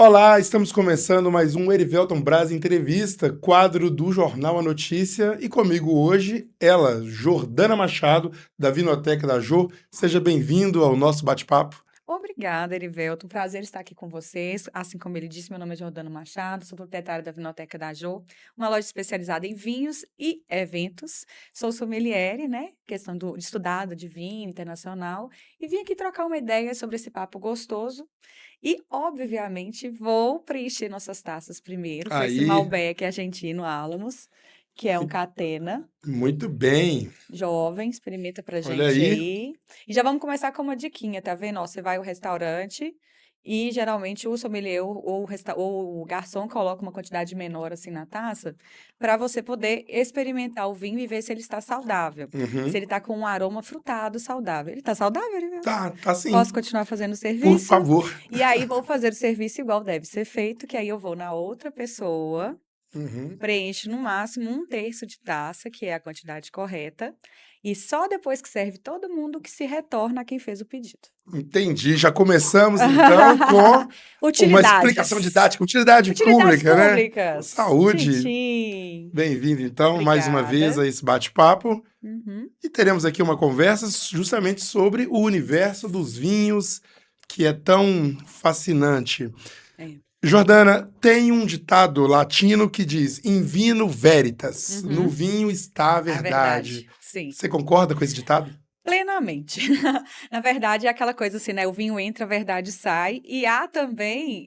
Olá, estamos começando mais um Erivelton Braz Entrevista, quadro do Jornal A Notícia, e comigo hoje ela, Jordana Machado, da Vinoteca da Jô. Seja bem-vindo ao nosso bate-papo. Obrigada, Erivelto. Um prazer estar aqui com vocês. Assim como ele disse, meu nome é Jordana Machado, sou proprietária da Vinoteca da Jô, uma loja especializada em vinhos e eventos. Sou sommelier, né? Questão de estudada de vinho internacional. E vim aqui trocar uma ideia sobre esse papo gostoso. E, obviamente, vou preencher nossas taças primeiro com esse Aí, Malbec argentino Alamos, que é um Catena. muito bem. Jovem, experimenta pra Olha gente aí. aí. E já vamos começar com uma diquinha, tá vendo? Ó, você vai ao restaurante e geralmente o sommelier ou o garçom coloca uma quantidade menor assim na taça para você poder experimentar o vinho e ver se ele está saudável. Se Uhum. ele está com um aroma frutado saudável. Ele está saudável, né? Tá Posso sim. continuar fazendo o Por serviço? favor. E aí vou fazer o serviço igual deve ser feito, que aí eu vou na outra pessoa. Uhum. Preenche no máximo um terço de taça, que é a quantidade correta, e só depois que serve todo mundo que se retorna a quem fez o pedido. Entendi. Já começamos então com uma explicação Utilidades. didática, utilidade Utilidades pública, né? públicas. Saúde. Tchim-tchim. Bem-vindo então mais uma vez Obrigada. a esse bate-papo. Uhum. E teremos aqui uma conversa justamente sobre o universo dos vinhos, que é tão fascinante. É. Jordana, tem um ditado latino que diz: In vino veritas, no Uhum. vinho está a A verdade. verdade. Sim. Você concorda com esse ditado? Plenamente. Na verdade, é aquela coisa assim, né? O vinho entra, a verdade sai. E há também,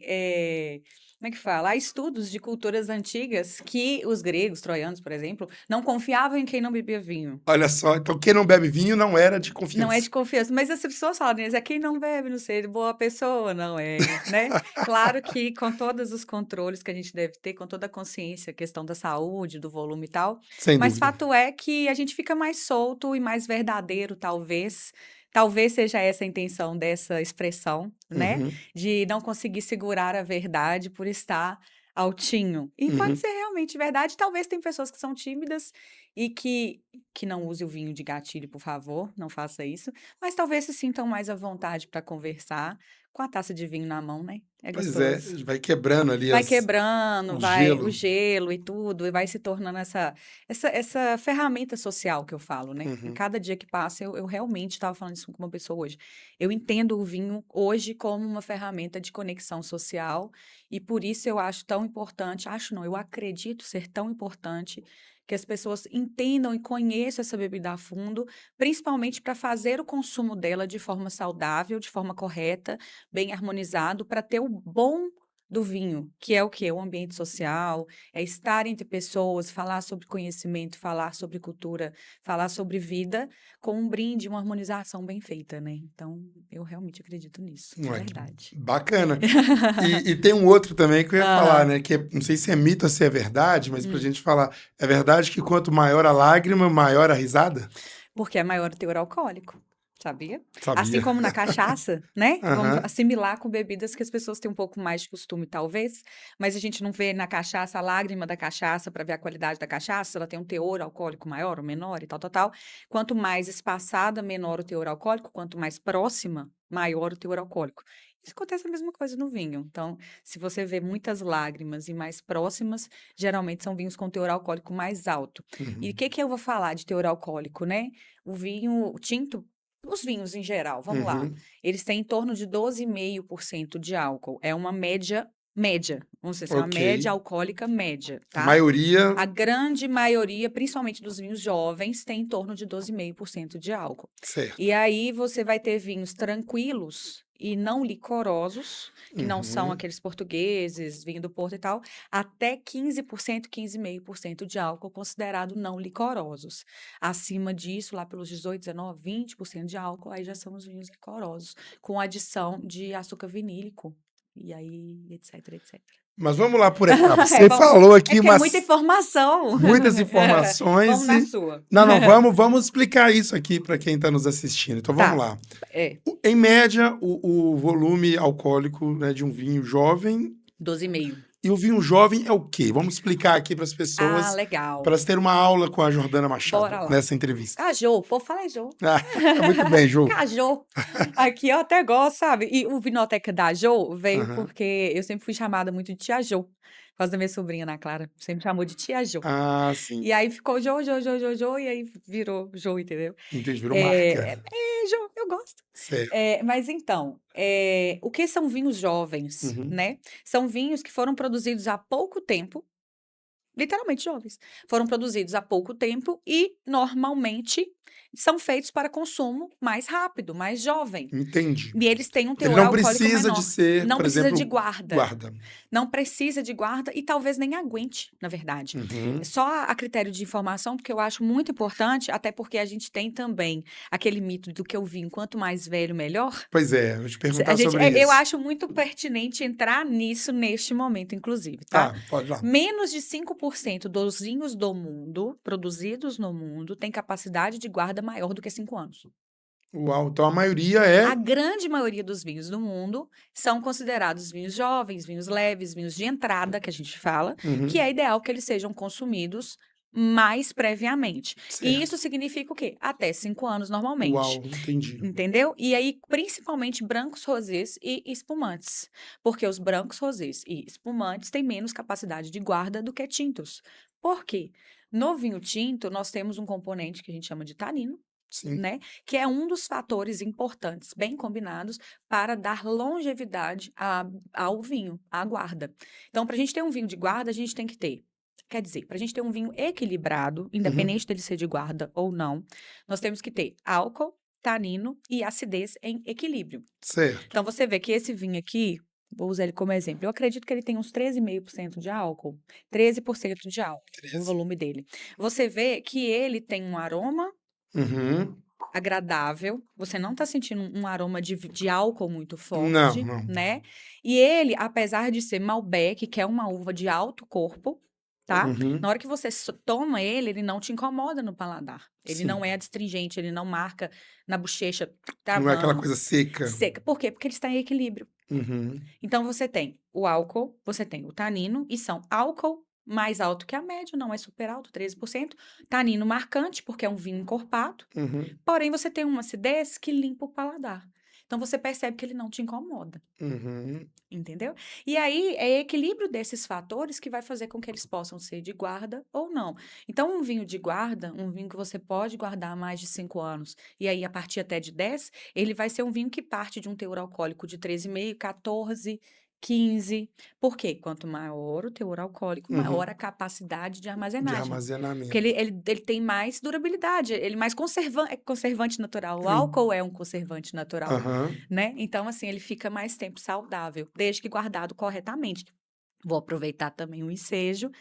como é que fala? Há estudos de culturas antigas que os gregos, troianos, por exemplo, não confiavam em quem não bebia vinho. Olha só, então quem não bebe vinho não era de Não é confiança. de confiança, mas as pessoas falam, né? É quem não bebe, não sei, boa pessoa, não é, né? Claro que com todos os controles que a gente deve ter, com toda a consciência, questão da saúde, do volume e tal, Sem mas dúvida. fato é que a gente fica mais solto e mais verdadeiro, talvez. Talvez seja essa a intenção dessa expressão, né? Uhum, De não conseguir segurar a verdade por estar altinho. E pode uhum. ser realmente verdade. Talvez tem pessoas que são tímidas e que não use o vinho de gatilho, por favor, não faça isso. Mas talvez se sintam mais à vontade para conversar com a taça de vinho na mão, né? É Pois é, gostoso. vai quebrando ali Vai quebrando, o vai o gelo. gelo e tudo, e vai se tornando essa ferramenta social que eu falo, né. Em Uhum. cada dia que passa, eu realmente estava falando isso com uma pessoa hoje. Eu entendo o vinho hoje como uma ferramenta de conexão social, e por isso eu acho tão importante acho não, eu acredito ser tão importante que as pessoas entendam e conheçam essa bebida a fundo, principalmente para fazer o consumo dela de forma saudável, de forma correta, bem harmonizado, para ter o bom do vinho, que é o quê? O ambiente social, é estar entre pessoas, falar sobre conhecimento, falar sobre cultura, falar sobre vida, com um brinde, uma harmonização bem feita, né. Então, eu realmente acredito nisso, de Ué, que verdade. bacana. E tem um outro também que eu ia falar, Aham. né? Que não sei se é mito ou se é verdade, mas pra Hum. gente falar, é verdade que quanto maior a lágrima, maior a risada? Porque é maior o teor alcoólico, sabia? Assim Sabia. como na cachaça, né, vamos Aham. assimilar com bebidas que as pessoas têm um pouco mais de costume talvez, mas a gente não vê na cachaça a lágrima da cachaça para ver a qualidade da cachaça, se ela tem um teor alcoólico maior ou menor e tal, tal, tal. Quanto mais espaçada, menor o teor alcoólico, quanto mais próxima, maior o teor alcoólico. Isso acontece a mesma coisa no vinho. Então, se você vê muitas lágrimas e mais próximas, geralmente são vinhos com teor alcoólico mais alto. E o Uhum. que que eu vou falar de teor alcoólico, né? O vinho tinto, os vinhos em geral, vamos lá, Uhum. eles têm em torno de 12,5% de álcool, é uma média, vamos dizer assim, uma Ok. média alcoólica média, A tá? maioria. A grande maioria, principalmente dos vinhos jovens, tem em torno de 12,5% de álcool. E Certo. aí você vai ter vinhos tranquilos e não licorosos, que não são Uhum. aqueles portugueses, vinho do Porto e tal, até 15%, 15,5% de álcool, considerado não licorosos. Acima disso, lá pelos 18, 19, 20% de álcool, aí já são os vinhos licorosos, com adição de açúcar vinílico, e aí, etc, etc. Mas vamos lá por etapas. É, Você falou é aqui porque é muita umas informação. muitas Vamos informações na e sua. não, não, vamos explicar isso aqui para quem está nos assistindo. Então vamos Tá, lá. é, Em média, o volume alcoólico, né, de um vinho jovem 12,5. E o vinho jovem é o quê? Vamos explicar aqui para as Ah, pessoas, legal. para elas terem uma aula com a Jordana Machado Bora lá. nessa entrevista. Cajô, o povo fala é Jô. Ah, muito bem, Ju. Cajô. Aqui eu até gosto, sabe? E o Vinoteca da Jô veio Aham. porque eu sempre fui chamada muito de tia Jô, por causa da minha sobrinha, Ana Clara, sempre chamou de tia Jô. Ah, sim. E aí ficou Jô, Jô, Jô, Jô, Jô, e aí virou Jô, entendeu? Entendi, virou marca. Jô, eu gosto. Certo. Mas então, o que são vinhos jovens, Uhum. né? São vinhos que foram produzidos há pouco tempo, literalmente jovens. Foram produzidos há pouco tempo e, normalmente, são feitos para consumo mais rápido, mais jovem. Entendi. E eles têm um Ele teor não alcoólico precisa de menor. ser, Não por precisa de exemplo, guarda. guarda. Não precisa de guarda e talvez nem aguente, na verdade. Uhum. Só a critério de informação, porque eu acho muito importante, até porque a gente tem também aquele mito do que eu vinho, quanto mais velho, melhor. Pois é, eu vou te perguntar A gente, sobre eu isso. acho muito pertinente entrar nisso neste momento, inclusive, tá? Tá, pode lá. Menos de 5% dos vinhos do mundo, produzidos no mundo, tem capacidade de guarda maior do que 5 anos. Uau, então a maioria A é. grande maioria dos vinhos do mundo são considerados vinhos jovens, vinhos leves, vinhos de entrada, que a gente fala, que Uhum. é ideal que eles sejam consumidos mais previamente. E isso Certo. significa o quê? Até 5 anos normalmente. Uau, entendi. Entendeu? E aí, principalmente brancos, rosés e espumantes. Porque os brancos, rosés e espumantes têm menos capacidade de guarda do que tintos. Por quê? No vinho tinto, nós temos um componente que a gente chama de tanino, Sim. né? Que é um dos fatores importantes, bem combinados, para dar longevidade ao vinho, à guarda. Então, para a gente ter um vinho de guarda, a gente tem que ter. Quer dizer, para a gente ter um vinho equilibrado, Uhum. independente dele ser de guarda ou não, nós temos que ter álcool, tanino e acidez em equilíbrio. Certo. Então, você vê que esse vinho aqui, vou usar ele como exemplo, eu acredito que ele tem uns 13,5% de álcool, 13% de álcool, o 13. volume dele. Você vê que ele tem um aroma Uhum. agradável, você não tá sentindo um aroma de álcool muito Não, forte, não. né? E ele, apesar de ser Malbec, que é uma uva de alto corpo, tá? Na Uhum. hora que você toma ele, ele não te incomoda no paladar. Ele Sim. não é adstringente, ele não marca na bochecha, Não é aquela travando, coisa seca. seca. Por quê? Porque ele está em equilíbrio. Uhum. Então você tem o álcool, você tem o tanino, e são álcool mais alto que a média, não é super alto, 13%. Tanino marcante, porque é um vinho encorpado. Uhum. Porém, você tem uma acidez que limpa o paladar. Então, você percebe que ele não te incomoda, Uhum. entendeu? E aí, é equilíbrio desses fatores que vai fazer com que eles possam ser de guarda ou não. Então, um vinho de guarda, um vinho que você pode guardar há mais de 5 anos, e aí a partir até de 10, ele vai ser um vinho que parte de um teor alcoólico de 13,5, 14, 15. Por quê? Quanto maior o teor alcoólico, maior Uhum. a capacidade de De armazenagem. Porque armazenamento. ele tem mais durabilidade, ele é mais conservante natural. O Sim. álcool é um conservante natural, Aham. né? Então, assim, ele fica mais tempo saudável, desde que guardado corretamente. Vou aproveitar também o ensejo.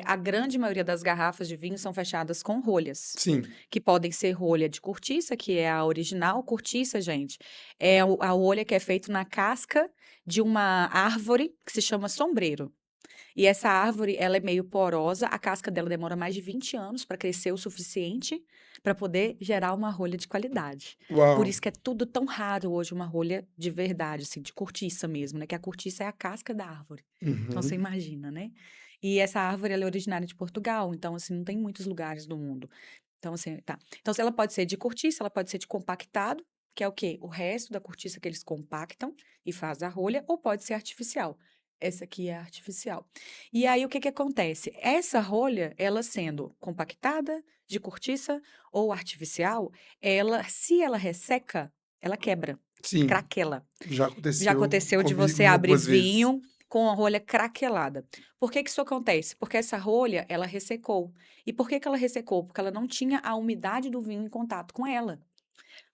A grande maioria das garrafas de vinho são fechadas com rolhas, Sim. que podem ser rolha de cortiça, que é a original. Cortiça, gente, é a rolha que é feita na casca de uma árvore que se chama sombreiro. E essa árvore, ela é meio porosa, a casca dela demora mais de 20 anos para crescer o suficiente para poder gerar uma rolha de qualidade. Por Uau. isso que é tudo tão raro hoje uma rolha de verdade, assim, de cortiça mesmo, né? Que a cortiça é a casca da árvore. Então você Uhum. imagina, né? E essa árvore, ela é originária de Portugal, então assim, não tem muitos lugares do mundo. Então assim, tá. Então ela pode ser de cortiça, ela pode ser de compactado, que é o quê? O resto da cortiça que eles compactam e faz a rolha, ou pode ser artificial. Essa aqui é artificial. E aí, o que que acontece? Essa rolha, ela sendo compactada, de cortiça ou artificial, se ela resseca, ela quebra, Sim. craquela. Já Já aconteceu aconteceu de comigo você abrir algumas vezes. vinho com a rolha craquelada. Por que que isso acontece? Porque essa rolha, ela ressecou. E por que que ela ressecou? Porque ela não tinha a umidade do vinho em contato com ela.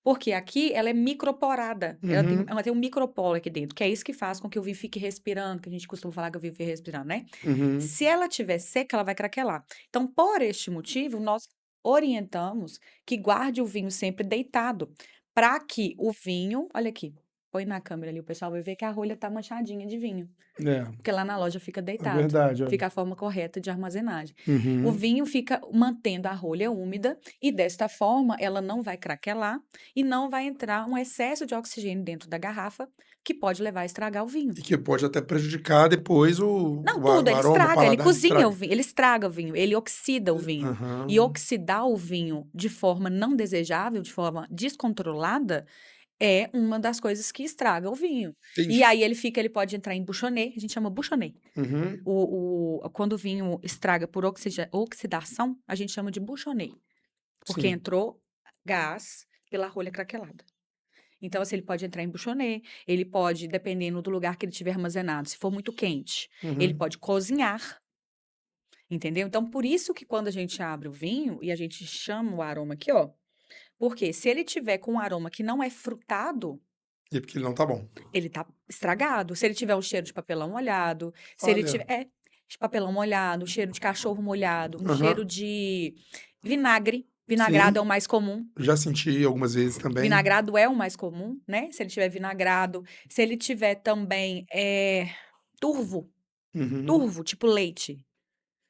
Porque aqui ela é microporada, Uhum. ela tem um micropolo aqui dentro, que é isso que faz com que o vinho fique respirando, que a gente costuma falar que o vinho fica respirando, né? Uhum. Se ela tiver seca, ela vai craquelar. Então, por este motivo, nós orientamos que guarde o vinho sempre deitado, para que o vinho, olha aqui, põe na câmera ali, o pessoal vai ver que a rolha tá manchadinha de vinho. É, Porque lá na loja fica é deitado. verdade, olha. Fica a forma correta de armazenagem. O Uhum. vinho fica mantendo a rolha úmida e desta forma ela não vai craquelar e não vai entrar um excesso de oxigênio dentro da garrafa, que pode levar a estragar o vinho. E que pode até prejudicar depois Não, o tudo, ele aroma, o estraga, ele paladar cozinha o estraga. vinho, ele estraga o vinho, ele oxida o vinho. E Aham, oxidar o vinho de forma não desejável, de forma descontrolada, é uma das coisas que estraga o vinho. E entendi. aí ele pode entrar em bouchonnet, a gente chama bouchonnet. Uhum, Quando o vinho estraga por oxidação, a gente chama de bouchonnet, porque sim. entrou gás pela rolha craquelada. Então, assim, ele pode entrar em bouchonnet, ele pode, dependendo do lugar que ele tiver armazenado, se for muito quente, ele Uhum. pode cozinhar, entendeu? Então, por isso que quando a gente abre o vinho e a gente chama o aroma aqui, ó, porque se ele tiver com um aroma que não é frutado, E porque ele não tá bom. ele tá estragado. Se ele tiver um cheiro de papelão molhado, se ele Olha. tiver de papelão molhado, um cheiro de cachorro molhado, um cheiro Aham. de vinagre, vinagrado é Sim, o mais comum. já senti algumas vezes também. Vinagrado é o mais comum, né? Se ele tiver vinagrado, se ele tiver também turvo, Uhum. turvo, tipo leite.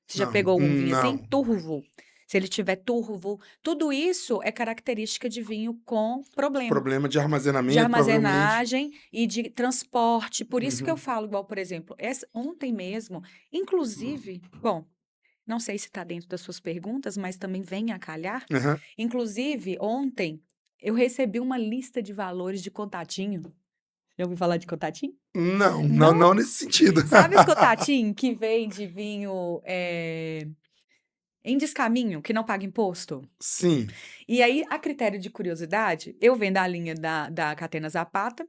Você já Não, pegou algum vinho assim? não. Turvo. Se ele tiver turvo, tudo isso é característica de vinho com problema Problema de de armazenamento, provavelmente. armazenagem e de transporte. Por isso que eu Uhum. falo, igual, por exemplo, ontem mesmo, inclusive, bom, não sei se está dentro das suas perguntas, mas também vem a calhar. Aham. Inclusive, ontem eu recebi uma lista de valores de contatinho. Já ouviu falar de contatinho? Não, não, Não? não nesse sentido. Sabe esse contatinho que vende vinho em descaminho, que não paga imposto? Sim. E aí, a critério de curiosidade, eu vendo a linha da Catena Zapata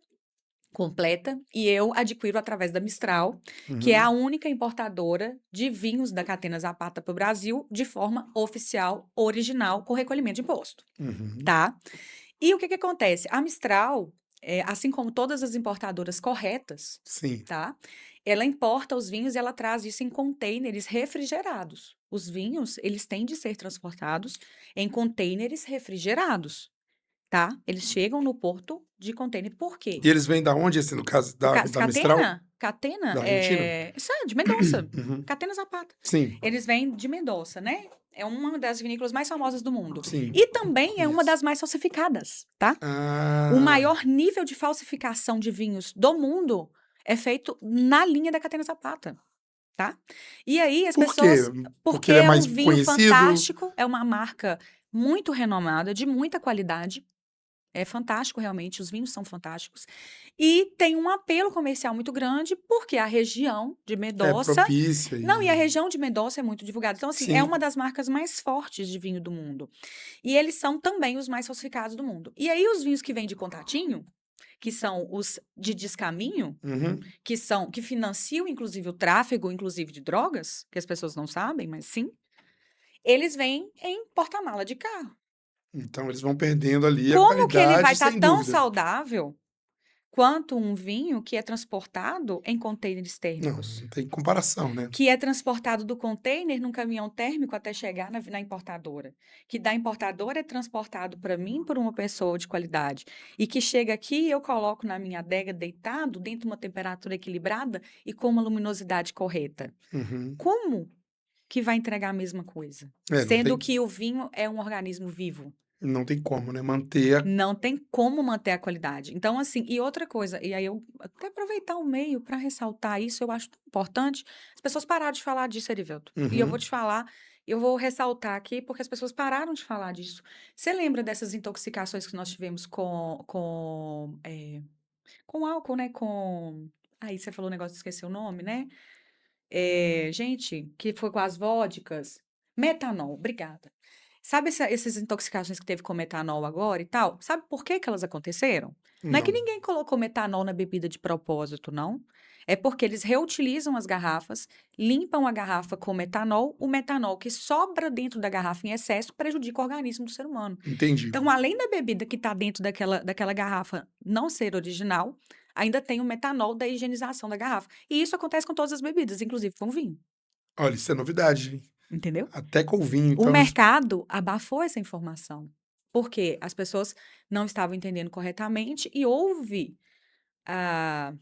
completa e eu adquiro através da Mistral, que é a Uhum. única importadora de vinhos da Catena Zapata para o Brasil de forma oficial, original, com recolhimento de imposto, Uhum. tá? E o que que acontece? A Mistral, assim como todas as importadoras corretas, Sim. tá? Ela importa os vinhos e ela traz isso em contêineres refrigerados. Os vinhos, eles têm de ser transportados em contêineres refrigerados, tá? Eles chegam no porto de contêiner. Por quê? E eles vêm da onde, esse, no caso da Mistral? Catena Da Argentina? isso é de Mendoza. Uhum. Catena Zapata. Sim, Eles vêm de Mendoza, né? É uma das vinícolas mais famosas do mundo. sim. E também é uma Conheço. das mais falsificadas, tá? O Ah, maior nível de falsificação de vinhos do mundo é feito na linha da Catena Zapata, tá? E aí as por quê? pessoas, Porque porque ele é é um mais vinho conhecido? fantástico, é uma marca muito renomada, de muita qualidade. É fantástico, realmente, os vinhos são fantásticos. E tem um apelo comercial muito grande, porque a região de É Mendoza. propícia Não, e a e... região de Mendoza é muito divulgada. Então, assim, é uma Sim. das marcas mais fortes de vinho do mundo. E eles são também os mais falsificados do mundo. E aí, os vinhos que vêm de contatinho, que são os de descaminho, Uhum. que financiam, inclusive, o tráfego, inclusive, de drogas, que as pessoas não sabem, mas sim, eles vêm em porta-mala de carro. Então eles vão perdendo ali a Como que ele vai qualidade, estar sem tão dúvida. saudável quanto um vinho que é transportado em contêineres Não, térmicos, não tem comparação, né. que é transportado do container num caminhão térmico até chegar na importadora, que da importadora é transportado para mim por uma pessoa de qualidade e que chega aqui e eu coloco na minha adega deitado dentro de uma temperatura equilibrada e com uma luminosidade correta. Uhum. Como que vai entregar a mesma coisa? É, Sendo que o vinho é um organismo vivo. não tem como, né, manter a Não tem como manter a qualidade. Então, assim, e outra coisa, e aí eu até aproveitar o meio para ressaltar isso, eu acho tão importante. As pessoas pararam de falar disso, Erivelto. E eu vou uhum. te falar, eu vou ressaltar aqui, porque as pessoas pararam de falar disso. Você lembra dessas intoxicações que nós tivemos com álcool, né? Aí você falou um negócio, esqueci o nome, né? Gente, que foi com as vodkas. Metanol, obrigada. Sabe essas intoxicações que teve com metanol agora e tal? Sabe por que que elas aconteceram? Não é que Não, ninguém colocou metanol na bebida de propósito, não. É porque eles reutilizam as garrafas, limpam a garrafa com metanol, o metanol que sobra dentro da garrafa em excesso prejudica o organismo do ser humano. entendi. Então, além da bebida que está dentro daquela garrafa não ser original, ainda tem o metanol da higienização da garrafa. E isso acontece com todas as bebidas, inclusive com vinho, Olha, isso é novidade, hein. entendeu? Até com o vinho, O então eles mercado abafou essa informação, porque as pessoas não estavam entendendo corretamente e houve a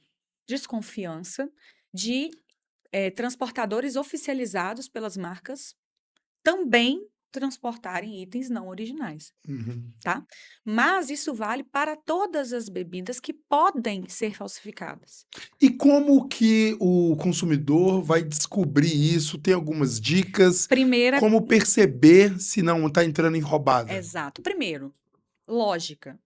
desconfiança de transportadores oficializados pelas marcas também transportarem itens não originais, Uhum. tá? Mas isso vale para todas as bebidas que podem ser falsificadas. E como que o consumidor vai descobrir isso? Tem algumas dicas? Primeira, Como perceber se não está entrando em roubada? exato. Primeiro, lógica.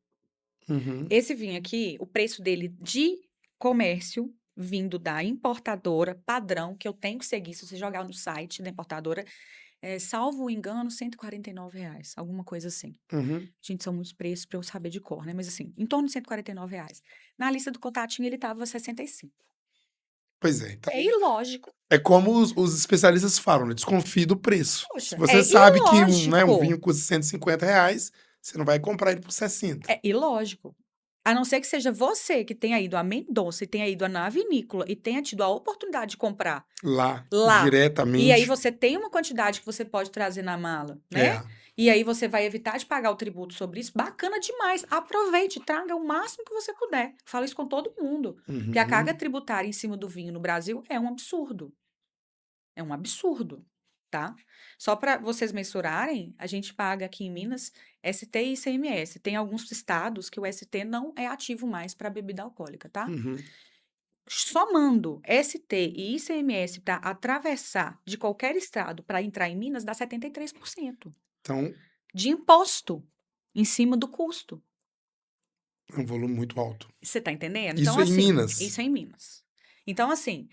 Uhum. Esse vinho aqui, o preço dele de comércio, vindo da importadora padrão, que eu tenho que seguir, se você jogar no site da importadora, salvo engano, R$ 149, alguma coisa assim. Uhum. Gente, são muitos preços para eu saber de cor, né? Mas assim, em torno de R$ 149. Na lista do contatinho, ele estava 65. Pois é, então É ilógico. é como os especialistas falam, né, desconfie do preço. Se Poxa, você é sabe que um ilógico. vinho custa R$ 150, você não vai comprar ele por 60. É ilógico. A não ser que seja você que tenha ido a Mendonça e tenha ido na vinícola e tenha tido a oportunidade de comprar Lá, lá. E aí diretamente, você tem uma quantidade que você pode trazer na mala, né? é. E aí você vai evitar de pagar o tributo sobre isso. Bacana demais. Aproveite, traga o máximo que você puder. Falo isso com todo mundo. Porque a carga Uhum. tributária em cima do vinho no Brasil é um absurdo. É um absurdo, tá? Só para vocês mensurarem, a gente paga aqui em Minas ST e ICMS. Tem alguns estados que o ST não é ativo mais para bebida alcoólica, tá? Uhum. Somando ST e ICMS para atravessar de qualquer estado para entrar em Minas, dá 73% Então, de imposto em cima do custo. é um volume muito alto. Você tá entendendo? Então, Isso em assim, Minas. isso é em Minas. Então, assim,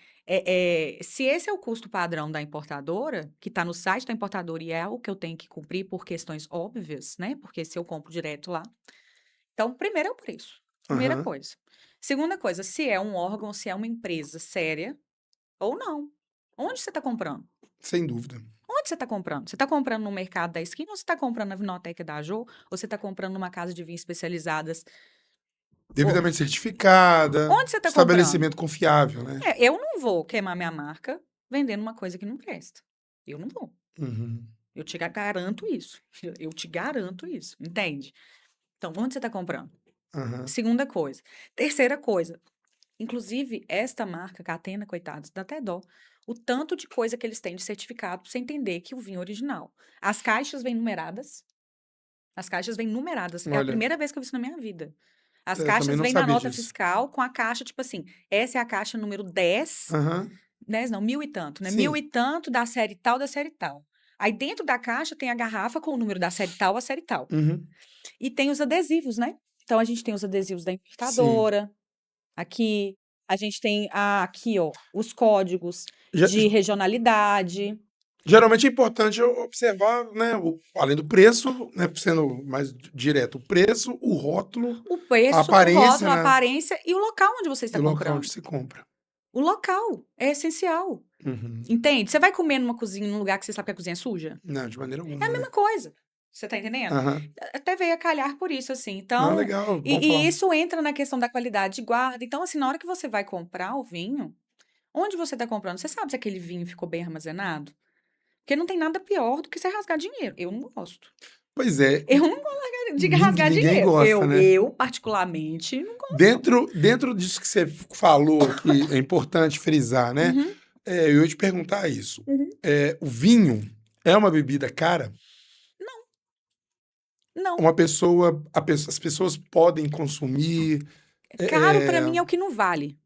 se esse é o custo padrão da importadora, que está no site da importadora e é o que eu tenho que cumprir por questões óbvias, né? Porque se eu compro direto lá. Então, primeiro é o preço. Primeira Aham. coisa. Segunda coisa, se é um órgão, se é uma empresa séria ou não. Onde você está comprando? Sem dúvida. Onde você está comprando? Você está comprando no mercado da esquina ou você está comprando na Vinoteca da Jô? Ou você está comprando numa casa de vinhos especializadas? Ô, Devidamente certificada, onde você está comprando? estabelecimento confiável, né? Eu não vou queimar minha marca vendendo uma coisa que não presta. Eu não vou. Uhum. Eu te garanto isso. Eu te garanto isso, entende? Então, onde você está comprando? Aham. Segunda coisa. Terceira coisa. Inclusive, esta marca, Catena, coitados, dá até dó. O tanto de coisa que eles têm de certificado para você entender que o vinho é original. As caixas vêm numeradas. As caixas vêm numeradas. É a Olha, primeira vez que eu vi isso na minha vida. As também caixas não vêm na sabia nota disso. fiscal com a caixa, tipo assim, essa é a caixa número 10. Aham. 10 não, mil e tanto, né? Mil Sim. e tanto da série tal, da série tal. Aí dentro da caixa tem a garrafa com o número da série tal a série tal. Uhum. E tem os adesivos, né? Então a gente tem os adesivos da Sim. importadora, aqui. A gente tem aqui, ó, os códigos Ge- de regionalidade. Geralmente é importante eu observar, né, além do preço, né, sendo mais direto, o preço, o rótulo, O a preço, o aparência, rótulo, a né, aparência e o local onde você e está o local onde comprando. se compra. O local é essencial. Uhum. Entende? Você vai comer numa cozinha, num lugar que você sabe que a cozinha é suja? Não, de maneira É a alguma, né? mesma coisa. Você tá entendendo? Aham. Até veio a calhar por isso, assim. Não, Então, legal, bom e falar. isso entra na questão da qualidade de guarda. Então, assim, na hora que você vai comprar o vinho, onde você está comprando? Você sabe se aquele vinho ficou bem armazenado? Porque não tem nada pior do que você rasgar dinheiro. Eu não gosto. Pois é, Eu não gosto de rasgar ninguém dinheiro. gosta, né? Eu particularmente, não gosto. Dentro disso que você falou, que é importante frisar, né? Uhum, Eu ia te perguntar isso. uhum. O vinho é uma bebida cara? Não. Uma as pessoas podem consumir? Caro É, para é, mim é o que não vale.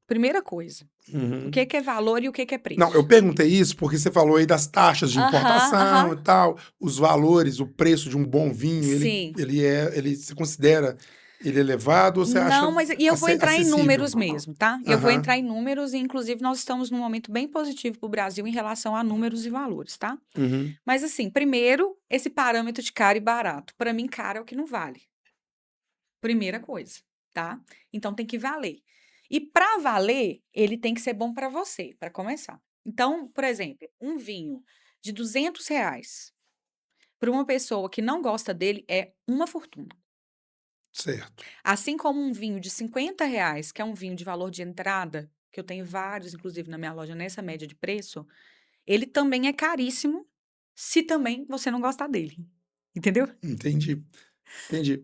Primeira coisa. O uhum. que é valor e o que é Não, eu preço? perguntei isso porque você falou aí das taxas de Aham, importação aham. e tal, os valores, o preço de um bom vinho, Sim. você considera ele elevado ou você acha Não, mas e eu vou entrar em acessível? números mesmo, tá? Eu vou Aham, entrar em números e, inclusive, nós estamos num momento bem positivo para o Brasil em relação a números e valores, tá? uhum, Mas, assim, primeiro, esse parâmetro de caro e barato. Para mim, caro é o que não vale. Primeira coisa, tá? Então, tem que valer. E para valer, ele tem que ser bom para você, para começar. Então, por exemplo, um vinho de R$ 200 para uma pessoa que não gosta dele é uma fortuna. certo. Assim como um vinho de R$ 50, que é um vinho de valor de entrada, que eu tenho vários, inclusive, na minha loja nessa média de preço, ele também é caríssimo se também você não gostar dele. Entendeu? Entendi, entendi.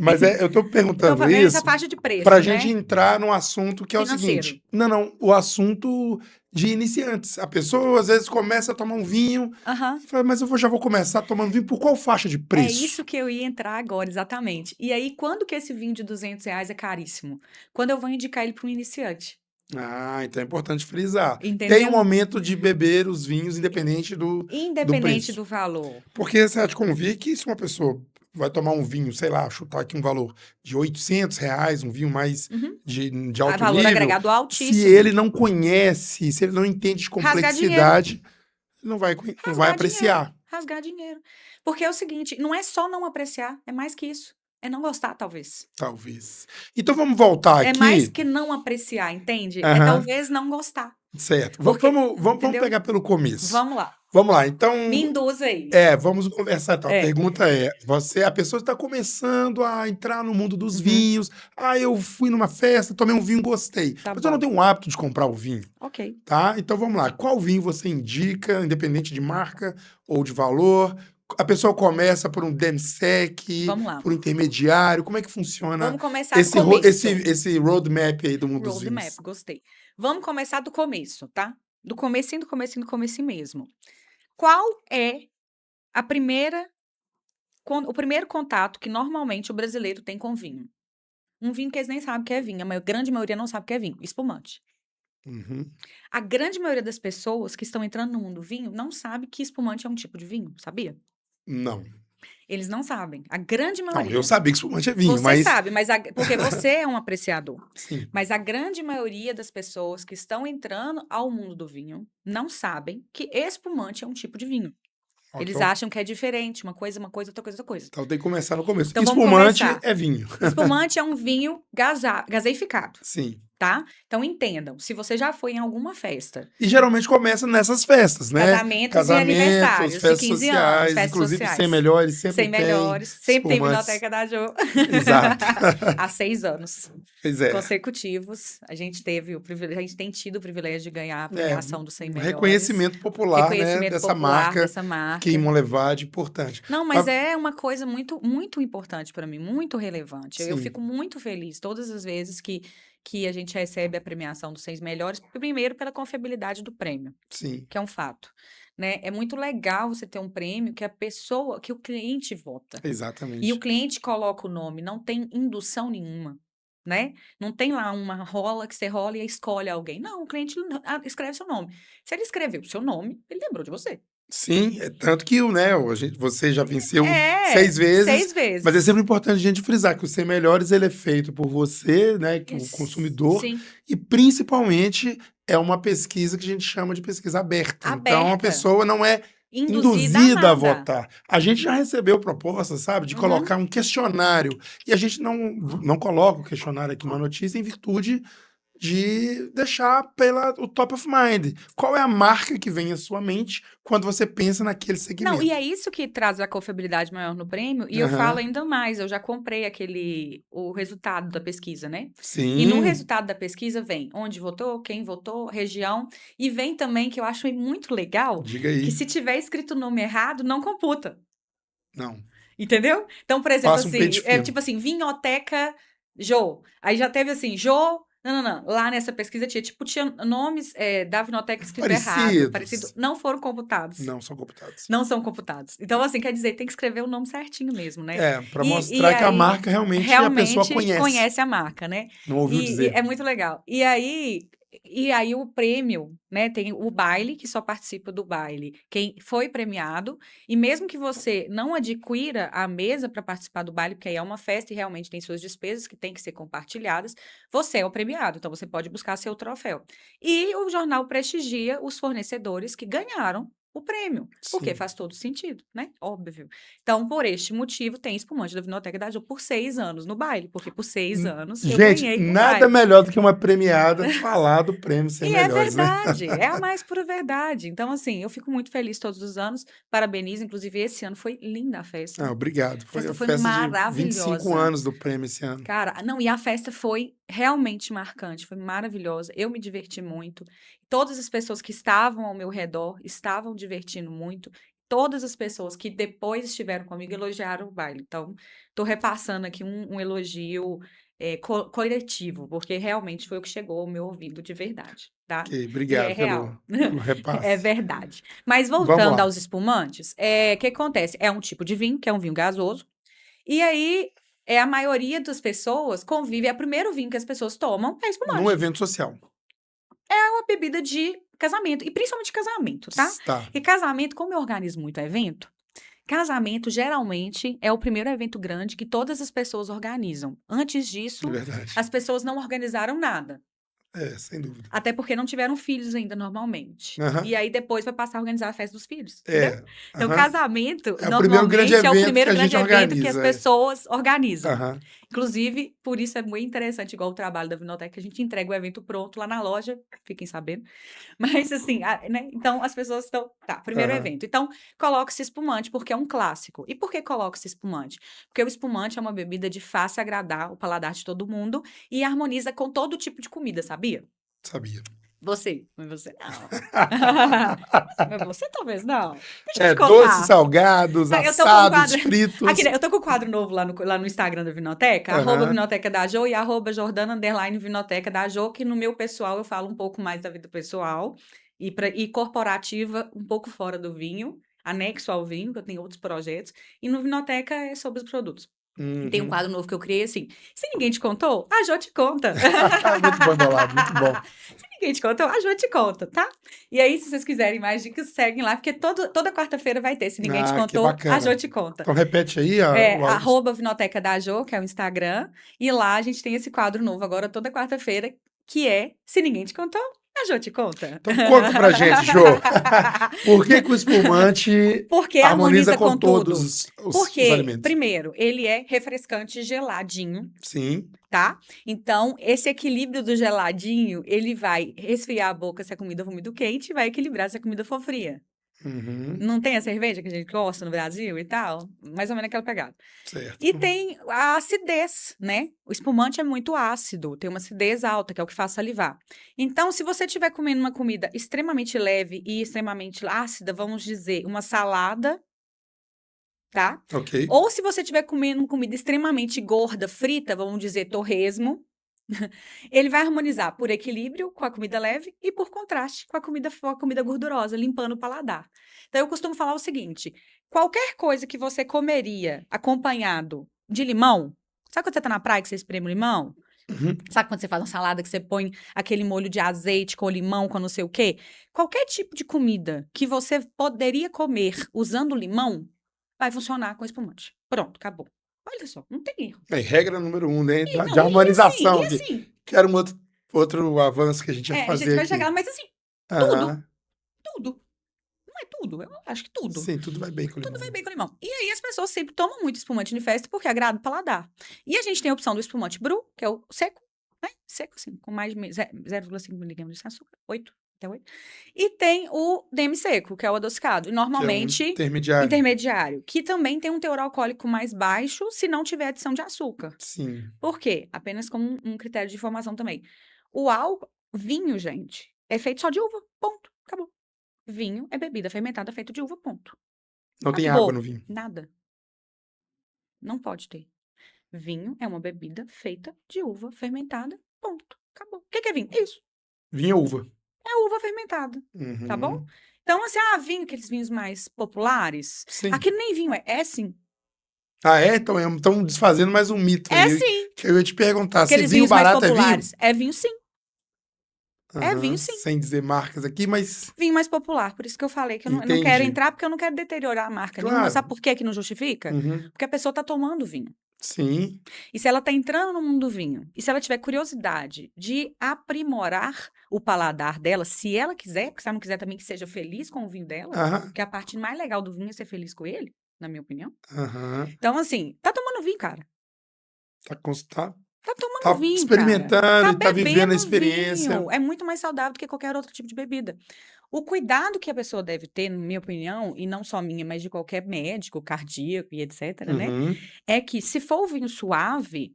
Mas eu estou Eu tô perguntando falando essa isso faixa de para a preço, gente né? entrar num assunto que é o Financeiro. seguinte. Não, não, o assunto de iniciantes. A pessoa, às vezes, começa a tomar um vinho Aham. e fala, mas já vou começar tomando vinho por qual faixa de É preço? isso que eu ia entrar agora, exatamente. E aí, quando que esse vinho de R$ 200 é caríssimo? Quando eu vou indicar ele para um iniciante, Ah, então é importante frisar. Tem um entendeu? momento de beber os vinhos, independente do Independente preço. do valor. Porque você há de convir que se uma pessoa vai tomar um vinho, sei lá, chutar aqui um valor de R$ 800, um vinho mais Uhum. de Ah, alto valor nível, agregado se altíssimo. ele não conhece, se ele não entende de Rasgar dinheiro. complexidade, não vai Rasgar dinheiro. apreciar, Rasgar dinheiro. Porque é o seguinte, não é só não apreciar, é mais que isso. É não gostar, talvez. talvez. Então vamos voltar É mais aqui. que não apreciar, entende? É Aham, talvez não gostar. certo. Porque, Vamos entendeu? pegar pelo começo. Vamos lá. Vamos lá. Então, Me induz aí. vamos conversar. Então. A É. pergunta é: a pessoa está começando a entrar no mundo dos Uhum. vinhos. Ah, eu fui numa festa, tomei um vinho, gostei. Tá Mas eu não bom. tenho um hábito de comprar o vinho, Ok. tá? Então vamos lá. Qual vinho você indica, independente de marca ou de valor? A pessoa começa por um demi-sec, Vamos lá. por um intermediário. Como é que funciona Vamos começar do começo. esse roadmap aí do mundo dos Roadmap, vinhos? gostei. Vamos começar do começo, tá? Do comecinho, do comecinho, do comecinho mesmo. Qual é a primeira, o primeiro contato que normalmente o brasileiro tem com vinho? Um vinho que eles nem sabem que é vinho, a grande maioria não sabe que é vinho, espumante. Uhum. A grande maioria das pessoas que estão entrando no mundo do vinho não sabe que espumante é um tipo de vinho, sabia? Não. Eles não sabem, a grande Não, eu maioria. sabia que espumante é vinho, Você mas sabe, porque você é um apreciador. sim. Mas a grande maioria das pessoas que estão entrando ao mundo do vinho não sabem que espumante é um tipo de vinho. Ok. Eles acham que é diferente, uma coisa, outra coisa, outra coisa. Então tem que começar no começo. Então vamos Espumante começar. é vinho. Espumante é um vinho gaseificado, Sim. tá? Então entendam, se você já foi em alguma festa, E geralmente começa nessas festas, né? casamentos e Casamentos, aniversários de festas 15 anos, sociais, festas inclusive Sem sociais. Melhores sempre 100 tem melhores, sempre tem espumantes. Vinoteca da Jo. Exato. Há 6 anos Pois é. consecutivos, a gente teve o privilégio, a gente tem tido o privilégio de ganhar a É, premiação dos 100 um melhores, reconhecimento popular, né? reconhecimento Dessa popular marca dessa que em marca. Monlevade, importante. Não, mas Mas, é uma coisa muito, muito importante para mim, muito relevante. Eu sim, fico muito feliz todas as vezes que a gente recebe a premiação dos 100 melhores, primeiro pela confiabilidade do prêmio, sim, que é um fato, né? É muito legal você ter um prêmio que a pessoa, que o cliente vota. E o exatamente. cliente coloca o nome, não tem indução nenhuma, né? Não tem lá uma rola que você rola e escolhe alguém. Não, o cliente escreve seu nome. Se ele escreveu o seu nome, ele lembrou de você. Sim, tanto que você já venceu É, 6 vezes, 6 mas é vezes. sempre importante a gente frisar que o Ser Melhores ele é feito por você, né, que o consumidor, Sim, e principalmente é uma pesquisa que a gente chama de pesquisa aberta. Então a aberta, pessoa não é induzida a induzida a nada. votar. A gente já recebeu propostas, sabe, de Uhum. colocar um questionário, e a gente não coloca o questionário aqui numa notícia em virtude de deixar o top of mind. Qual é a marca que vem à sua mente quando você pensa naquele Não, e é segmento? isso que traz a confiabilidade maior no prêmio, e eu falo Aham. ainda mais, eu já comprei o resultado da pesquisa, né? E no Sim, resultado da pesquisa vem onde votou, quem votou, região, e vem também, que eu acho muito legal, diga que aí. se tiver escrito o nome errado, não computa, Não, entendeu? Então, por exemplo, faça um assim, pente é fino. tipo assim, Vinhoteca Jô. Aí já teve assim, Jô. Não, não, não. Lá nessa pesquisa tinha nomes da Vinoteca escrito errado, parecido, Parecidos, não foram computados. não são computados. Não são computados. Então, assim, quer dizer, tem que escrever o nome certinho mesmo, né? É, para E mostrar que a aí, marca realmente a pessoa realmente conhece, conhece a marca, né? não ouviu E dizer. é muito legal. E aí o prêmio, né? Tem o baile, que só participa do baile quem foi premiado. E mesmo que você não adquira a mesa para participar do baile, porque aí é uma festa e realmente tem suas despesas que têm que ser compartilhadas, você é o premiado. Então, você pode buscar seu troféu. E o jornal prestigia os fornecedores que ganharam o prêmio, porque Sim. faz todo sentido, né? Óbvio. Então, por este motivo, tem espumante da Vinoteca da Jo por 6 anos no baile, porque por 6 anos eu Gente, ganhei o nada baile. melhor do que uma premiada falar do prêmio Ser E é Melhores, né? verdade, é a mais pura verdade. Então, assim, eu fico muito feliz todos os anos, parabenizo, inclusive esse ano foi linda a festa. Ah, obrigado. A Foi festa a foi festa de 25 maravilhosa. anos do prêmio esse ano. Cara, não, e a festa foi realmente marcante, foi maravilhosa. Eu me diverti muito. Todas as pessoas que estavam ao meu redor estavam divertindo muito. Todas as pessoas que depois estiveram comigo elogiaram o baile. Então, estou repassando aqui um elogio coletivo, porque realmente foi o que chegou ao meu ouvido de verdade. tá? Ok, E é obrigado real. pelo É repasse. verdade. Mas Vamos voltando lá. aos espumantes, o que acontece? É um tipo de vinho, que é um vinho gasoso, e aí a maioria das pessoas convive, é o primeiro vinho que as pessoas tomam é Num espumante. evento social. É uma bebida de casamento, e principalmente casamento, tá? Tá, E casamento, como eu organizo muito evento, casamento geralmente é o primeiro evento grande que todas as pessoas organizam. Antes é disso, verdade. as pessoas não organizaram nada. É, sem dúvida. Até porque não tiveram filhos ainda, normalmente. Aham. E aí depois vai passar a organizar a festa dos filhos, entendeu? É, Então, aham. casamento, É o primeiro grande normalmente, é o evento que primeiro a gente grande evento que as organiza, é. pessoas organizam. Aham. Inclusive, por isso é muito interessante, igual o trabalho da Vinoteca, que a gente entrega o evento pronto lá na loja, fiquem sabendo. Mas assim, né? Então as pessoas estão. Tá, primeiro Aham. evento. Então, coloca-se espumante, porque é um clássico. E por que coloca-se espumante? Porque o espumante é uma bebida de fácil agradar o paladar de todo mundo e harmoniza com todo tipo de comida, sabia? Sabia. Mas você não. Mas você talvez não. Deixa eu É, te doces, contar. salgados, Eu tô com um assados, quadro. Aqui, fritos. né, eu tô com um quadro novo lá no Instagram da Vinoteca, Aham. @Vinoteca da Jo e @Jordana_Vinoteca da Jo, que no meu pessoal eu falo um pouco mais da vida pessoal e corporativa, um pouco fora do vinho, anexo ao vinho, que eu tenho outros projetos, e no Vinoteca é sobre os produtos. E tem um Uhum. quadro novo que eu criei assim: se ninguém te contou, a Jo te conta. Muito bom embolado, muito bom. Se ninguém te contou, a Jo te conta, tá? E aí, se vocês quiserem mais dicas, seguem lá, porque toda quarta-feira vai ter. Se ninguém te Ah, que contou, a Jo bacana. te conta. Então repete aí É, @Vinoteca da Jo, que é o Instagram. E lá a gente tem esse quadro novo agora, toda quarta-feira, que é Se Ninguém Te Contou, a Jo te conta. Então conta pra gente, Jô. Por que que o espumante Porque harmoniza harmoniza com com todos tudo. os Porque, alimentos? primeiro, ele é refrescante geladinho, Sim. tá? Então, esse equilíbrio do geladinho, ele vai resfriar a boca se a comida for muito quente e vai equilibrar se a comida for fria. Uhum. Não tem a cerveja que a gente gosta no Brasil e tal? Mais ou menos aquela pegada. Certo. E tem a acidez, né? O espumante é muito ácido, tem uma acidez alta, que é o que faz salivar. Então, se você estiver comendo uma comida extremamente leve e extremamente ácida, vamos dizer, uma salada, tá? Ok. Ou se você estiver comendo uma comida extremamente gorda, frita, vamos dizer, torresmo, ele vai harmonizar por equilíbrio com a comida leve e por contraste com a comida gordurosa, limpando o paladar. Então, eu costumo falar o seguinte: qualquer coisa que você comeria acompanhado de limão, sabe quando você tá na praia que você espreme o limão? Uhum. Sabe quando você faz uma salada que você põe aquele molho de azeite com limão, com não sei o quê? Qualquer tipo de comida que você poderia comer usando limão, vai funcionar com espumante. Pronto, acabou. Olha só, não tem erro. É, regra número 1, né? E, De não, harmonização e aqui. assim, Quero um outro avanço que a gente ia a gente fazer vai aqui. chegar, mas assim, tudo, Aham. tudo. Não é tudo, eu acho que tudo. Sim, tudo vai bem com Tudo vai limão. bem com limão. E aí as pessoas sempre tomam muito espumante de festa porque agrada o paladar. E a gente tem a opção do espumante bru, que é o seco, né? Seco, assim, com mais de 0,5 miligramas de açúcar, 8, até 8. E tem o demi-seco, que é o adocicado. E Que é um normalmente, intermediário. intermediário, que também tem um teor alcoólico mais baixo se não tiver adição de açúcar. Sim. Por quê? Apenas como um critério de informação também. Vinho, gente, é feito só de uva, ponto, acabou. Vinho é bebida fermentada feita de uva, ponto. Não tem água no Acabou. vinho. Nada. Não pode ter. Vinho é uma bebida feita de uva fermentada, ponto. Acabou. O que é vinho? Isso. Vinho é uva. É uva fermentada, tá bom? Uhum. Então, assim, vinho, aqueles vinhos mais populares. Sim. Aqui nem vinho é sim. Ah, é? Então estão desfazendo mais um mito É aí. sim. Que eu ia te perguntar, se Aqueles vinho vinhos mais barato é vinho? populares. É vinho sim. É Aham, vinho sim. sem dizer marcas aqui, mas Vinho mais popular. Por isso que eu falei que eu não quero entendi. entrar, porque eu não quero deteriorar a marca nenhuma. Claro. Sabe por que não justifica? Uhum. Porque a pessoa tá tomando vinho. Sim. E se ela tá entrando no mundo do vinho, e se ela tiver curiosidade de aprimorar o paladar dela, se ela quiser, porque se ela não quiser também que seja feliz com o vinho dela, Aham. porque a parte mais legal do vinho é ser feliz com ele, na minha opinião. Aham. Então, assim, tá tomando vinho, cara. Tá Tá tomando vinho, experimentando cara. e tá vivendo a Bebendo experiência. vinho. É muito mais saudável do que qualquer outro tipo de bebida. O cuidado que a pessoa deve ter, na minha opinião, e não só minha, mas de qualquer médico, cardíaco e etc, né? Uhum. É que se for o vinho suave,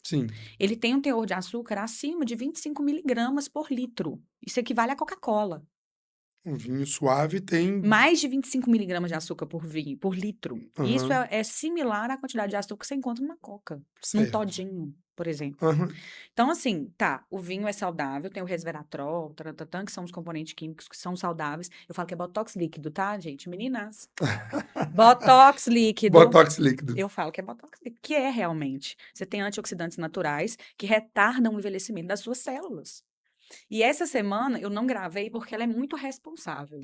Sim. ele tem um teor de açúcar acima de 25 miligramas por litro. Isso equivale à Coca-Cola. Um vinho suave tem. Mais de 25 miligramas de açúcar por litro. E isso Aham. é similar à quantidade de açúcar que você encontra numa Coca, num Certo. todinho. por exemplo. Aham. Então, assim, tá, o vinho é saudável, tem o resveratrol, tarantatã, que são os componentes químicos que são saudáveis. Eu falo que é botox líquido, tá, gente? Meninas. Botox líquido. Botox líquido. Eu falo que é botox líquido, que é realmente. Você tem antioxidantes naturais que retardam o envelhecimento das suas células. E essa semana eu não gravei porque ela é muito responsável.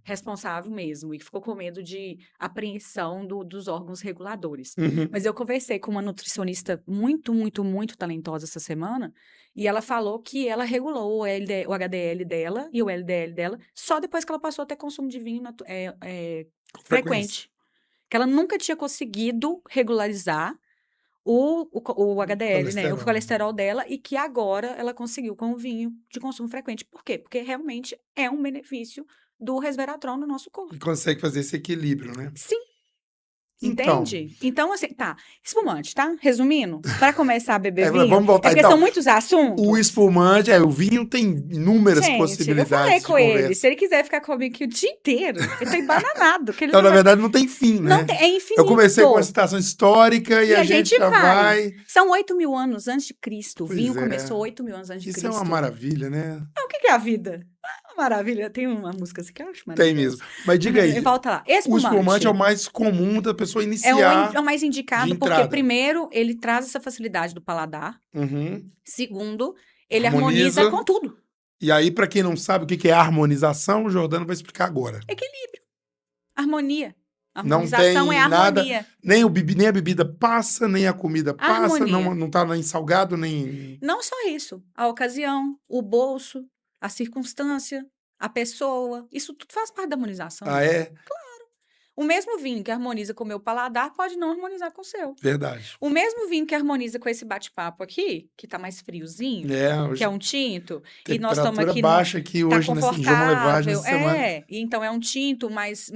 Responsável mesmo. E ficou com medo de apreensão dos órgãos reguladores. Uhum. Mas eu conversei com uma nutricionista muito, muito, muito talentosa essa semana. E ela falou que ela regulou o HDL dela e o LDL dela só depois que ela passou a ter consumo de vinho Com frequência. frequente. Que ela nunca tinha conseguido regularizar o HDL, né? O Colesterol. colesterol dela, e que agora ela conseguiu com o vinho de consumo frequente. Por quê? Porque realmente é um benefício do resveratrol no nosso corpo. E consegue fazer esse equilíbrio, né? Sim, Então, entende? Então, assim, tá. Espumante, tá? Resumindo, para começar a beber vamos vinho, voltar. é porque Então, são muitos assuntos. o espumante, o vinho tem inúmeras Gente, eu possibilidades falei de com ele, conversa. se ele quiser ficar comigo aqui o dia inteiro, ele tá embananado. Que ele Então, não na vai... verdade, não tem fim, né? Não tem, é infinito. Eu comecei com uma citação histórica e E a a gente gente já vai. São 8.000 anos antes de Cristo. O Pois vinho é. começou 8.000 anos antes de Isso é uma Cristo. maravilha, né? O que é a vida? É uma maravilha. Tem uma música assim que eu acho Tem maravilhosa. mesmo. Mas diga aí, Volta lá. o espumante é o Espumante mais comum da pessoa é iniciar o mais de indicado porque, entrada. primeiro, ele traz essa facilidade do paladar. Uhum. Segundo, ele harmoniza com tudo. E aí, para quem não sabe o que é harmonização, o Jordano vai explicar agora. Equilíbrio. Harmonia. Não Harmonização tem é nada, harmonia. nem a bebida passa, nem a comida passa, Harmonia. não tá nem salgado, nem... Não só isso. A ocasião, o bolso, a circunstância, a pessoa. Isso tudo faz parte da harmonização. Ah, é? O mesmo vinho que harmoniza com o meu paladar pode não harmonizar com o seu. Verdade. O mesmo vinho que harmoniza com esse bate-papo aqui, que tá mais friozinho, Hoje, que é um tinto, e nós estamos temperatura aqui baixa aqui tá hoje, em João Levagem, confortável. essa semana. E então é um tinto mais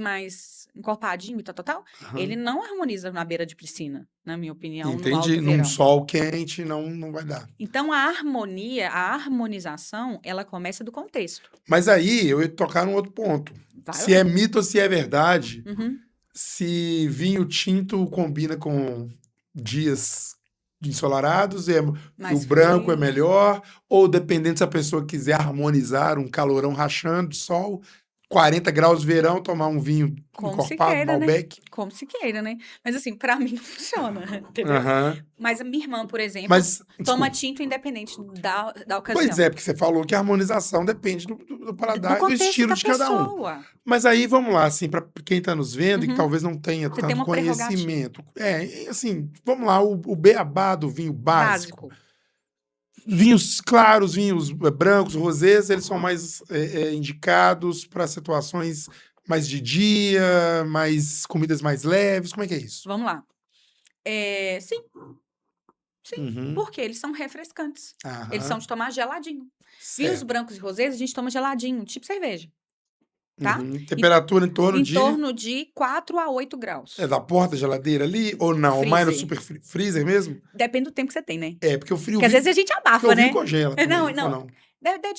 encorpadinho e tal. Aham. Ele não harmoniza na beira de piscina, na minha opinião, no Entendi, alto num verão. sol quente não vai dar. Então a harmonização, ela começa do contexto. Mas aí eu ia tocar num outro ponto. Vai Se lá. é mito ou se é verdade, Uhum. se vinho tinto combina com dias ensolarados e Mais o branco é frio. melhor, ou dependendo se a pessoa quiser harmonizar um calorão rachando de sol, 40 graus verão, tomar um vinho Como se encorpado, queira, né? Malbec. Como se queira, né? Mas assim, pra mim não funciona, entendeu? Aham. Mas a minha irmã, por exemplo, Mas, toma desculpa. tinto independente da ocasião. Pois é, porque você falou que a harmonização depende do paladar e do contexto estilo da de cada um. pessoa. Mas aí, vamos lá, assim, para quem está nos vendo e que Uhum. talvez não tenha Você tem tanto uma prerrogativa. conhecimento. Assim, vamos lá, o beabá do vinho básico. Vinhos claros, vinhos brancos, rosés, eles são mais indicados para situações mais de dia, mais comidas mais leves. Como é que é isso? Vamos lá. Sim, Uhum. porque eles são refrescantes. Aham. Eles são de tomar geladinho. Vinhos Certo. brancos e rosés a gente toma geladinho, tipo cerveja. Tá? Uhum. Temperatura em torno de... Em torno de 4 a 8 graus. É da porta da geladeira ali ou não? Ou mais no Freezer. super freezer mesmo? Depende do tempo que você tem, né? É, porque o frio... Porque às vezes a gente porque abafa, o vinho né? congela também, Não, ou não? É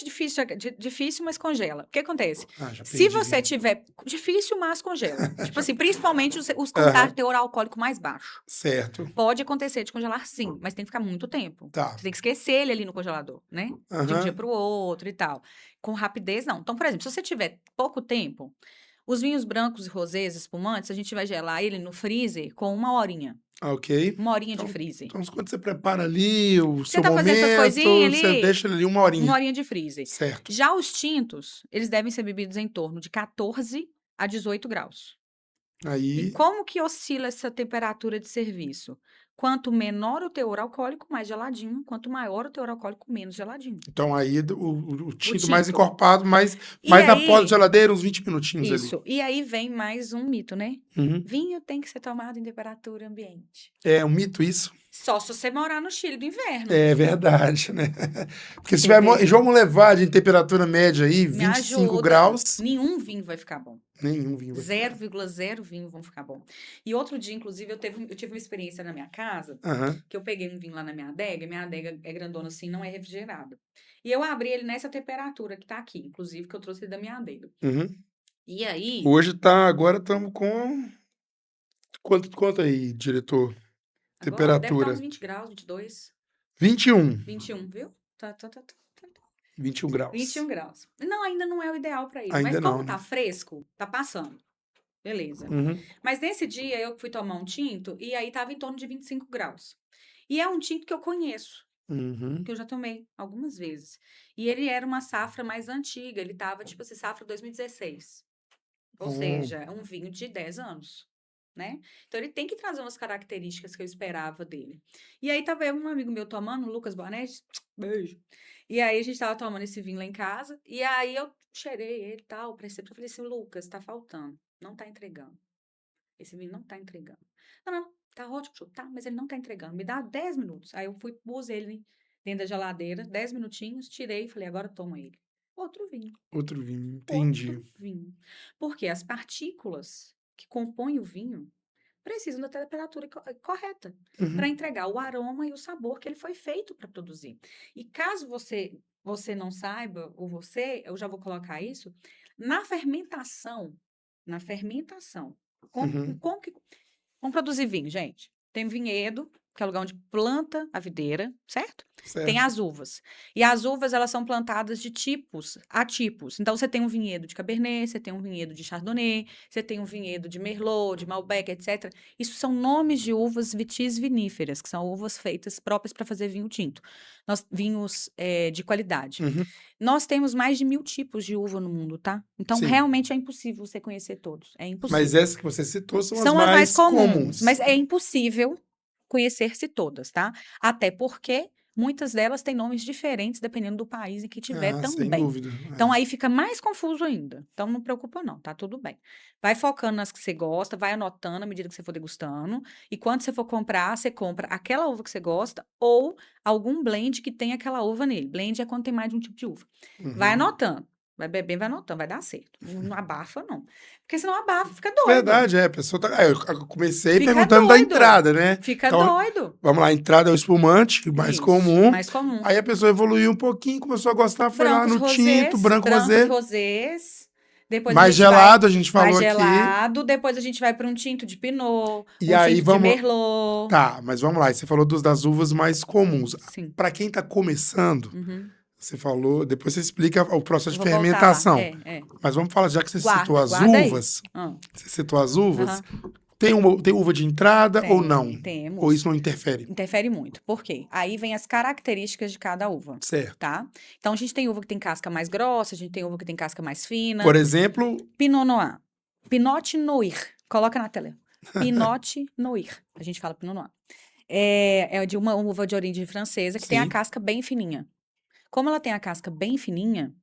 difícil, mas congela. O que acontece? Ah, já Se perdi. você tiver... Difícil, mas congela. Tipo assim, principalmente os com Aham. teor alcoólico mais baixo. Certo. Pode acontecer de congelar, sim, mas tem que ficar muito tempo. Tá. Você tem que esquecer ele ali no congelador, né? De um Aham. dia para o outro e tal. Com rapidez, não. Então, por exemplo, se você tiver pouco tempo, os vinhos brancos e rosés espumantes, a gente vai gelar ele no freezer com 1 horinha. Ok. 1 horinha de Então, freezer. Então, quando você prepara ali o Você seu tá fazendo essas momento, coisinhas você ali? deixa ele ali 1 1 horinha. horinha de freezer. Certo. Já os tintos, eles devem ser bebidos em torno de 14 a 18 graus. E Aí, como que oscila essa temperatura de serviço? Quanto menor o teor alcoólico, mais geladinho. Quanto maior o teor alcoólico, menos geladinho. então aí o tinto tinto. mais encorpado, mais E na aí- porta da geladeira, uns 20 minutinhos ali. Isso. E aí vem mais um mito, né? Uhum. Vinho tem que ser tomado em temperatura ambiente. É um mito isso? Só se você morar no Chile do inverno. É verdade, né? Porque se tiver vamos levar de temperatura média aí, Me 25 ajuda. graus, Nenhum vinho vai ficar bom. nenhum vinho vai ficar. 0,0 vinho vão ficar bom. E outro dia, inclusive, eu tive uma experiência na minha casa, Aham. que eu peguei um vinho lá na minha adega é grandona assim, não é refrigerada. E eu abri ele nessa temperatura que tá aqui, inclusive, que eu trouxe ele da minha adega. Uhum. E aí, Agora estamos com... Quanto aí, diretor? agora deve estar Temperatura. uns 20 graus, 22. 21. 21, viu? Tá. 21 graus. 21 graus. Não, ainda não é o ideal para isso. Ainda Mas como não, tá né? fresco, tá passando. Beleza. Uhum. Mas nesse dia eu fui tomar um tinto e aí tava em torno de 25 graus. E é um tinto que eu conheço, Uhum. que eu já tomei algumas vezes. E ele era uma safra mais antiga, ele tava tipo assim, safra 2016. Ou Bom. seja, é um vinho de 10 anos, né? Então ele tem que trazer umas características que eu esperava dele. E aí tava eu e um amigo meu tomando, o Lucas Bonetti, beijo. E aí a gente tava tomando esse vinho lá em casa, e aí eu cheirei ele e tal, eu falei assim, Lucas, tá faltando, não tá entregando. Esse vinho não tá entregando. Não, tá ótimo, show. Tá, mas ele não tá entregando. Me dá 10 minutos. Aí eu fui, pus ele dentro da geladeira, 10 minutinhos, tirei e falei, agora toma ele. Outro vinho. Outro vinho, entendi. Outro vinho. Porque as partículas que compõem o vinho precisam da temperatura correta para Uhum. entregar o aroma e o sabor que ele foi feito para produzir. E caso você não saiba, ou você, eu já vou colocar isso, na fermentação, na fermentação, como, Uhum. como que vamos produzir vinho, gente? Tem vinhedo, que é o lugar onde planta a videira, certo? Tem Certo. as uvas. E as uvas, elas são plantadas de tipos a tipos. Então, você tem um vinhedo de Cabernet, você tem um vinhedo de Chardonnay, você tem um vinhedo de Merlot, de Malbec, etc. Isso são nomes de uvas vitis viníferas, que são uvas feitas próprias para fazer vinho tinto. Vinhos de qualidade. Uhum. Nós temos mais de 1000 tipos de uva no mundo, tá? Então, Sim. realmente é impossível você conhecer todos. É Mas impossível. essas que você citou são as São as mais mais comuns, comuns. mas é impossível conhecer-se todas, tá? Até porque muitas delas têm nomes diferentes dependendo do país em que tiver Ah, sem também. dúvida. Então É. aí fica mais confuso ainda. Então não preocupa não, tá tudo bem. Vai focando nas que você gosta, vai anotando à medida que você for degustando, e quando você for comprar, você compra aquela uva que você gosta ou algum blend que tem aquela uva nele. Blend é quando tem mais de um tipo de uva. Vai Uhum. anotando. Vai beber, vai anotando, vai dar certo. Não abafa, não. Porque senão abafa, fica É doido. verdade, é. A pessoa tá. Eu comecei Fica perguntando da doido. entrada, né? Fica Então, doido. vamos lá, a entrada é o espumante, o mais Isso, comum. mais comum. Aí a pessoa evoluiu um pouquinho, começou a gostar, foi lá no tinto, branco Brancos rosé. rosés. Depois a Mais gente vai gelado, a gente mais falou aqui. gelado. Depois a gente vai para um tinto de Pinot, E um aí tinto de vamos. Merlot. Tá, mas vamos lá. Você falou das uvas mais comuns. Sim. Para quem tá começando, Uhum. você falou, depois você explica o processo Eu de vou voltar lá. fermentação. É. Mas vamos falar, já que você citou Guarda, as guarda aí. uvas, você citou as uvas, Aham. tem uva de entrada ou não? Ou Temos. isso não interfere? Interfere muito. Por quê? Aí vem as características de cada uva, Certo. tá? Então a gente tem uva que tem casca mais grossa, a gente tem uva que tem casca mais fina. Por exemplo, Pinot Noir. Pinot Noir. Coloca na tela. Pinot Noir. A gente fala Pinot Noir. É de uma uva de origem francesa que tem a sim. casca bem fininha. Como ela tem a casca bem fininha,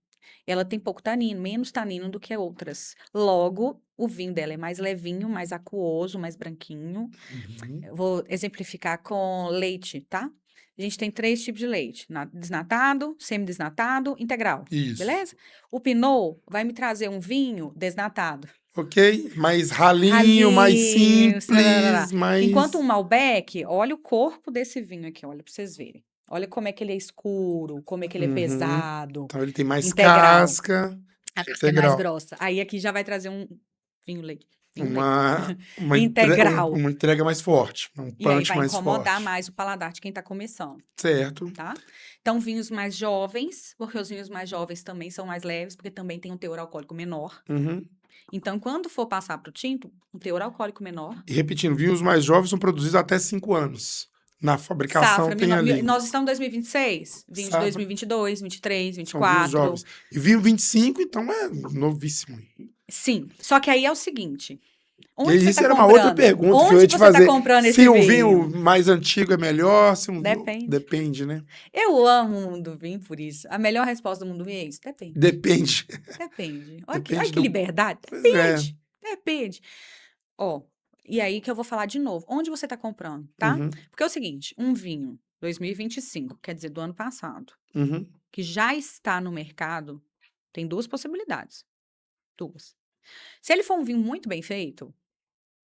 ela tem pouco tanino, menos tanino do que outras. Logo, o vinho dela é mais levinho, mais aquoso, mais branquinho. Uhum. Eu vou exemplificar com leite, tá? A gente tem 3 tipos de leite: desnatado, semidesnatado, integral. Isso. Beleza? O Pinot vai me trazer um vinho desnatado. Ok? Mais ralinho, mais Ralinho, sarará. simples, Enquanto um mais. Malbec, olha o corpo desse vinho aqui, olha para vocês verem. Olha como é que ele é escuro, como é que ele é Uhum. pesado. Então ele tem mais Integral. casca, A casca é mais integral. grossa. Aí aqui já vai trazer um vinho leite. Vinho leite. Uma Integral. uma entrega mais forte, um E aí punch vai mais incomodar forte. mais o paladar de quem está começando, Certo. tá? Então, vinhos mais jovens, porque os vinhos mais jovens também são mais leves, porque também tem um teor alcoólico menor. Uhum. Então, quando for passar para o tinto, um teor alcoólico menor. E repetindo, vinhos mais jovens são produzidos até 5 anos. Na fabricação Safra, tem ali. nós estamos em 2026, vinho de Safra, 2022, 23, são vinhos 24. jovens. E vinho 25, então é novíssimo. Sim, só que aí é o seguinte, E onde você isso está era uma outra comprando? pergunta que eu Onde ia te você está fazer. comprando Se esse um vinho vinho? mais antigo é melhor, se um vinho... Depende. Depende, né? Eu amo o mundo vinho por isso. A melhor resposta do mundo vinho é isso. Depende. Depende. Depende. Olha Depende que do... liberdade. Pois é. Depende. Ó, e aí que eu vou falar de novo. Onde você está comprando, tá? Uhum, Porque é o seguinte, um vinho 2025, quer dizer, do ano passado, uhum, que já está no mercado, tem 2 possibilidades. 2. Se ele for um vinho muito bem feito,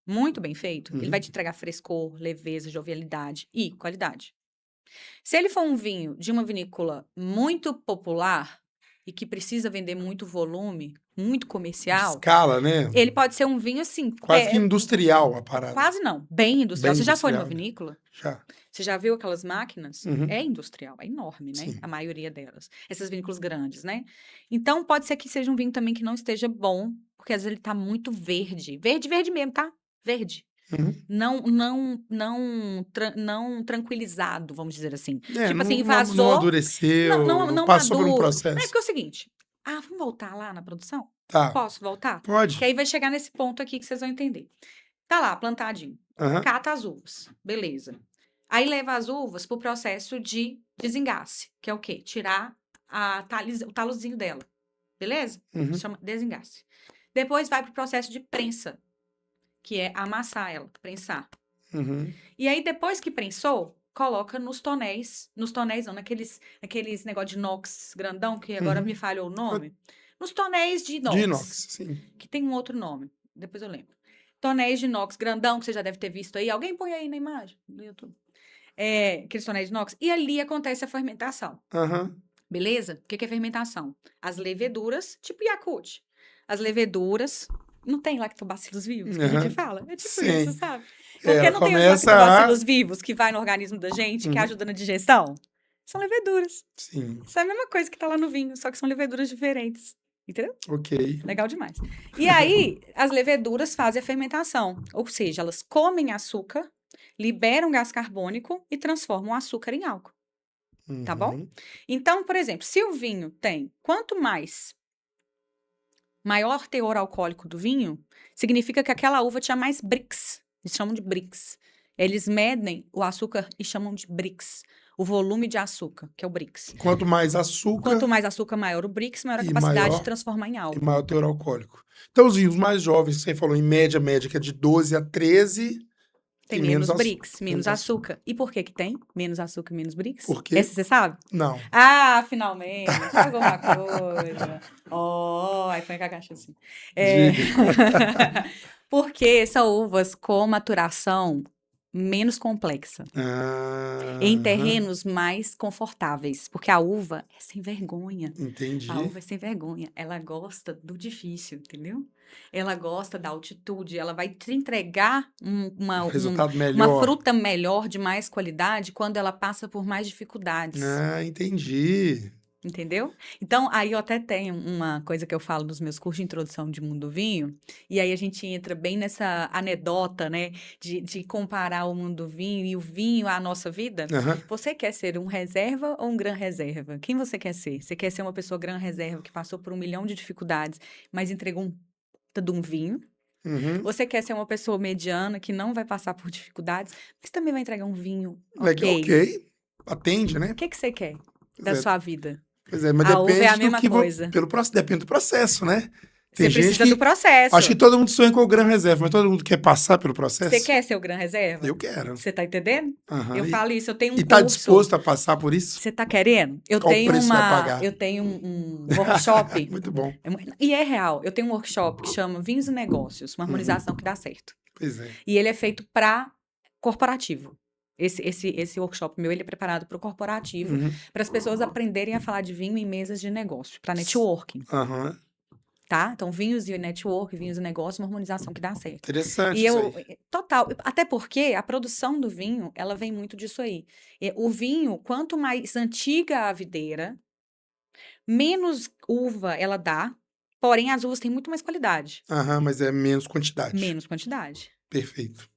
ele vai uhum. te entregar frescor, leveza, jovialidade e qualidade. Se ele for um vinho de uma vinícola muito popular, e que precisa vender muito volume, muito comercial, Escala, né? ele pode ser um vinho assim, Quase que industrial a parada. quase não, bem industrial. Bem Você já foi numa industrial, né? vinícola? Já. Você já viu aquelas máquinas? Uhum. É industrial, é enorme, né? Sim. A maioria delas. Essas vinícolas grandes, né? Então, pode ser que seja um vinho também que não esteja bom, porque às vezes ele tá muito verde. Verde, verde mesmo, tá? Verde. Uhum. Não tranquilizado, vamos dizer assim. É, Tipo assim, não vazou, amadureceu, não não passou por um maduro. Não é processo. porque é o seguinte, vamos voltar lá na produção? Tá, Posso voltar? pode. Que aí vai chegar nesse ponto aqui que vocês vão entender. Tá lá, plantadinho. Aham. Cata as uvas, beleza. Aí leva as uvas pro processo de desengace, que é o quê? Tirar o talozinho dela, beleza? Uhum. Chama desengace. Depois vai pro processo de prensa, que é amassar ela, prensar. Uhum. E aí, depois que prensou, coloca nos tonéis não, naqueles negócio de inox grandão, que agora Uhum. me falhou o nome. Nos tonéis de De inox, sim. que tem um outro nome, depois eu lembro. Tonéis de inox grandão, que você já deve ter visto aí. Alguém põe aí na imagem do YouTube. Aqueles tonéis de inox. E ali acontece a fermentação. Aham. Beleza? O que é fermentação? As leveduras, tipo Yakult. As leveduras. Não tem lactobacilos vivos que a gente Aham. fala? É tipo Sim. isso, sabe? Ela Porque não tem os começa lactobacilos vivos que vai no organismo da gente, que Uhum. ajuda na digestão? São leveduras. Sim, Isso é a mesma coisa que tá lá no vinho, só que são leveduras diferentes. Entendeu? ok. Legal demais. E aí, as leveduras fazem a fermentação. Ou seja, elas comem açúcar, liberam gás carbônico e transformam o açúcar em álcool. Tá bom? Uhum. Então, por exemplo, se o vinho tem quanto maior teor alcoólico do vinho, significa que aquela uva tinha mais Brix. Eles chamam de Brix. Eles medem o açúcar e chamam de Brix. O volume de açúcar, que é o Brix. Quanto mais açúcar Quanto mais açúcar, maior o Brix, maior a E capacidade maior- de transformar em e álcool. maior teor alcoólico. Então, os vinhos mais jovens, você falou em média, que é de 12 a 13, Tem menos Brix, menos açúcar. E por que que tem menos açúcar e menos Brix? Por quê? Esse você sabe? Não. Finalmente, alguma coisa. Aí põe com a caixa assim. Porque são uvas com maturação menos complexa, em Aham. terrenos mais confortáveis, porque a uva é sem vergonha. Entendi. A uva é sem vergonha, ela gosta do difícil, entendeu? Ela gosta da altitude, ela vai te entregar Resultado uma melhor. fruta melhor, de mais qualidade, quando ela passa por mais dificuldades. Entendi. Entendeu? Então, aí eu até tenho uma coisa que eu falo nos meus cursos de introdução de mundo do vinho, e aí a gente entra bem nessa anedota, né, de comparar o mundo do vinho e o vinho à nossa vida. Aham. Você quer ser um reserva ou um gran reserva? Quem você quer ser? Você quer ser uma pessoa gran reserva que passou por 1 milhão de dificuldades, mas entregou um puta de um vinho? Uhum. Você quer ser uma pessoa mediana que não vai passar por dificuldades, mas também vai entregar um vinho Legal, ok? ok. Atende, né? O que você quer Pois da é. sua vida? Pois é, mas A uva é depende a mesma do que coisa. depende do processo, né? Você Tem gente precisa que do processo. acho que todo mundo sonha com o Gran Reserva, mas todo mundo quer passar pelo processo. Você quer ser o gran reserva? Eu quero. Você tá entendendo? Aham. Eu falo isso, eu tenho um E tá curso. disposto a passar por isso? Você tá querendo? Eu Qual o tenho preço que vai pagar? eu tenho um workshop. Muito bom. E é real. Eu tenho um workshop que chama Vinhos e Negócios, uma harmonização que dá certo. Pois é. E ele é feito para corporativo. Esse workshop meu, ele é preparado para o corporativo, Uhum. para as pessoas aprenderem a falar de vinho em mesas de negócio, para networking, Aham. tá? Então, vinhos e network, vinhos e negócio, uma harmonização que dá certo. Interessante E isso eu, aí. total, até porque a produção do vinho, ela vem muito disso aí. O vinho, quanto mais antiga a videira, menos uva ela dá, porém as uvas têm muito mais qualidade, Aham, mas é menos quantidade. menos quantidade. Perfeito.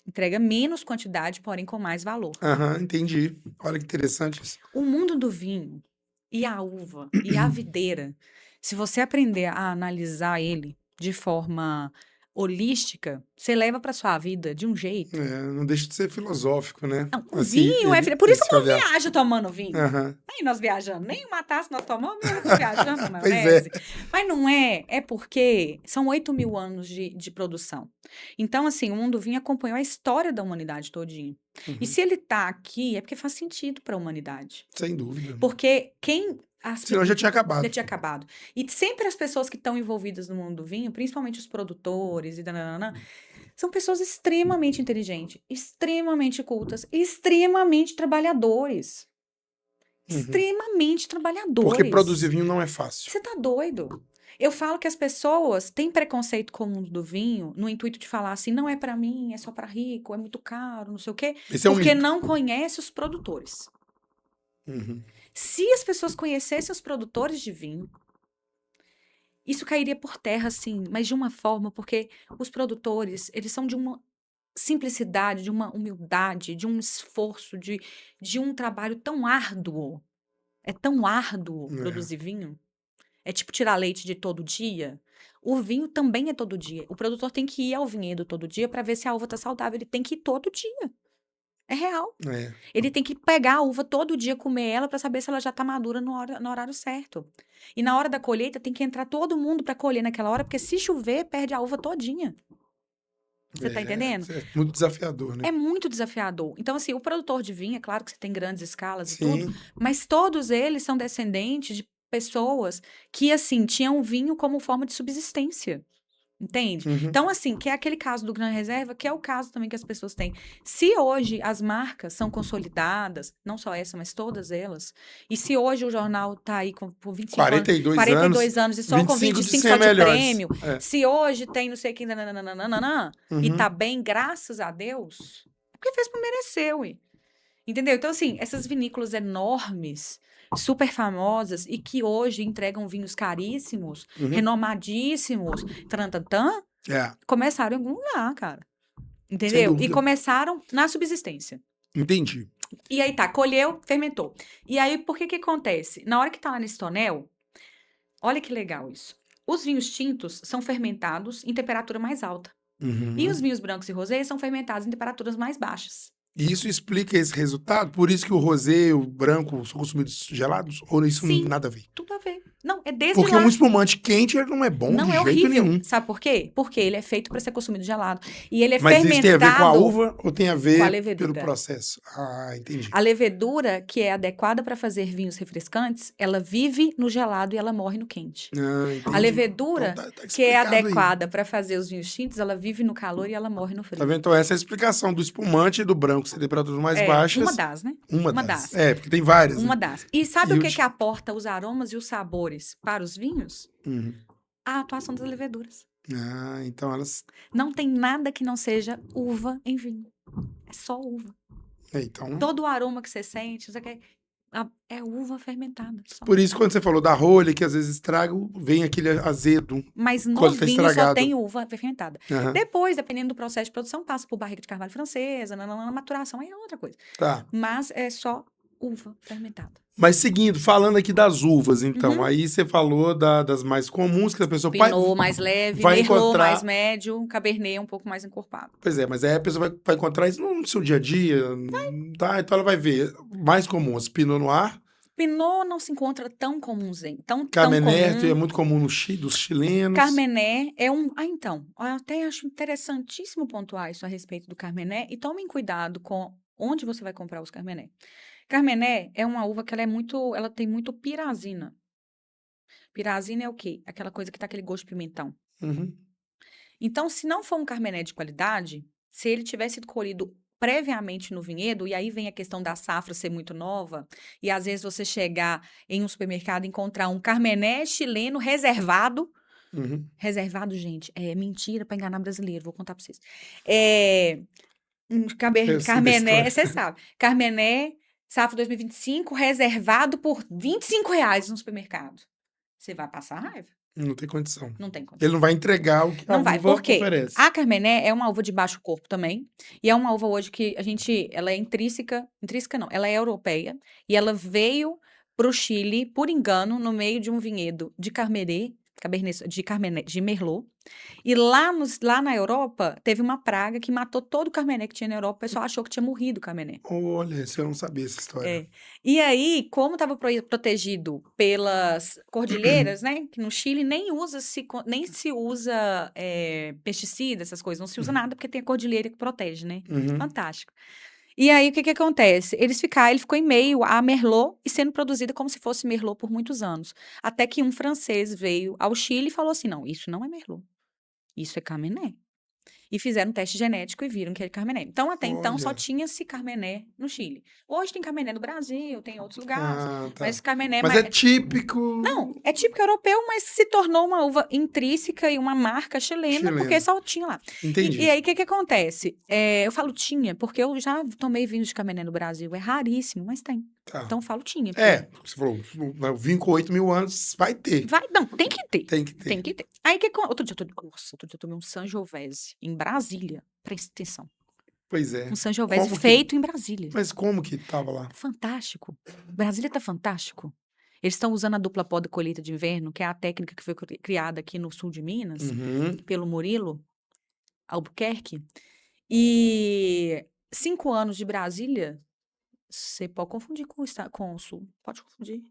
Entrega menos quantidade, porém com mais valor. Aham, entendi. Olha que interessante isso. O mundo do vinho e a uva e a videira, se você aprender a analisar ele de forma holística, você leva para sua vida de um jeito. Não deixa de ser filosófico, né? Não, o Assim, vinho é. Por isso que esse eu não olhar. viajo tomando vinho. Aham. Nem nós viajamos, nem uma taça nós tomamos, eu tô viajando na Pois maionese. Mas não é, é porque são 8 mil anos de produção. Então, assim, o mundo do vinho acompanhou a história da humanidade todinha. Uhum. E se ele tá aqui, é porque faz sentido para a humanidade. Sem dúvida. Porque Senão já tinha acabado. já tinha acabado. E sempre as pessoas que estão envolvidas no mundo do vinho, principalmente os produtores e dananana, são pessoas extremamente inteligentes, extremamente cultas, extremamente trabalhadores. extremamente Porque trabalhadores. produzir vinho não é fácil. Você tá doido? Eu falo que as pessoas têm preconceito com o mundo do vinho no intuito de falar assim, não é pra mim, é só pra rico, é muito caro, não sei o quê, Esse é um porque mito. não conhece os produtores. Uhum. Se as pessoas conhecessem os produtores de vinho, isso cairia por terra, assim, mas de uma forma, porque os produtores, eles são de uma simplicidade, de uma humildade, de um esforço, de um trabalho tão árduo. É tão árduo É. produzir vinho. É tipo tirar leite de todo dia. O vinho também é todo dia. O produtor tem que ir ao vinhedo todo dia para ver se a uva tá saudável. Ele tem que ir todo dia. É real. É. Ele tem que pegar a uva todo dia, comer ela para saber se ela já tá madura no horário certo. E na hora da colheita tem que entrar todo mundo para colher naquela hora, porque se chover, perde a uva todinha. Você tá entendendo? É muito desafiador, né? É muito desafiador. Então, assim, o produtor de vinho, é claro que você tem grandes escalas e tudo, Sim. mas todos eles são descendentes de pessoas que, assim, tinham o vinho como forma de subsistência. Entende? Uhum. Então, assim, que é aquele caso do Gran Reserva, que é o caso também que as pessoas têm. Se hoje as marcas são consolidadas, não só essa, mas todas elas, e se hoje o jornal está aí por 25 anos, 42 anos, 42 anos e só com 25 de 25 100 só de melhores. prêmio, É. se hoje tem não sei o que, nananana, e Uhum. tá bem, graças a Deus, é porque fez por merecer, ué. Entendeu? Então, assim, essas vinícolas enormes, super famosas e que hoje entregam vinhos caríssimos, Uhum. renomadíssimos, tantantã, É, começaram em algum lugar, cara. sem Entendeu? E dúvida. começaram na subsistência. Entendi. E aí tá, colheu, fermentou. E aí, por que que acontece? Na hora que tá lá nesse tonel, olha que legal isso. Os vinhos tintos são fermentados em temperatura mais alta. E os Uhum. vinhos brancos e rosés são fermentados em temperaturas mais baixas. E isso explica esse resultado? Por isso que o rosé e o branco são consumidos gelados? Ou isso Sim, nada a ver? tudo a ver. Não, é desde Porque um lá. espumante quente ele não é bom de Não é jeito horrível. nenhum. Sabe por quê? Porque ele é feito para ser consumido gelado. E ele é Mas isso tem a ver com a fermentado uva ou tem a com a ver pelo levedura. processo? Ah, entendi. A levedura, que é adequada para fazer vinhos refrescantes, ela vive no gelado e ela morre no quente. Ah, A entendi. Então levedura, tá que é explicado aí. adequada para fazer os vinhos tintos, ela vive no calor e ela morre no Tá frio. vendo? Então essa é a explicação do espumante e do branco ser temperaturas mais É, uma baixas. das, né? Uma Uma das. das. É, porque tem várias, né? Uma das. E sabe E o o que de... que aporta os aromas e os sabores para os vinhos? Uhum. A atuação das leveduras. Ah, então elas... Não tem nada que não seja uva em vinho. É só uva. Então... Todo o aroma que você sente, isso aqui é uva fermentada. Só. Por isso, quando você falou da rolha, que às vezes estraga, vem aquele azedo. Mas no Quando tá vinho só estragado. tem uva fermentada. Aham. Depois, dependendo do processo de produção, passa por barrica de carvalho francesa, na maturação, aí é outra coisa. Tá. Mas é só uva fermentada. Mas seguindo, falando aqui das uvas, então, Uhum. aí você falou das mais comuns, que a pessoa Pinot mais leve, vai Merlot encontrar... mais médio, Cabernet um pouco mais encorpado. Pois é, mas aí a pessoa vai encontrar isso no seu dia a dia, tá? Então ela vai ver mais comuns, Pinot Noir, Pinot não se encontra tão comumzinho, tão Cabernet, é comum. muito comum no Chile, dos chilenos. Carmené é um. Ah, então, eu até acho interessantíssimo pontuar isso a respeito do Carmené e tomem cuidado com onde você vai comprar os Carmené. Carmené é uma uva que ela tem muito pirazina. Pirazina é o quê? Aquela coisa que tá aquele gosto de pimentão. Uhum. Então, se não for um Carmené de qualidade, se ele tivesse sido colhido previamente no vinhedo, e aí vem a questão da safra ser muito nova, e às vezes você chegar em um supermercado e encontrar um Carmené chileno reservado. Uhum. Reservado, gente, é mentira para enganar brasileiro, vou contar para vocês. É, Eu sei da Carmené, história. você sabe, Carmené, safra 2025, reservado por R$ 25 no supermercado. Você vai passar raiva? Não tem condição. Não tem condição. Ele não vai entregar o que a Não vai, uva por quê? oferece. A Carmené é uma uva de baixo corpo também, e é uma uva hoje que ela é intrínseca não, ela é europeia, e ela veio para o Chile, por engano, no meio de um vinhedo de Cabernet, de Merlot, e lá na Europa, teve uma praga que matou todo o Carmené que tinha na Europa, o pessoal achou que tinha morrido o Carmené. Olha, se eu não sabia essa história. É. E aí, como estava protegido pelas cordilheiras, né? Que no Chile nem se usa pesticida, essas coisas, não se usa nada porque tem a cordilheira que protege, né? Uhum. Fantástico. E aí, o que acontece? Ele ficou em meio a Merlot e sendo produzida como se fosse Merlot por muitos anos. Até que um francês veio ao Chile e falou assim: não, isso não é Merlot, isso é Carmené. e fizeram um teste genético e viram que é Carmené. Então, até então, só Olha. tinha-se Carmené no Chile. Hoje tem Carmené no Brasil, tem em outros lugares, Ah, mas tá. Carmené Mas é típico não, é típico europeu, mas se tornou uma uva intrínseca e uma marca chilena, porque chileno. só tinha lá. E Entendi. aí, o que acontece? Eu falo tinha, porque eu já tomei vinho de Carmené no Brasil. É raríssimo, mas tem. Tá. Então, eu falo tinha. É, você falou, o vinho com 8.000 anos vai ter. Não, tem que ter. Tem que ter. Tem que ter. Aí, outro dia eu tomei um Sangiovese em Brasília. Presta atenção. Pois é. Um Sangiovese Como que- feito em Brasília. Mas como que tava lá? Fantástico. Brasília tá fantástico. Eles estão usando a dupla poda colheita de inverno, que é a técnica que foi criada aqui no sul de Minas, Uhum. pelo Murilo Albuquerque. E 5 anos de Brasília, você pode confundir com o sul. Pode confundir.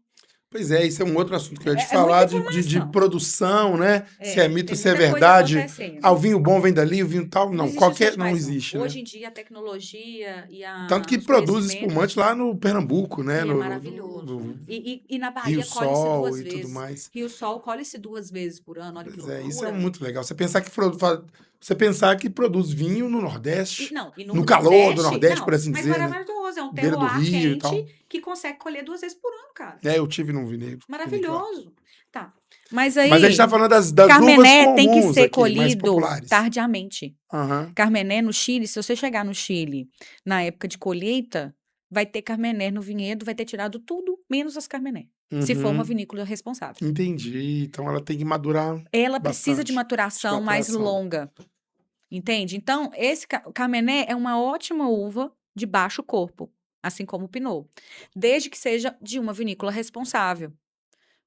Pois é, isso é um outro assunto que eu ia te É muita falar de informação. produção, né? Se é mito, tem se é muita coisa verdade. acontecendo. Ah, o vinho bom vem dali, o vinho tal. Não, existe qualquer. isso Não mais, existe, né? Hoje em dia, a tecnologia e Tanto que os produz conhecimentos... espumante lá no Pernambuco, né? E é No maravilhoso. E na Rio Bahia colhe-se Sol 2 e tudo vezes. mais. Rio Sol colhe-se 2 vezes por ano. Olha que Pois é, isso é loucura. muito legal. Você pensar que produz vinho no Nordeste, E no calor do Nordeste, não, por assim mas dizer, né? maravilhoso. É um Beira do terroir rio e tal. quente que consegue colher 2 vezes por ano, cara. É, eu tive num vinícola. Maravilhoso. Tá. Mas aí, Mas a gente tá falando das uvas Carmené tem que comuns ser aqui, mais colhido populares. tardiamente. Aham. Carmené no Chile, se você chegar no Chile na época de colheita, vai ter Carmené no vinhedo, vai ter tirado tudo, menos as Carmené. Se for uma Uhum. vinícola responsável. Entendi. Então ela tem que madurar Ela precisa de bastante. maturação mais longa. Entende? Então, esse Carmené é uma ótima uva de baixo corpo, assim como o Pinot, desde que seja de uma vinícola responsável.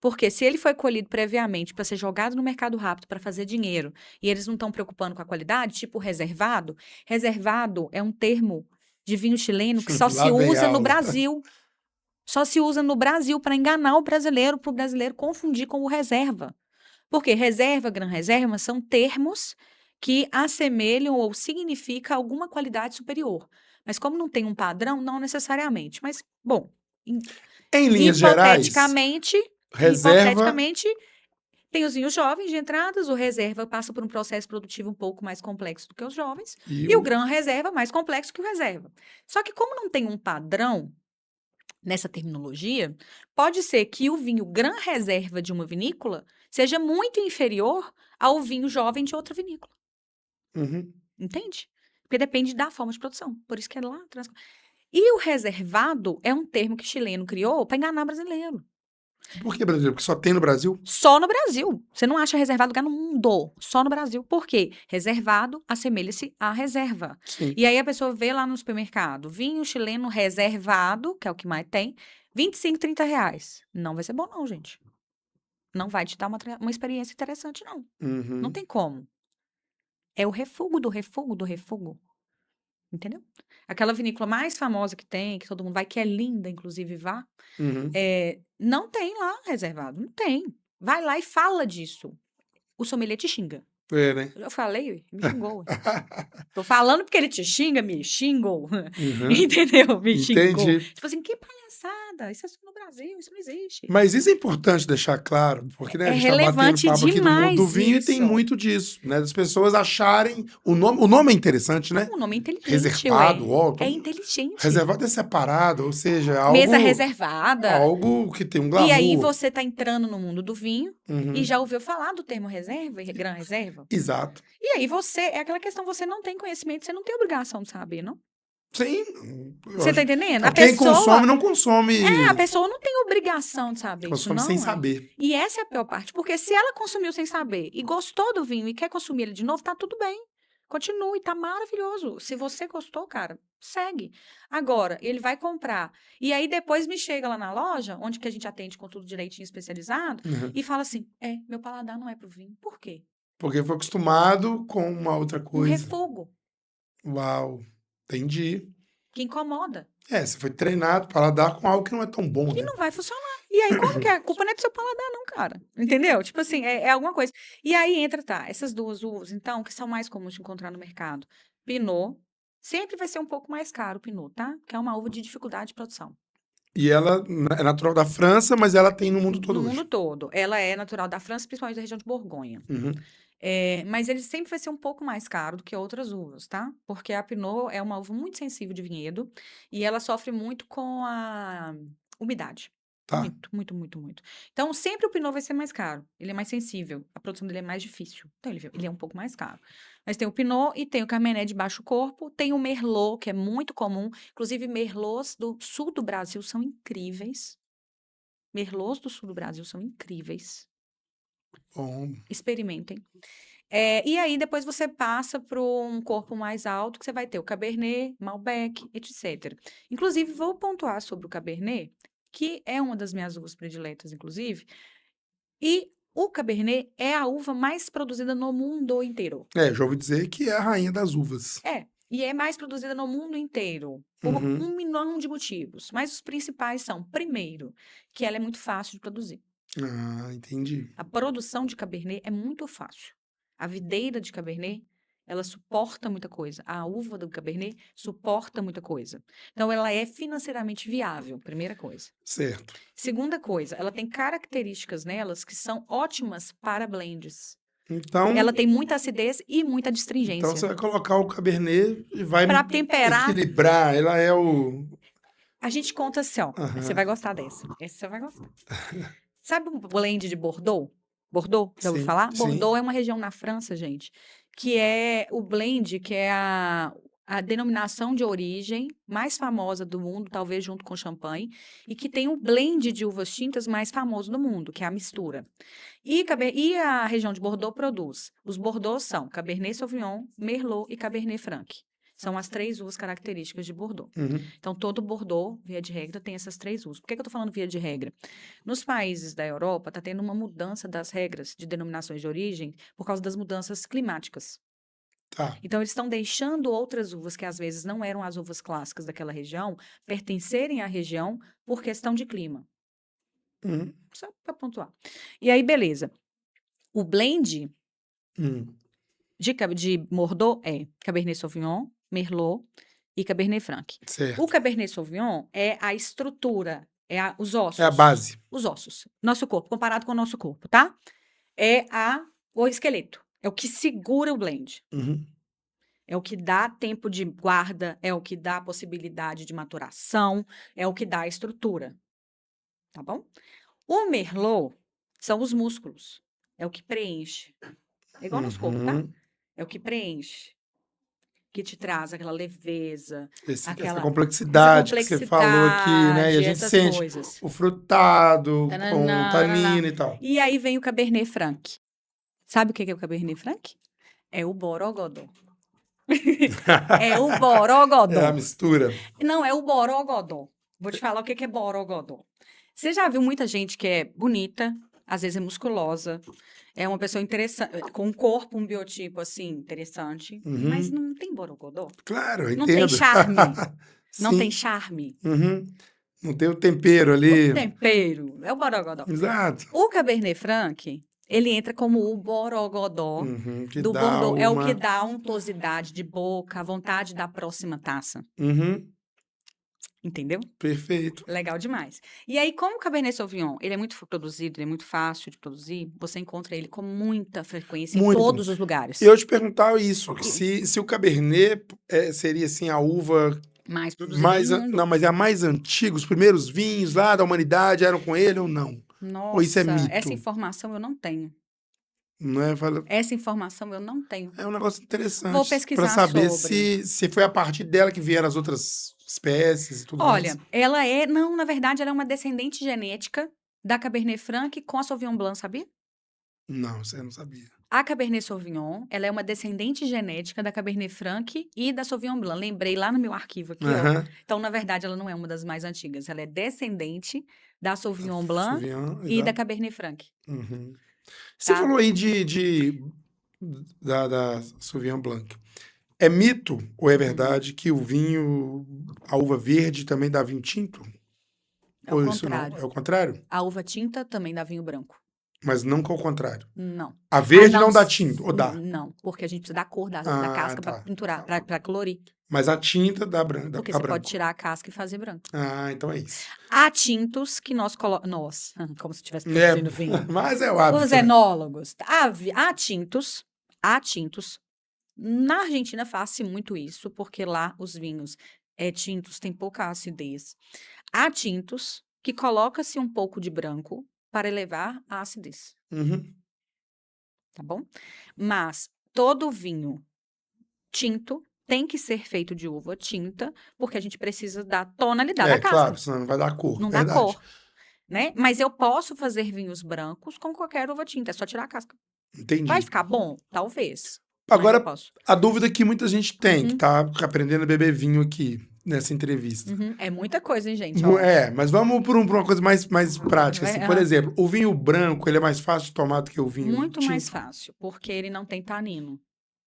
Porque se ele foi colhido previamente para ser jogado no mercado rápido para fazer dinheiro e eles não estão preocupando com a qualidade, tipo reservado, reservado é um termo de vinho chileno que só Lá se vem usa no aula. Brasil. Só se usa no Brasil para enganar o brasileiro, para o brasileiro confundir com o reserva. Porque reserva, gran reserva são termos que assemelham ou significam alguma qualidade superior. Mas como não tem um padrão, não necessariamente. Mas, bom, Em linhas gerais, hipoteticamente, reserva tem os vinhos jovens de entradas, o reserva passa por um processo produtivo um pouco mais complexo do que os jovens, e e o gran reserva mais complexo que o reserva. Só que como não tem um padrão nessa terminologia, pode ser que o vinho gran reserva de uma vinícola seja muito inferior ao vinho jovem de outra vinícola. Uhum. Entende? Porque depende da forma de produção. Por isso que é lá atrás. E o reservado é um termo que chileno criou para enganar brasileiro. Por que brasileiro? Porque só tem no Brasil? Só no Brasil. Você não acha reservado lugar no mundo. Só no Brasil. Por quê? Reservado assemelha-se à reserva. Sim. E aí a pessoa vê lá no supermercado, vinho chileno reservado, que é o que mais tem, 25, 30 reais. Não vai ser bom não, gente. Não vai te dar uma experiência interessante, não. Uhum. Não tem como. É o refugo do refugo do refugo. Entendeu? Aquela vinícola mais famosa que tem, que todo mundo vai, que é linda, inclusive, vá. Uhum. Não tem lá reservado. Não tem. Vai lá e fala disso. O sommelier te xinga. É, né? Eu falei, me xingou. Tô falando porque ele te xinga, me xingou. Uhum. Entendeu? Me xingou. Entendi. Tipo assim, que palhaçada. Isso é só no Brasil, isso não existe. Mas isso é importante deixar claro, porque né, É a gente tá batendo relevante papo aqui do mundo do demais vinho e tem isso. muito disso, né? Das pessoas acharem o nome é interessante, né? O nome é inteligente, Reservado, ó, É inteligente. reservado é separado, ou seja, algo, Mesa reservada. algo que tem um glamour. E aí você tá entrando no mundo do vinho Uhum. e já ouviu falar do termo reserva, gran reserva? Exato. E aí é aquela questão, você não tem conhecimento, você não tem obrigação de saber, não? Sim. Você tá entendendo? Então, quem consome não consome. A pessoa não tem obrigação de saber isso, Consome não. sem saber. E essa é a pior parte, porque se ela consumiu sem saber e gostou do vinho e quer consumir ele de novo, tá tudo bem. Continue, tá maravilhoso. Se você gostou, cara, segue. Agora, ele vai comprar. E aí depois me chega lá na loja, onde que a gente atende com tudo direitinho especializado, Uhum. e fala assim: meu paladar não é pro vinho. Por quê? Porque foi acostumado com uma outra Um coisa. refugo Uau, entendi. que incomoda. Você foi treinado para lidar com algo que não é tão bom, E né? não vai funcionar. E aí, como que é? A culpa não é do seu paladar, não, cara. Entendeu? Tipo assim, é alguma coisa. E aí entra, essas duas uvas, então, que são mais comuns de encontrar no mercado. Pinot, sempre vai ser um pouco mais caro o Pinot, tá? Que é uma uva de dificuldade de produção. E ela é natural da França, mas ela tem no mundo todo No hoje. mundo todo. Ela é natural da França, principalmente da região de Borgonha. Uhum. Mas ele sempre vai ser um pouco mais caro do que outras uvas, tá? Porque a Pinot é uma uva muito sensível de vinhedo e ela sofre muito com a umidade. Tá. Muito, muito, muito, muito. Então, sempre o Pinot vai ser mais caro. Ele é mais sensível. A produção dele é mais difícil. Então, ele é um pouco mais caro. Mas tem o Pinot e tem o Cabernet de baixo corpo. Tem o Merlot, que é muito comum. Inclusive, Merlots do sul do Brasil são incríveis. Merlots do sul do Brasil são incríveis. Bom. Experimentem. E aí, depois você passa para um corpo mais alto, que você vai ter o Cabernet, Malbec, etc. Inclusive, vou pontuar sobre o Cabernet, que é uma das minhas uvas prediletas, inclusive. E o Cabernet é a uva mais produzida no mundo inteiro. Já ouvi dizer que é a rainha das uvas. E é mais produzida no mundo inteiro, por Uhum. 1 milhão de motivos. Mas os principais são, primeiro, que ela é muito fácil de produzir. Ah, entendi. A produção de Cabernet é muito fácil. A videira de Cabernet, ela suporta muita coisa. A uva do Cabernet suporta muita coisa. Então, ela é financeiramente viável, primeira coisa. Certo. Segunda coisa, ela tem características nelas que são ótimas para blends. Então, Ela tem muita acidez e muita então astringência. você vai colocar o Cabernet e vai Para temperar, equilibrar. Ela é o... a gente conta assim, ó. Você Aham. vai gostar dessa. Essa você vai gostar. Sabe um blend de Bordeaux? Bordeaux, já ouviu Sim, falar? sim. Bordeaux é uma região na França, gente, que é o blend, que é a denominação de origem mais famosa do mundo, talvez junto com champanhe, e que tem o blend de uvas tintas mais famoso do mundo, que é a mistura. E a região de Bordeaux produz. Os Bordeaux são Cabernet Sauvignon, Merlot e Cabernet Franc. São as 3 uvas características de Bordeaux. Uhum. Então, todo Bordeaux, via de regra, tem essas 3 uvas. Por que eu estou falando via de regra? Nos países da Europa, está tendo uma mudança das regras de denominações de origem por causa das mudanças climáticas. Tá. Então, eles estão deixando outras uvas, que às vezes não eram as uvas clássicas daquela região, pertencerem à região por questão de clima. Uhum. Só para pontuar. E aí, beleza. O blend Hum. de Bordeaux é Cabernet Sauvignon, Merlot e Cabernet Franc. Certo. O Cabernet Sauvignon é a estrutura, os ossos. É a base. Os ossos. Nosso corpo, comparado com o nosso corpo, tá? O esqueleto. É o que segura o blend. Uhum. É o que dá tempo de guarda, é o que dá possibilidade de maturação, é o que dá a estrutura. Tá bom? O Merlot são os músculos. É o que preenche. É igual nosso corpo, tá? Uhum. É o que preenche. Que te traz aquela leveza, Essa aquela complexidade que você falou aqui, né? E a gente essas sente coisas. o frutado com Tananã, tanino e tal. E aí vem o Cabernet Franc. Sabe o que é o Cabernet Franc? É o Borogodó. É o É a Borogodó. mistura. Não, é o Borogodó. Vou te falar o que é Borogodó. Você já viu muita gente que é bonita, às vezes é musculosa, é uma pessoa interessante, com um corpo, um biotipo assim, interessante, mas Uhum. não tem Borogodó. Claro, eu Não tem entendo. charme. Não Sim. tem charme. Uhum. Não tem o tempero ali. Tempero. É o Borogodó. Exato. O Cabernet Franc, ele entra como o Borogodó Uhum. Que do dá Bordeaux. É o que uma... dá a untuosidade de boca, a vontade da próxima taça. Uhum. Entendeu? Perfeito. Legal demais. E aí, como o Cabernet Sauvignon, ele é muito produzido, ele é muito fácil de produzir, você encontra ele com muita frequência em Muito. todos os lugares. Eu te perguntar isso, se o Cabernet seria assim a uva Mais produzida do mundo. não, mas é a mais antiga, os primeiros vinhos lá da humanidade eram com ele ou não? Ou isso é Nossa, mito? essa informação eu não tenho. Não é? Essa informação eu não tenho. É um negócio interessante. Vou pesquisar para saber sobre. se foi a partir dela que vieram as outras espécies e tudo Olha, mais. ela é... Não, na verdade, ela é uma descendente genética da Cabernet Franc com a Sauvignon Blanc, sabia? Não, você não sabia. A Cabernet Sauvignon, ela é uma descendente genética da Cabernet Franc e da Sauvignon Blanc. Lembrei lá no meu arquivo aqui, ó. Aham. Então, na verdade, ela não é uma das mais antigas. Ela é descendente da Sauvignon Blanc Sauvignon e da da... Cabernet Franc, Uhum. Você tá? falou aí da Sauvignon Blanc. É mito ou é verdade que o vinho, a uva verde também dá vinho tinto? É o Ou isso não? contrário. É o contrário? A uva tinta também dá vinho branco. Mas nunca ao contrário. Não. A A verde não não dá tinta, ou dá? não, porque a gente precisa da cor da Ah, casca para tá. pinturar, Tá bom. para colorir. Mas a tinta dá, dá Porque ficar você pode branco. tirar a casca e fazer branco. Ah, então é isso. Há tintos que nós colocamos. Nós, como se estivesse É, produzindo vinho. mas é o Os hábito, né? enólogos. Há tintos. Há tintos. Na Argentina faz-se muito isso, porque lá os vinhos tintos têm pouca acidez. Há tintos que coloca-se um pouco de branco para elevar a acidez, Uhum. tá bom? Mas todo vinho tinto tem que ser feito de uva tinta, porque a gente precisa da tonalidade da É, claro, casca. senão não vai dar cor, Não dá verdade. cor, né? Mas eu posso fazer vinhos brancos com qualquer uva tinta, é só tirar a casca. Vai Entendi. ficar bom? Talvez, mas eu Agora, posso. a dúvida que muita gente tem, que Uhum, tá aprendendo a beber vinho aqui nessa entrevista. uhum. É muita coisa, hein, gente? Ó. É, mas vamos por uma coisa mais prática, assim. Por Ah, exemplo, o vinho branco, ele é mais fácil de tomar do que o vinho muito mais tinto? fácil, porque ele não tem tanino.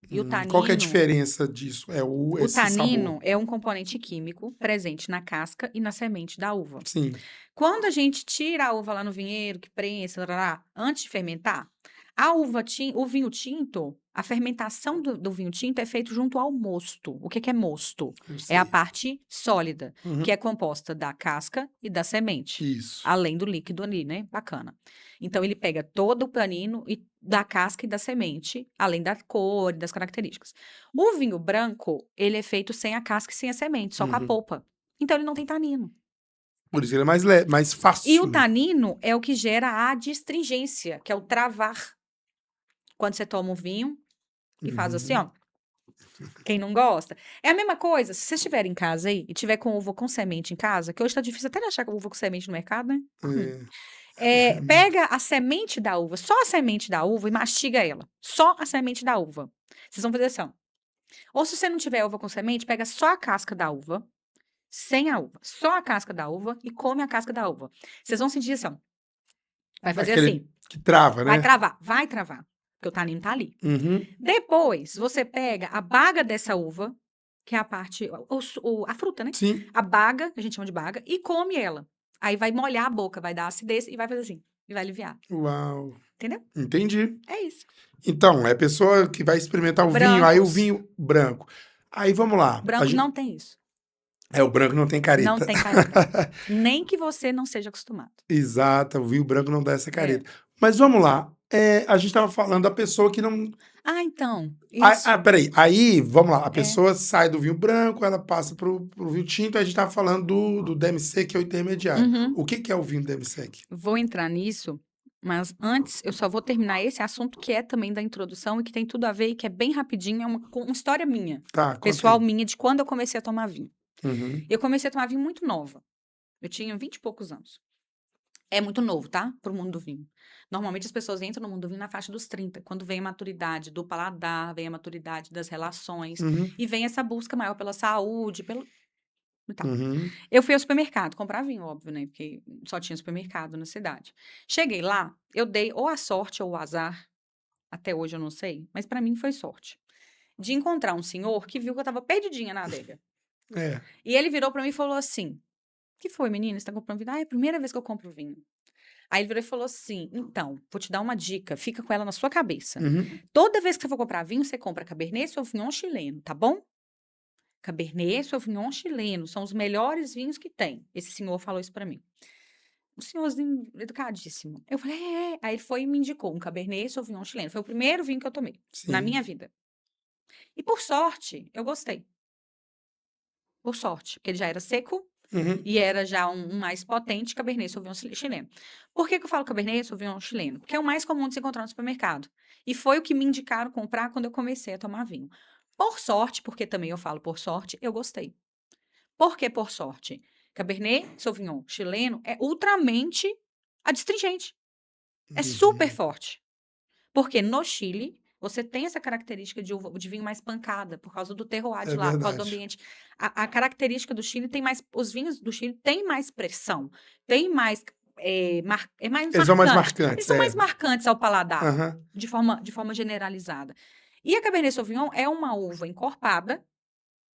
E Qual que é a diferença disso? É o esse sabor. tanino é um componente químico presente na casca e na semente da uva. Sim. Quando a gente tira a uva lá no vinhedo, que prensa, tarará, antes de fermentar, a o vinho tinto, a fermentação do vinho tinto é feito junto ao mosto. O que é mosto? Eu É a sei. parte sólida, que Uhum. é composta da casca e da semente, Isso. além do líquido ali, né? Bacana. Então, ele pega todo o tanino da casca e da semente, além da cor e das características. O vinho branco, ele é feito sem a casca e sem a semente, só com a Uhum. polpa. Então, ele não tem tanino. Por isso ele é mais E o fácil. tanino é o que gera a adstringência, que é o travar. Quando você toma um vinho e faz assim, Uhum. ó. Quem não gosta. É a mesma coisa, se você estiver em casa aí e tiver com uva com semente em casa, que hoje tá difícil até de achar uva com semente no mercado, né? É. Pega a semente da uva, só a semente da uva e mastiga ela. Só a semente da uva. Vocês vão fazer assim, ó. Ou se você não tiver uva com semente, pega só a casca da uva, sem a uva. Só a casca da uva e come a casca da uva. Vocês vão sentir assim, ó. Vai fazer Aquele assim. que trava, Vai né? travar, vai travar. Porque o tanino tá ali. Uhum. Depois, você pega a baga dessa uva, que é a parte, a fruta, né? Sim. A baga, que a gente chama de baga, e come ela. Aí vai molhar a boca, vai dar acidez e vai fazer assim. E vai aliviar. Uau. Entendeu? Entendi. É isso. Então, é a pessoa que vai experimentar o vinho, aí o Brancos. vinho branco. Aí vamos lá. Brancos não tem isso. O branco não tem Não careta. tem careta. Nem que você não seja acostumado. Exato, o vinho branco não dá essa É. careta. Mas vamos lá. A gente estava falando da pessoa que não. Ah, então. Isso. Peraí. Aí, vamos lá. A É. pessoa sai do vinho branco, ela passa pro vinho tinto, aí a gente estava falando do demi-sec, que é o intermediário. Uhum. O que é o vinho demi-sec? Vou entrar nisso, mas antes eu só vou terminar esse assunto que é também da introdução e que tem tudo a ver e que é bem rapidinho, é uma história minha, Tá, conta pessoal aí. minha, de quando eu comecei a tomar vinho. Uhum. Eu comecei a tomar vinho muito nova. Eu tinha 20 e poucos anos. É muito novo, tá? Pro mundo do vinho. Normalmente as pessoas entram no mundo do vinho na faixa dos 30, quando vem a maturidade do paladar, vem a maturidade das relações Uhum. e vem essa busca maior pela saúde, pelo e tal. Uhum. Eu fui ao supermercado comprar vinho, óbvio, né? Porque só tinha supermercado na cidade. Cheguei lá, eu dei ou a sorte ou o azar, até hoje eu não sei, mas pra mim foi sorte, de encontrar um senhor que viu que eu tava perdidinha na adega. É. E ele virou pra mim e falou assim: que foi, menina? Você tá comprando vinho? Ah, é a primeira vez que eu compro vinho. Aí ele virou e falou assim: então, vou te dar uma dica, fica com ela na sua cabeça. Uhum. Toda vez que você for comprar vinho, você compra Cabernet Sauvignon chileno, tá bom? Cabernet Sauvignon chileno são os melhores vinhos que tem. Esse senhor falou isso pra mim. Um senhorzinho educadíssimo. Eu falei, é. Aí ele foi e me indicou um Cabernet Sauvignon chileno. Foi o primeiro vinho que eu tomei na Sim. minha vida. E por sorte, eu gostei. Por sorte, porque ele já era seco Uhum. e era já um mais potente Cabernet Sauvignon chileno. Por que que eu falo Cabernet Sauvignon chileno? Porque é o mais comum de se encontrar no supermercado. E foi o que me indicaram comprar quando eu comecei a tomar vinho. Por sorte, porque também eu falo por sorte, eu gostei. Por que por sorte? Cabernet Sauvignon chileno é ultramente adstringente. É super Uhum. forte. Porque no Chile, você tem essa característica de vinho mais pancada, por causa do terroir É de lá, por causa do verdade. ambiente. A característica do Chile tem mais. Os vinhos do Chile têm mais pressão, tem mais. É mais Eles são mais marcante. Eles marcantes, são é. mais marcantes ao paladar, Aham. de forma generalizada. E a Cabernet Sauvignon é uma uva encorpada,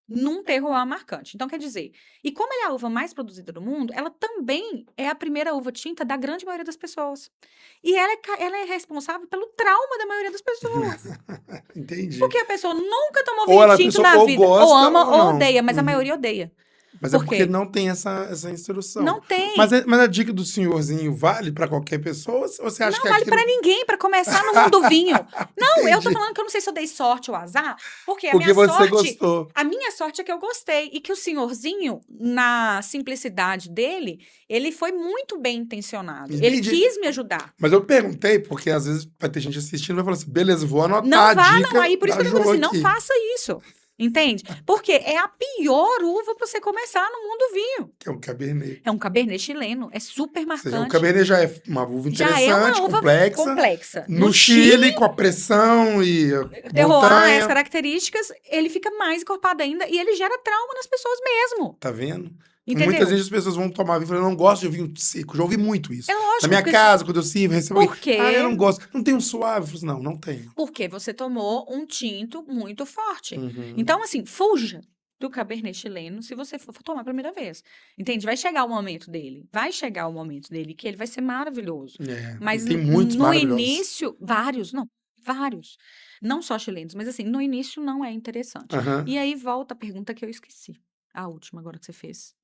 num terroir marcante. Então, quer dizer, e como ela é a uva mais produzida do mundo, ela também é a primeira uva tinta da grande maioria das pessoas. E ela é responsável pelo trauma da maioria das pessoas. Entendi. Porque a pessoa nunca tomou Ou vinho a tinto pessoa na ou vida. Ou gosta ama ou ou não. odeia, mas a Uhum. maioria odeia. Mas é Por porque quê? não tem essa instrução. Não tem. Mas a dica do senhorzinho vale para qualquer pessoa? Ou você acha Não que vale aquilo... pra ninguém, pra começar no mundo do vinho. Não, eu tô Entendi. falando que eu não sei se eu dei sorte ou azar, porque Porque você gostou. a minha sorte é que eu gostei e que o senhorzinho, na simplicidade dele, ele foi muito bem intencionado. Ele Entendi. quis me ajudar. Mas eu perguntei, porque às vezes vai ter gente assistindo e vai falar assim, beleza, vou anotar Não a vá, não. dica Aí por isso da que eu tô falando Jo assim, não aqui. faça isso. Entende? Porque é a pior uva pra você começar no mundo do vinho. Que é um Cabernet. É um Cabernet chileno, é super Ou seja, o marcante. Cabernet já é uma uva Já é uma interessante, uva complexa. complexa. No Chile, com a pressão e a terroir, as montanha. características, ele fica mais encorpado ainda e ele gera trauma nas pessoas mesmo. Tá vendo? Entendeu? Muitas vezes as pessoas vão tomar vinho e falam, eu não gosto de vinho seco. Já ouvi muito isso. É lógico. Na minha porque casa, quando eu sirvo, recebo alguém. Por quê? Ah, eu não gosto. Não tem um suave? Eu falo assim, não, não tem. Porque você tomou um tinto muito forte. Uhum. Então, assim, fuja do Cabernet chileno se você for tomar a primeira vez. Entende? Vai chegar o momento dele. Vai chegar o momento dele que ele vai ser maravilhoso. É, Mas tem muitos no maravilhosos. início, vários. Não só chilenos, mas assim, no início não é interessante. Aham. E aí volta a pergunta que eu esqueci. A última agora que você fez.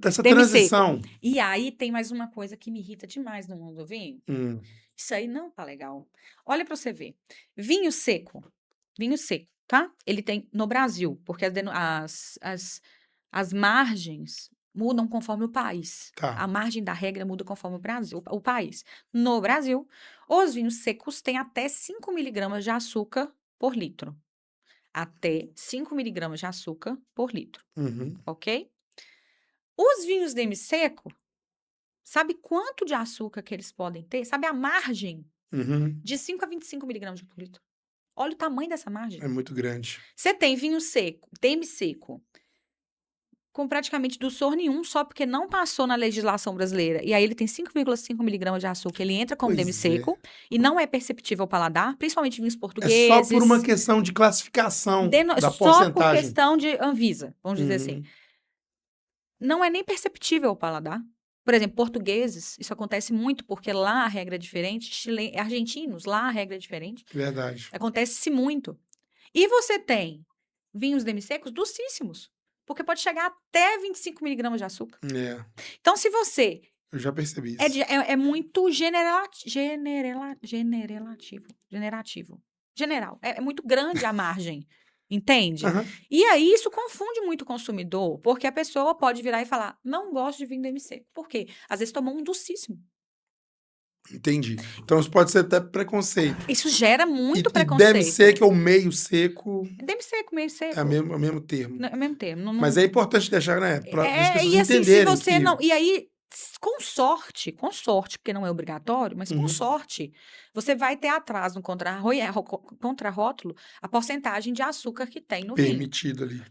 Dessa Demi transição. E aí tem mais uma coisa que me irrita demais no mundo do vinho. Isso aí não tá legal. Olha pra você ver. Vinho seco, tá? Ele tem no Brasil, porque as margens mudam conforme o país. Tá. A margem da regra muda conforme o país. No Brasil, os vinhos secos têm até 5 miligramas de açúcar por litro. Até 5 miligramas de açúcar por litro, Uhum. ok? Os vinhos demi-seco, sabe quanto de açúcar que eles podem ter? Sabe a margem? Uhum. De 5 a 25 miligramas por litro. Olha o tamanho dessa margem. É muito grande. Você tem vinho seco, demi-seco, com praticamente dulçor nenhum, só porque não passou na legislação brasileira. E aí ele tem 5,5 miligramas de açúcar. Ele entra como Pois demi-seco e não é perceptível ao paladar, principalmente vinhos É portugueses. só por uma questão de classificação da Só por porcentagem. questão de Anvisa, vamos dizer assim. Uhum. Não é nem perceptível ao paladar. Por exemplo, portugueses, isso acontece muito porque lá a regra é diferente. Argentinos, lá a regra é diferente. Verdade. Acontece muito. E você tem vinhos demi-secos docíssimos, porque pode chegar até 25 miligramas de açúcar. É, Então, se você eu já percebi isso. é muito general. É muito grande a margem. Entende? Aham. E aí isso confunde muito o consumidor, porque a pessoa pode virar e falar: não gosto de vinho demi-seco. Por quê? Às vezes tomou um docíssimo. Entendi. Então isso pode ser até preconceito. Isso gera muito E preconceito. demi-seco ou meio seco Demi-seco, meio seco. é o mesmo termo. É o mesmo termo. Mas é importante deixar, né? Para as pessoas e assim, se entenderem você que... não. E aí, com sorte, porque não é obrigatório, mas com Uhum. sorte, você vai ter atrás no contrarótulo a porcentagem de açúcar que tem no vinho. Permitido ali.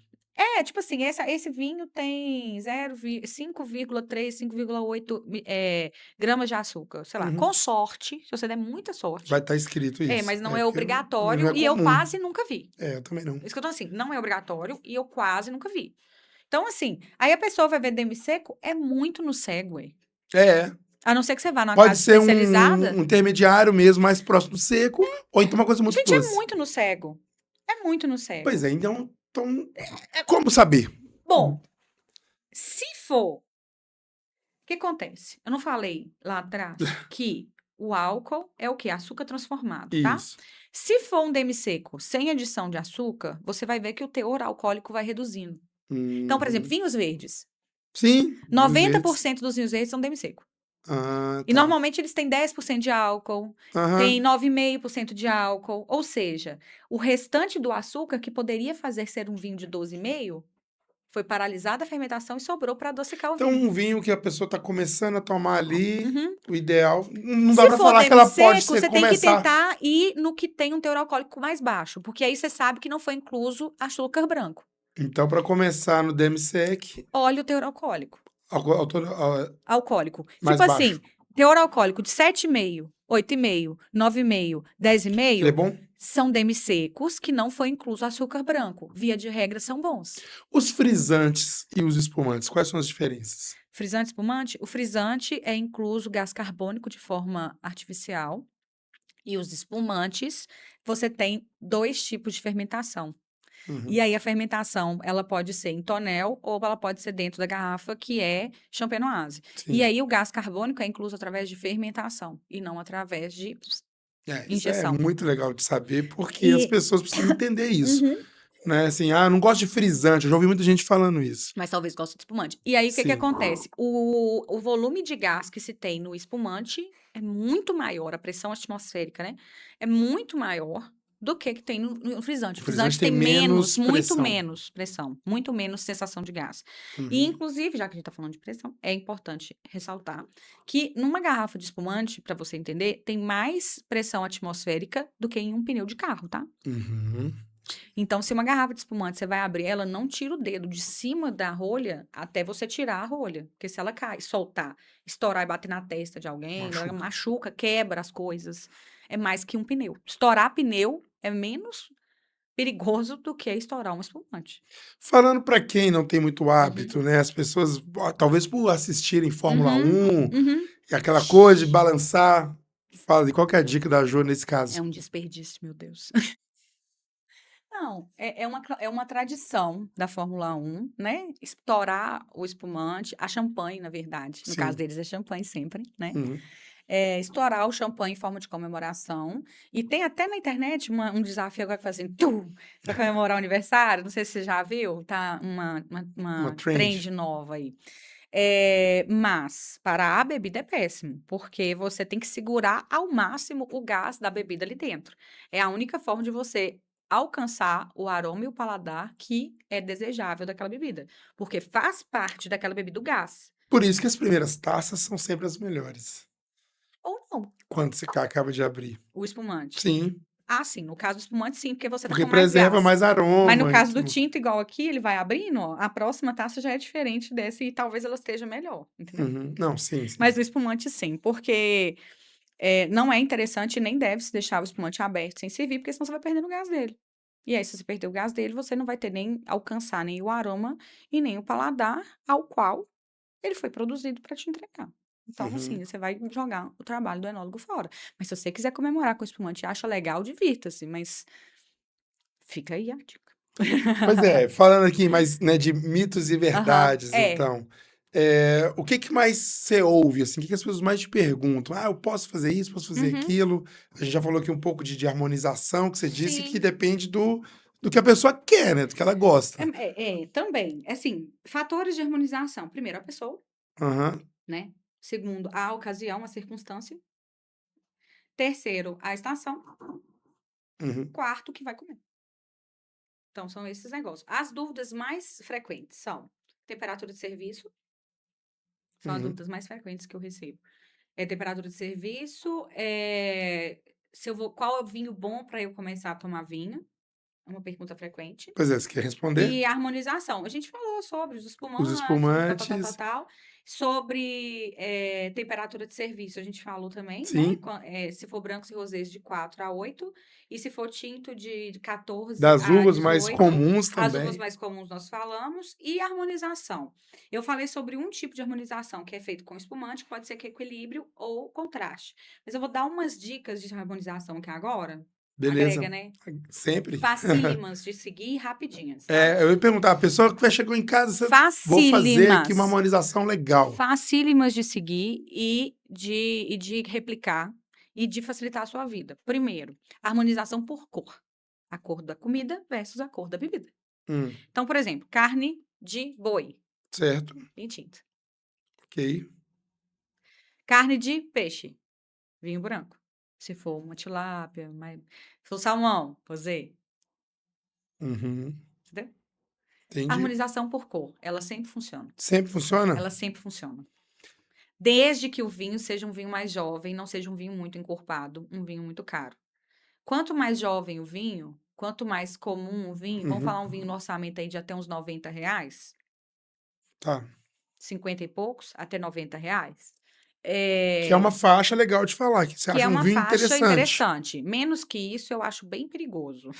Tipo assim, esse vinho tem 5,3, 5,8 gramas de açúcar. Sei lá, Uhum. com sorte, se você der muita sorte. Vai estar escrito isso. Mas não é porque obrigatório não é e eu comum. quase nunca vi. Eu também não. Isso que eu tô assim, não é obrigatório e eu quase nunca vi. Então, assim, aí a pessoa vai ver demi-seco, é muito no Segway. A não ser que você vá numa Pode casa ser especializada. um intermediário mesmo, mais próximo do seco, ou então uma coisa muito Gente, doce. é muito no cego. É muito no cego. Pois é, então como saber? Bom, se for... O que acontece? Eu não falei lá atrás que o álcool é o quê? Açúcar transformado, tá? Isso. Se for um demi-seco sem adição de açúcar, você vai ver que o teor alcoólico vai reduzindo. Então, por exemplo, vinhos verdes. Sim. 90% dos vinhos verdes são demi-seco. Ah, E normalmente eles têm 10% de álcool, tem 9,5% de álcool. Ou seja, o restante do açúcar que poderia fazer ser um vinho de 12,5% foi paralisada a fermentação e sobrou para adocicar o Então, vinho. um vinho que a pessoa está começando a tomar ali, Uhum. o ideal... Não dá Se para for falar que ela pode demi-seco, você tem que começar... tentar ir no que tem um teor alcoólico mais baixo, porque aí você sabe que não foi incluso açúcar branco. Então, para começar no demi-sec... Olha o teor alcoólico. Alcoólico. Mais Tipo baixo. assim, teor alcoólico de 7,5, 8,5, 9,5, 10,5... Ele é bom? São demi-secos que não foi incluso açúcar branco. Via de regra, são bons. Os frisantes e os espumantes, quais são as diferenças? Frisante espumante, o frisante é incluso gás carbônico de forma artificial. E os espumantes, você tem 2 tipos de fermentação. Uhum, E aí a fermentação, ela pode ser em tonel ou ela pode ser dentro da garrafa, que é champenoise. E sim. aí o gás carbônico é incluso através de fermentação e não através de Isso é injeção. muito legal de saber, porque as E pessoas precisam entender isso, Uhum. né? Assim, ah, não gosto de frisante, eu já ouvi muita gente falando isso. Mas talvez goste de espumante. E aí o que que Sim. acontece? O volume de gás que se tem no espumante é muito maior, a pressão atmosférica, né, é muito maior do que tem no frisante. O O frisante frisante tem tem menos, menos muito pressão. menos pressão, muito menos sensação de gás. E Uhum, inclusive, já que a gente tá falando de pressão, é importante ressaltar que numa garrafa de espumante, para você entender, tem mais pressão atmosférica do que em um pneu de carro, tá? uhum. Então, se uma garrafa de espumante você vai abrir ela, não tira o dedo de cima da rolha até você tirar a rolha. Porque se ela cair, soltar, estourar e bater na testa de alguém, ela Machuca. machuca, quebra as coisas. É mais que um pneu. Estourar pneu é menos perigoso do que estourar um espumante. Falando para quem não tem muito Uhum. hábito, né? As pessoas, talvez por assistirem Fórmula Uhum. 1 Uhum. e aquela coisa de balançar, fala, e qual que é a dica da Jo nesse É caso? um desperdício, meu Deus. Não, é uma tradição da Fórmula 1, né? Estourar o espumante, a champanhe, na verdade. No caso Sim. deles é champanhe sempre, né? Uhum. Estourar o champanhe em forma de comemoração. E tem até na internet um desafio agora que faz assim, para comemorar o aniversário. Não sei se você já viu, tá Uma uma trend. trend nova aí. Mas parar a bebida é péssimo, porque você tem que segurar ao máximo o gás da bebida ali dentro. É a única forma de você alcançar o aroma e o paladar que é desejável daquela bebida, porque faz parte daquela bebida o gás. Por isso que as primeiras taças são sempre as melhores, Ou não, quando você acaba de abrir. o espumante. Sim, Ah, sim, no caso do espumante, sim, porque você tá porque com mais preserva gás. mais Mas no aroma e caso do tudo. tinto, igual aqui, ele vai abrindo, ó, a próxima taça já é diferente dessa e talvez ela esteja melhor, entendeu? Uhum. Não, sim, sim. Mas o espumante, sim, porque não é interessante nem deve se deixar o espumante aberto sem servir, porque senão você vai perdendo o gás dele. E aí, se você perder o gás dele, você não vai ter nem alcançar nem o aroma e nem o paladar ao qual ele foi produzido para te entregar. Então, Uhum. assim, você vai jogar o trabalho do enólogo fora. Mas se você quiser comemorar com o espumante e acha legal, divirta-se, mas fica aí a dica. Pois é, falando aqui mais, né, de mitos e Aham, verdades, é. então, o que que mais você ouve, assim, o que que as pessoas mais te perguntam? "Ah, eu posso fazer isso, posso fazer Uhum. aquilo?" A gente já falou aqui um pouco de harmonização, que você disse que Sim. depende do que a pessoa quer, né, do que ela gosta. Também. Assim, fatores de harmonização. Primeiro, a pessoa, Aham, né? Segundo, a ocasião, a circunstância. Terceiro, a estação. uhum, Quarto, o que vai comer. Então, são esses negócios. As dúvidas mais frequentes são temperatura de serviço, são as uhum. dúvidas mais frequentes que eu recebo. Temperatura de serviço, se eu vou, qual é o vinho bom para eu começar a tomar vinho? É uma pergunta frequente. Pois é, você quer responder? E a harmonização, a gente falou sobre os Os espumantes, espumantes, tal. Sobre, temperatura de serviço, a gente falou também, né, sim, se for brancos e rosés de 4 a 8 e se for tinto de 14 das a uvas mais 18, comuns as uvas também. mais comuns nós falamos, e harmonização. Eu falei sobre um tipo de harmonização que é feito com espumante, que pode ser que equilíbrio ou contraste. Mas eu vou dar umas dicas de harmonização aqui agora, Beleza, agrega, né, sempre. facílimas de seguir e rapidinhas, tá? Eu ia perguntar, a pessoa que vai chegou em casa, você vou fazer aqui uma Facílimas. harmonização legal. Facílimas de seguir e de replicar e de facilitar a sua vida. Primeiro, harmonização por cor. A cor da comida versus a cor da bebida. Hum, Então, por exemplo, carne de boi, certo, vinho tinto. ok. Carne de peixe, vinho branco. Se for uma tilápia, se for salmão, rosé, Uhum, entendeu? entendi. Harmonização por cor, ela sempre funciona. Sempre funciona? Ela sempre funciona. Desde que o vinho seja um vinho mais jovem, não seja um vinho muito encorpado, um vinho muito caro. Quanto mais jovem o vinho, quanto mais comum o vinho, vamos Uhum, falar um vinho no orçamento aí de até uns R$ 90, tá. 50 e poucos, até R$ 90. Que é uma Eh, faixa legal de falar, que você que é acha um uma vinho faixa interessante. interessante. Menos que isso, eu acho bem perigoso,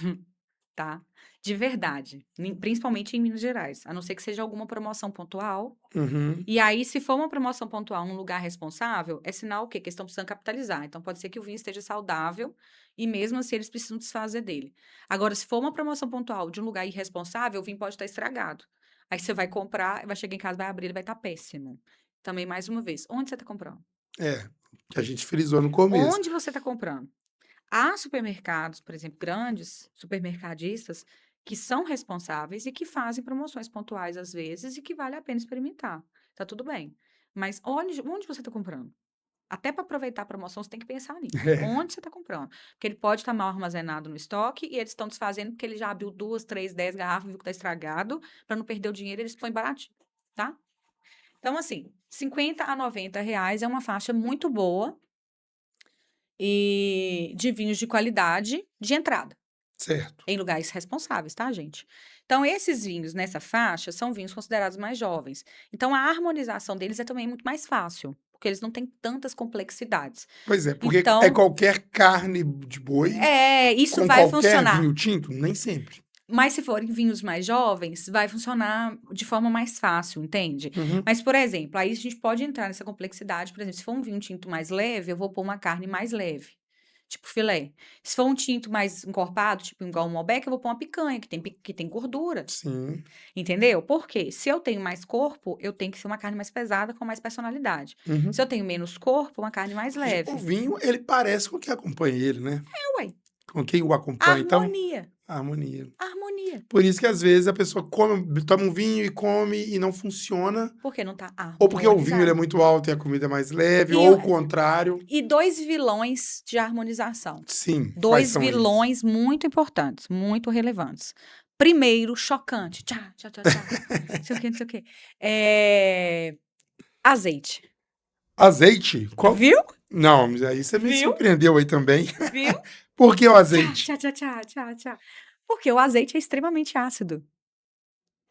tá? De verdade, principalmente em Minas Gerais, a não ser que seja alguma promoção pontual. Uhum. E aí, se for uma promoção pontual num lugar responsável, é sinal o quê? Que eles estão precisando capitalizar. Então, pode ser que o vinho esteja saudável e mesmo assim eles precisam desfazer dele. Agora, se for uma promoção pontual de um lugar irresponsável, o vinho pode estar estragado. Aí você vai comprar, vai chegar em casa, vai abrir, ele vai estar péssimo. Também, mais uma vez, onde você está comprando? É, que a gente frisou no começo. Onde você está comprando? Há supermercados, por exemplo, grandes supermercadistas, que são responsáveis e que fazem promoções pontuais às vezes e que vale a pena experimentar. Tá tudo bem. Mas onde você está comprando? Até para aproveitar a promoção, você tem que pensar nisso. É, Onde você está comprando? Porque ele pode estar mal armazenado no estoque e eles estão desfazendo porque ele já abriu 2, 3, 10 garrafas, viu que está estragado, para não perder o dinheiro, eles põem baratinho, tá? Então, assim, R$ 50 a R$ 90 é uma faixa muito boa e de vinhos de qualidade de entrada. certo. Em lugares responsáveis, tá, gente? Então, esses vinhos nessa faixa são vinhos considerados mais jovens. Então, a harmonização deles é também muito mais fácil, porque eles não têm tantas complexidades. Pois é, porque é Então, qualquer carne de boi isso com vai qualquer funcionar. vinho tinto? Nem sempre. Mas se forem vinhos mais jovens, vai funcionar de forma mais fácil, entende? Uhum. Mas, por exemplo, aí a gente pode entrar nessa complexidade. Por exemplo, se for um vinho tinto mais leve, eu vou pôr uma carne mais leve. Tipo filé. Se for um tinto mais encorpado, tipo igual um Malbec, eu vou pôr uma picanha, que tem gordura. Sim. Entendeu? Por quê? Se eu tenho mais corpo, eu tenho que ser uma carne mais pesada, com mais personalidade. Se Uhum. eu tenho menos corpo, uma carne mais Porque o leve. vinho, ele parece com o que acompanha ele, né? Ué, Com quem o acompanha, então, harmonia. a harmonia. Harmonia. Por isso que às vezes a pessoa come, toma um vinho e come e não funciona, Porque não tá ou porque o vinho ele é harmonizado. muito alto e a comida é mais leve, E, ou o contrário. e dois vilões de harmonização. Sim, quais Dois são eles? vilões muito importantes, muito relevantes. Primeiro, chocante. Tchá, tchá, tchá, tchá. Não sei o quê, não sei o quê. Azeite. Azeite? Qual? Viu? Não, mas aí você me Viu? surpreendeu aí também. Viu? Por que o Tchá, azeite? tchá, tchá, tchá, tchá, tchá. Porque o azeite é extremamente ácido.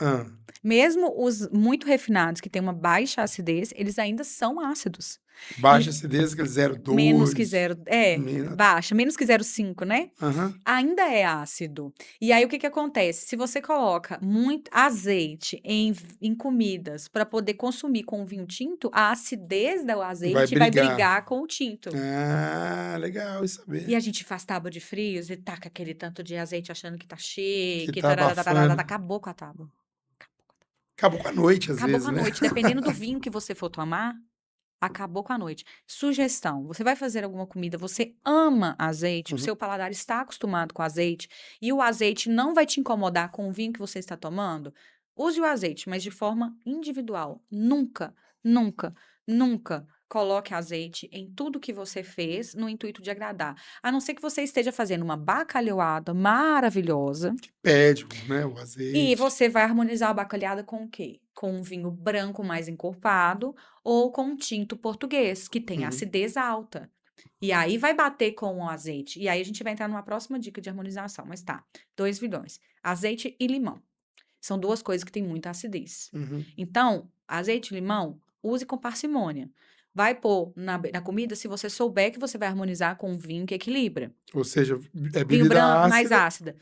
Ah, Mesmo os muito refinados, que têm uma baixa acidez, eles ainda são ácidos. baixa E acidez, aquele menos que 0,2. baixa, menos que 0,5, né? Aham. Ainda é ácido. E aí, o que que acontece? Se você coloca muito azeite em comidas para poder consumir com o vinho tinto, a acidez do Vai azeite vai brigar. brigar com o tinto. Ah, legal isso E saber. a gente faz tábua de frios e taca aquele tanto de azeite achando que tá Que chique, tá tarararatarara, abafando. acabou com a tábua. Acabou com a noite, às Acabou com vezes, a né? noite. Dependendo do vinho que você for tomar, acabou com a noite. Sugestão: você vai fazer alguma comida, você ama azeite, o Uhum. seu paladar está acostumado com azeite e o azeite não vai te incomodar com o vinho que você está tomando, use o azeite, mas de forma individual. Nunca, nunca, nunca coloque azeite em tudo que você fez no intuito de agradar. A não ser que você esteja fazendo uma bacalhoada maravilhosa Pede, né, o e azeite. você vai harmonizar a bacalhada com o quê? Com um vinho branco mais encorpado ou com um tinto português, que tem Uhum. acidez alta. E aí vai bater com o azeite. E aí a gente vai entrar numa próxima dica de harmonização. Mas tá, dois vilões: azeite e limão. São duas coisas que têm muita acidez. Uhum. Então, azeite e limão, use com parcimônia. Vai pôr na comida se você souber que você vai harmonizar com um vinho que equilibra. Ou seja, é Vinho bebida branco mais ácida. ácida.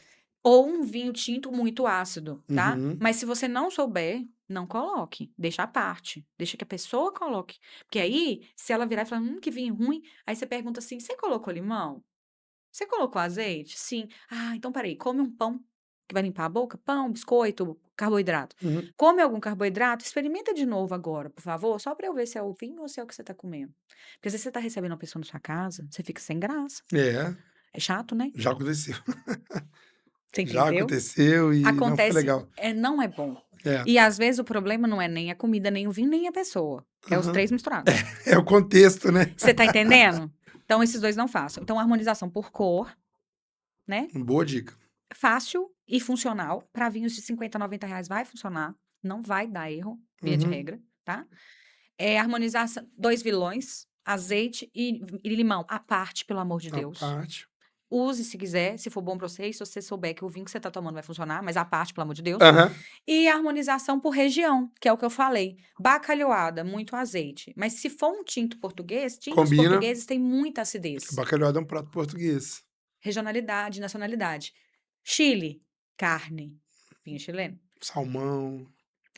Ou um vinho tinto muito ácido, tá? Uhum. Mas se você não souber, não coloque. Deixa à parte. Deixa que a pessoa coloque. Porque aí, se ela virar e falar, que vinho ruim, aí você pergunta assim: você colocou limão? Você colocou azeite? Sim. Ah, então peraí, come um pão que vai limpar a boca? Pão, biscoito, carboidrato. Uhum. Come algum carboidrato? Experimenta de novo agora, por favor, só para eu ver se é o vinho ou se é o que você tá comendo. Porque às vezes você tá recebendo uma pessoa na sua casa, você fica sem graça. É, É chato, né? já aconteceu. Você Já entendeu? aconteceu e não foi Acontece, legal. não é bom. É. E às vezes o problema não é nem a comida, nem o vinho, nem a pessoa. É os Aham. 3 misturados. É o contexto, né? Você tá entendendo? Então esses 2 não façam. Então harmonização por cor, né, Boa dica. fácil e funcional. Para vinhos de R$ 50, R$ 90 vai funcionar, não vai dar erro, via de Uhum. regra, tá. Harmonização 2 vilões, azeite e limão, à parte, pelo amor de A Deus. parte. use se quiser, se for bom pra você, e se você souber que o vinho que você tá tomando vai funcionar, mas a parte, pelo amor de Deus. Aham. E a harmonização por região, que é o que eu falei. Bacalhoada, muito azeite. Mas se for um tinto português, tintos Combina. portugueses têm muita acidez. Bacalhoada é um prato português. Regionalidade, nacionalidade. Chile, carne, vinho chileno. Salmão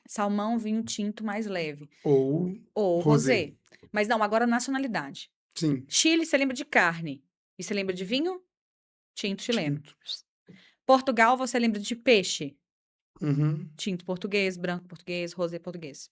Salmão, vinho tinto mais leve. ou Ou rosé. rosé. Mas não, agora nacionalidade. Sim, Chile, você lembra de carne. E você lembra de vinho? Tinto chileno. tinto. Portugal, você lembra de peixe. Uhum. Tinto português, branco português, rosé português.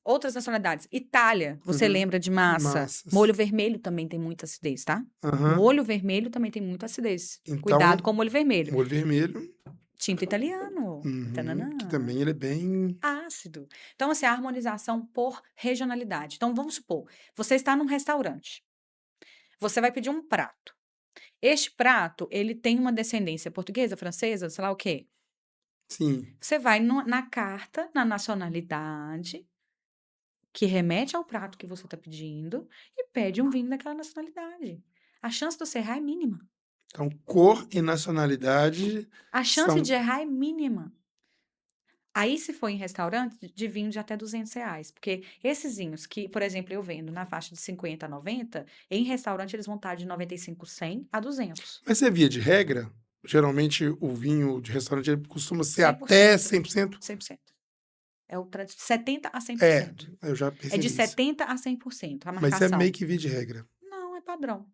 Outras nacionalidades. Itália, você Uhum. lembra de massa. Massas. Molho vermelho também tem muita acidez, tá? Aham. Molho vermelho também tem muita acidez. Então, Cuidado com o molho vermelho. molho vermelho, Tinto italiano. uhum, que também ele é bem... Ácido. Então, assim, a harmonização por regionalidade. Então, vamos supor, você está num restaurante. Você vai pedir um prato. Este prato, ele tem uma descendência portuguesa, francesa, sei lá o quê. Sim. Você vai na carta, na nacionalidade, que remete ao prato que você está pedindo, e pede um vinho daquela nacionalidade. A chance de você errar é mínima. Então, cor e nacionalidade A chance são... de errar é mínima. Aí, se for em restaurante, de vinho de até R$ 200. Porque esses vinhos que, por exemplo, eu vendo na faixa de 50 a 90, em restaurante eles vão estar de 95, 100 a 200. Mas é via de regra? Geralmente o vinho de restaurante ele costuma ser 100%. até 100%? 100%. É o 70 a 100%. É, eu já É percebi de isso. 70 a 100% a Mas isso é marcação. meio que via de regra. Não, é padrão.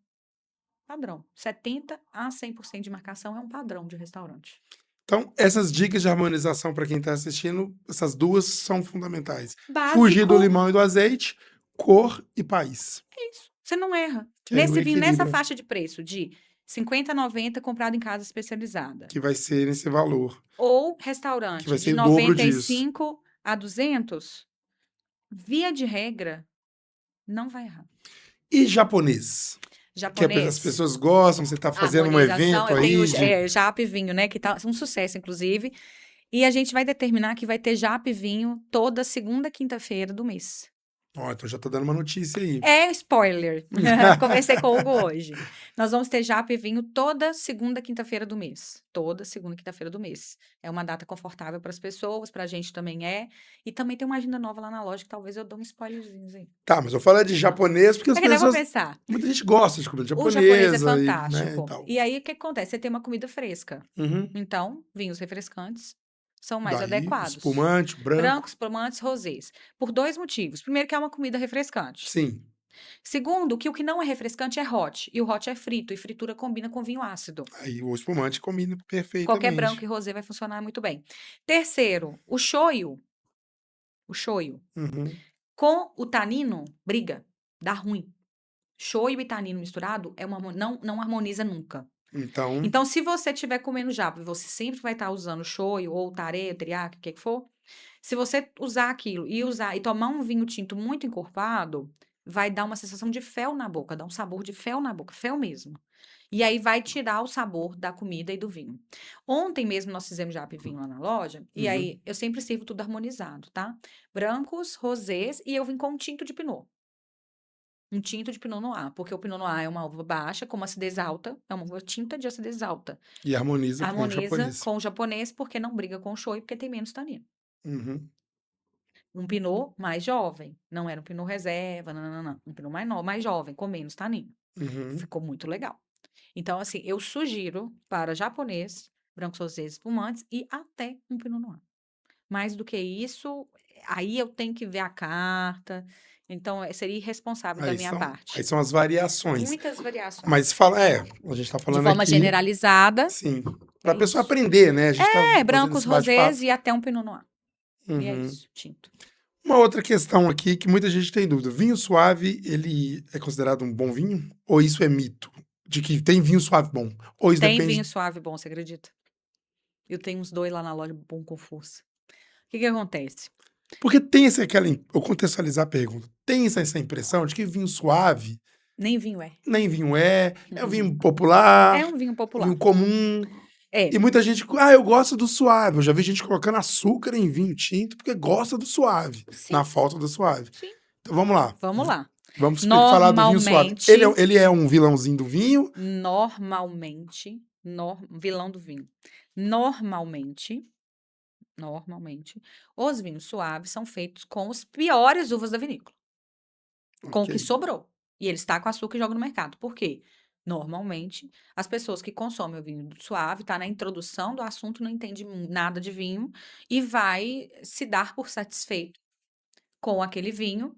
Padrão. 70 a 100% de marcação é um padrão de restaurante. Então, essas dicas de harmonização para quem está assistindo, essas duas são fundamentais. Básico. Fugir do limão e do azeite, cor e país. É isso. Você não erra. Que aí o Nesse vinho, nessa equilíbrio faixa de preço de 50 a 90, comprado em casa especializada. que vai ser nesse valor. Ou Que restaurante vai de ser o dobro disso. 95 a 200, via de regra, não vai errar. E japonês? Que as Japonês, pessoas gostam, você está fazendo um evento eu tenho aí de... Jap Vinho, né, que tá um sucesso, inclusive. E a gente vai determinar que vai ter Jap Vinho toda segunda quinta-feira do mês. Ó, então já tô dando uma notícia aí. É spoiler. Conversei com o Hugo hoje. Nós vamos ter Jap Vinho toda segunda quinta-feira do mês. Toda segunda quinta-feira do mês. É uma data confortável para as pessoas, para a gente também é. E também tem uma agenda nova lá na loja, que talvez eu dê um spoilerzinho aí. Tá, mas eu falo de japonês porque as É que nem eu vou pessoas... pensar. Muita gente gosta de comida O japonês é japonesa, e, né, fantástico. e tal. E aí, o que acontece? Você tem uma comida fresca. Uhum. Então, vinhos refrescantes são mais Daí, adequados. espumante, branco. Brancos, espumantes, rosés. Por dois motivos. Primeiro, que é uma comida refrescante. Sim. Segundo, que o que não é refrescante é hot. E o hot é frito. E fritura combina com vinho ácido. Aí o espumante combina perfeitamente. Qualquer branco e rosé vai funcionar muito bem. Terceiro, o shoyu. O shoyu. Uhum. Com o tanino, briga. Dá ruim. Shoyu e tanino misturado não harmoniza nunca. Então, se você estiver comendo japa, você sempre vai estar usando shoyu ou tarê, teriyaki, o que for. Se você usar aquilo e tomar um vinho tinto muito encorpado, vai dar uma sensação de fel na boca, dá um sabor de fel na boca, fel mesmo. E aí vai tirar o sabor da comida e do vinho. Ontem mesmo nós fizemos japa e vinho lá na loja, e Uhum. aí eu sempre sirvo tudo harmonizado, tá? Brancos, rosés, e eu vim com um tinto de pinot. Um tinto de Pinot Noir, porque o Pinot Noir é uma uva baixa, com uma acidez alta, é uma uva tinta de acidez alta. e harmoniza com o Harmoniza japonês. com o japonês, porque não briga com o shoyu, porque tem menos tanino. Uhum. Um Pinot mais jovem, não era um Pinot reserva, não. Um Pinot mais jovem, com menos tanino. Uhum. Ficou muito legal. Então, assim, eu sugiro para japonês, brancos rosés espumantes e até um Pinot Noir. Mais do que isso, aí eu tenho que ver a carta. Então, seria irresponsável da minha parte. Aí são as variações. Muitas variações. Mas fala, a gente tá De falando forma aqui... generalizada. Sim. Pra É pessoa isso. aprender, né? A gente tá fazendo Brancos, esse bate-papo. rosés e até um Pinot Noir. E é Uhum. isso, tinto. Uma outra questão aqui que muita gente tem dúvida. Vinho suave, ele é considerado um bom vinho? Ou isso é mito? De que tem vinho suave bom? Ou isso Tem depende... vinho suave bom, você acredita? Eu tenho uns 2 lá na loja, bom com força. O que acontece? Porque tem eu contextualizar a pergunta. Tem essa impressão de que vinho suave Nem vinho é. nem vinho é um vinho popular, É um vinho popular. vinho comum. É. E muita gente, eu gosto do suave. Eu já vi gente colocando açúcar em vinho tinto porque gosta do suave, Sim. na falta do suave. Sim. Então vamos lá. Vamos lá. Vamos falar do vinho suave. Ele Normalmente, ele é um vilãozinho do vinho? normalmente, vilão do vinho. Normalmente, os vinhos suaves são feitos com as piores uvas da vinícola, com o Ok. que sobrou. E ele está com açúcar e joga no mercado. Por quê? Normalmente, as pessoas que consomem o vinho suave, tá na introdução do assunto, não entende nada de vinho e vai se dar por satisfeito com aquele vinho.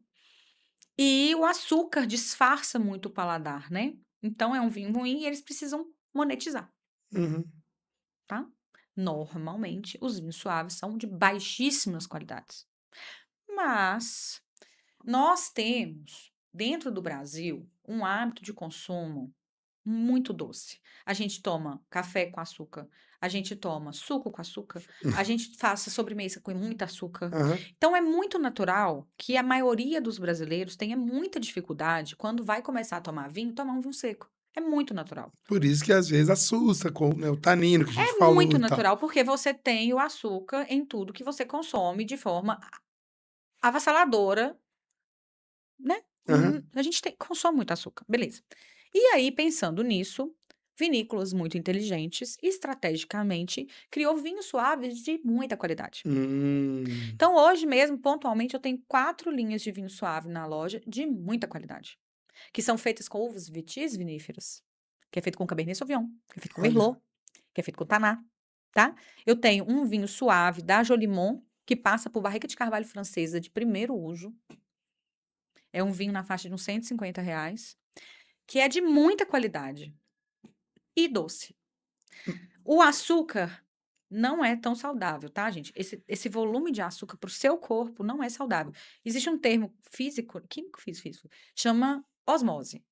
E o açúcar disfarça muito o paladar, né? Então é um vinho ruim e eles precisam monetizar, Uhum. tá? Normalmente, os vinhos suaves são de baixíssimas qualidades. Mas nós temos, dentro do Brasil, um hábito de consumo muito doce. A gente toma café com açúcar, a gente toma suco com açúcar, a gente faz a sobremesa com muito açúcar. Aham. Então é muito natural que a maioria dos brasileiros tenha muita dificuldade quando vai começar a tomar vinho, tomar um vinho seco. É muito natural. Por isso que às vezes assusta com, né, o tanino que a gente É falou muito e tal. natural porque você tem o açúcar em tudo que você consome de forma avassaladora, né? Aham. A gente consome muito açúcar, beleza. E aí, pensando nisso, vinícolas muito inteligentes, estrategicamente, criou vinhos suaves de muita qualidade. Hum. Então, hoje mesmo, pontualmente, eu tenho 4 linhas de vinho suave na loja de muita qualidade, que são feitas com uvas vitis viníferas, que é feito com Cabernet Sauvignon, que é feito com Olha. Merlot, que é feito com Taná, tá? Eu tenho um vinho suave da Jolimont, que passa por barrica de carvalho francesa de primeiro uso. É um vinho na faixa de uns R$ 150, que é de muita qualidade e doce. O açúcar não é tão saudável, tá, gente? Esse volume de açúcar para o seu corpo não é saudável. Existe um termo químico físico, chama osmose.